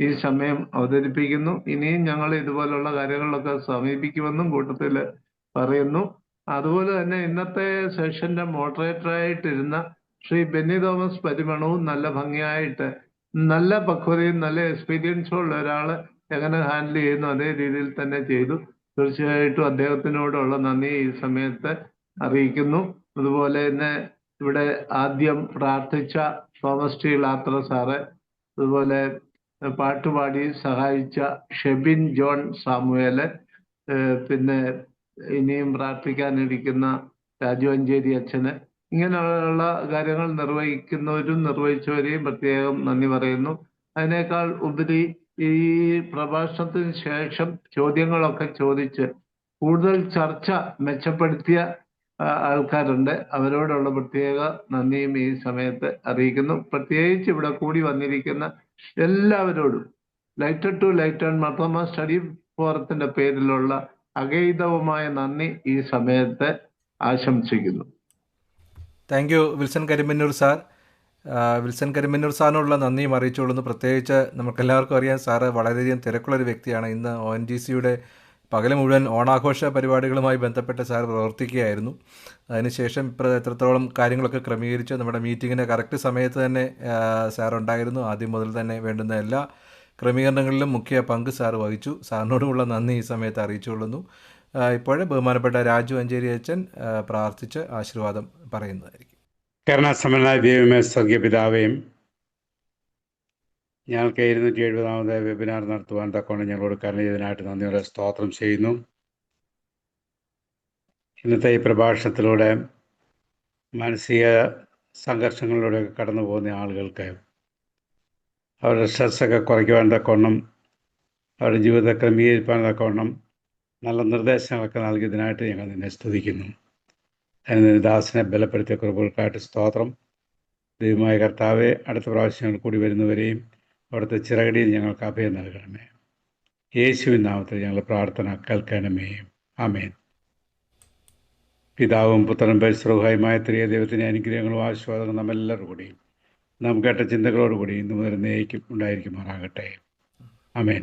ഈ സമയം അവതരിപ്പിക്കുന്നു. ഇനിയും ഞങ്ങൾ ഇതുപോലുള്ള കാര്യങ്ങളിലൊക്കെ സമീപിക്കുമെന്നും കൂട്ടത്തിൽ പറയുന്നു. അതുപോലെ തന്നെ ഇന്നത്തെ സെഷന്റെ മോഡറേറ്ററായിട്ടിരുന്ന ശ്രീ ബെന്നി തോമസ് പരിമണവും നല്ല ഭംഗിയായിട്ട് നല്ല പക്വതയും നല്ല എക്സ്പീരിയൻസും ഉള്ള ഒരാള് എങ്ങനെ ഹാൻഡിൽ ചെയ്യുന്നു അതേ രീതിയിൽ തന്നെ ചെയ്തു. തീർച്ചയായിട്ടും അദ്ദേഹത്തിനോടുള്ള നന്ദി ഈ സമയത്ത് അറിയിക്കുന്നു. അതുപോലെ തന്നെ ഇവിടെ ആദ്യം പ്രാർത്ഥിച്ച തോമസ് ടി ലാത്ര സാറ്, അതുപോലെ പാട്ടുപാടി സഹായിച്ച ഷെബിൻ ജോൺ സാമുവേല്, പിന്നെ ഇനിയും പ്രാർത്ഥിക്കാനിരിക്കുന്ന രാജു അഞ്ചേരി അച്ഛന്, ഇങ്ങനെയുള്ള കാര്യങ്ങൾ നിർവഹിക്കുന്നവരും നിർവഹിച്ചവരെയും പ്രത്യേകം നന്ദി പറയുന്നു. അതിനേക്കാൾ ഉപരി ഈ പ്രഭാഷണത്തിന് ശേഷം ചോദ്യങ്ങളൊക്കെ ചോദിച്ച് കൂടുതൽ ചർച്ച മെച്ചപ്പെടുത്തിയ ആൾക്കാരുണ്ട്. അവരോടുള്ള പ്രത്യേക നന്ദിയും ഈ സമയത്ത് അറിയിക്കുന്നു. പ്രത്യേകിച്ച് ഇവിടെ കൂടി വന്നിരിക്കുന്ന എല്ലാവരോടും light to light Marthoma study ഫോറത്തിന്റെ പേരിലുള്ള അഗൈതവുമായ നന്ദി ഈ സമയത്ത് ആശംസിക്കുന്നു. Thank you Wilson Karimpannur sir. Wilson Karimpannur സാറിനുള്ള നന്ദിയും അറിയിച്ചുകൊള്ളുന്നു. പ്രത്യേകിച്ച് നമുക്കെല്ലാവർക്കും അറിയാം, സാറ് വളരെയധികം തിരക്കുള്ളൊരു വ്യക്തിയാണ്. ഇന്ന് ONGCയുടെ പകല് മുഴുവൻ ഓണാഘോഷ പരിപാടികളുമായി ബന്ധപ്പെട്ട് സാർ പ്രവർത്തിക്കുകയായിരുന്നു. അതിനുശേഷം ഇപ്പോൾ എത്രത്തോളം കാര്യങ്ങളൊക്കെ ക്രമീകരിച്ച് നമ്മുടെ മീറ്റിങ്ങിന് കറക്റ്റ് സമയത്ത് തന്നെ സാർ ഉണ്ടായിരുന്നു. ആദ്യം മുതൽ തന്നെ വേണ്ടുന്ന എല്ലാ ക്രമീകരണങ്ങളിലും മുഖ്യ പങ്ക് സാർ വഹിച്ചു. സാറിനോടുമുള്ള നന്ദി ഈ സമയത്ത് അറിയിച്ചുകൊള്ളുന്നു. ഇപ്പോഴേ ബഹുമാനപ്പെട്ട രാജു അഞ്ചേരി അച്ഛൻ പ്രാർത്ഥിച്ച് ആശീർവാദം പറയുന്നതായിരിക്കും. കരുണാസമ്പന്നനായ ദൈവമേ, സ്വർഗീയ പിതാവേയും, ഞങ്ങൾക്ക് 270ാമത് വെബിനാർ നടത്തുവാൻ തക്കോണം ഞങ്ങളോട് കരുണ ചെയ്തതിനായിട്ട് നന്ദിയോടെ സ്തോത്രം ചെയ്യുന്നു. ഇന്നത്തെ ഈ പ്രഭാഷണത്തിലൂടെ മാനസിക സംഘർഷങ്ങളിലൂടെ കടന്നു പോകുന്ന ആളുകൾക്ക് അവരുടെ സ്ട്രെസ്സൊക്കെ കുറയ്ക്കുവാൻ തക്കോണം, അവരുടെ ജീവിതത്തെ ക്രമീകരിക്കാൻ തക്കോണം നല്ല നിർദ്ദേശങ്ങളൊക്കെ നൽകിയതിനായിട്ട് ഞങ്ങൾ നിന്നെ സ്തുതിക്കുന്നു. അതിന് ദാസിനെ ബലപ്പെടുത്തിയ കുറിപ്പുകൾക്കായിട്ട് സ്തോത്രം. ദൈവമായ കർത്താവെ, അടുത്ത പ്രാവശ്യങ്ങൾ കൂടി വരുന്നവരെയും അവിടുത്തെ ചിറകടിയിൽ ഞങ്ങൾക്ക് അഭയം നൽകണമേ. യേശുവിൻ നാമത്തിൽ ഞങ്ങളുടെ പ്രാർത്ഥന കേൾക്കണമേ. ആമേൻ. പിതാവും പുത്രനും പരിശുദ്ധമായ ത്രിയേക ദൈവത്തിൻ്റെ അനുഗ്രഹങ്ങളും ആശീർവാദങ്ങളും നമ്മെല്ലാവരും കൂടിയും നാം കേട്ട ചിന്തകളോടുകൂടി ഇന്ന് മുതൽ എന്നേക്കും ഉണ്ടായിരിക്കുമാറാകട്ടെ. ആമേൻ.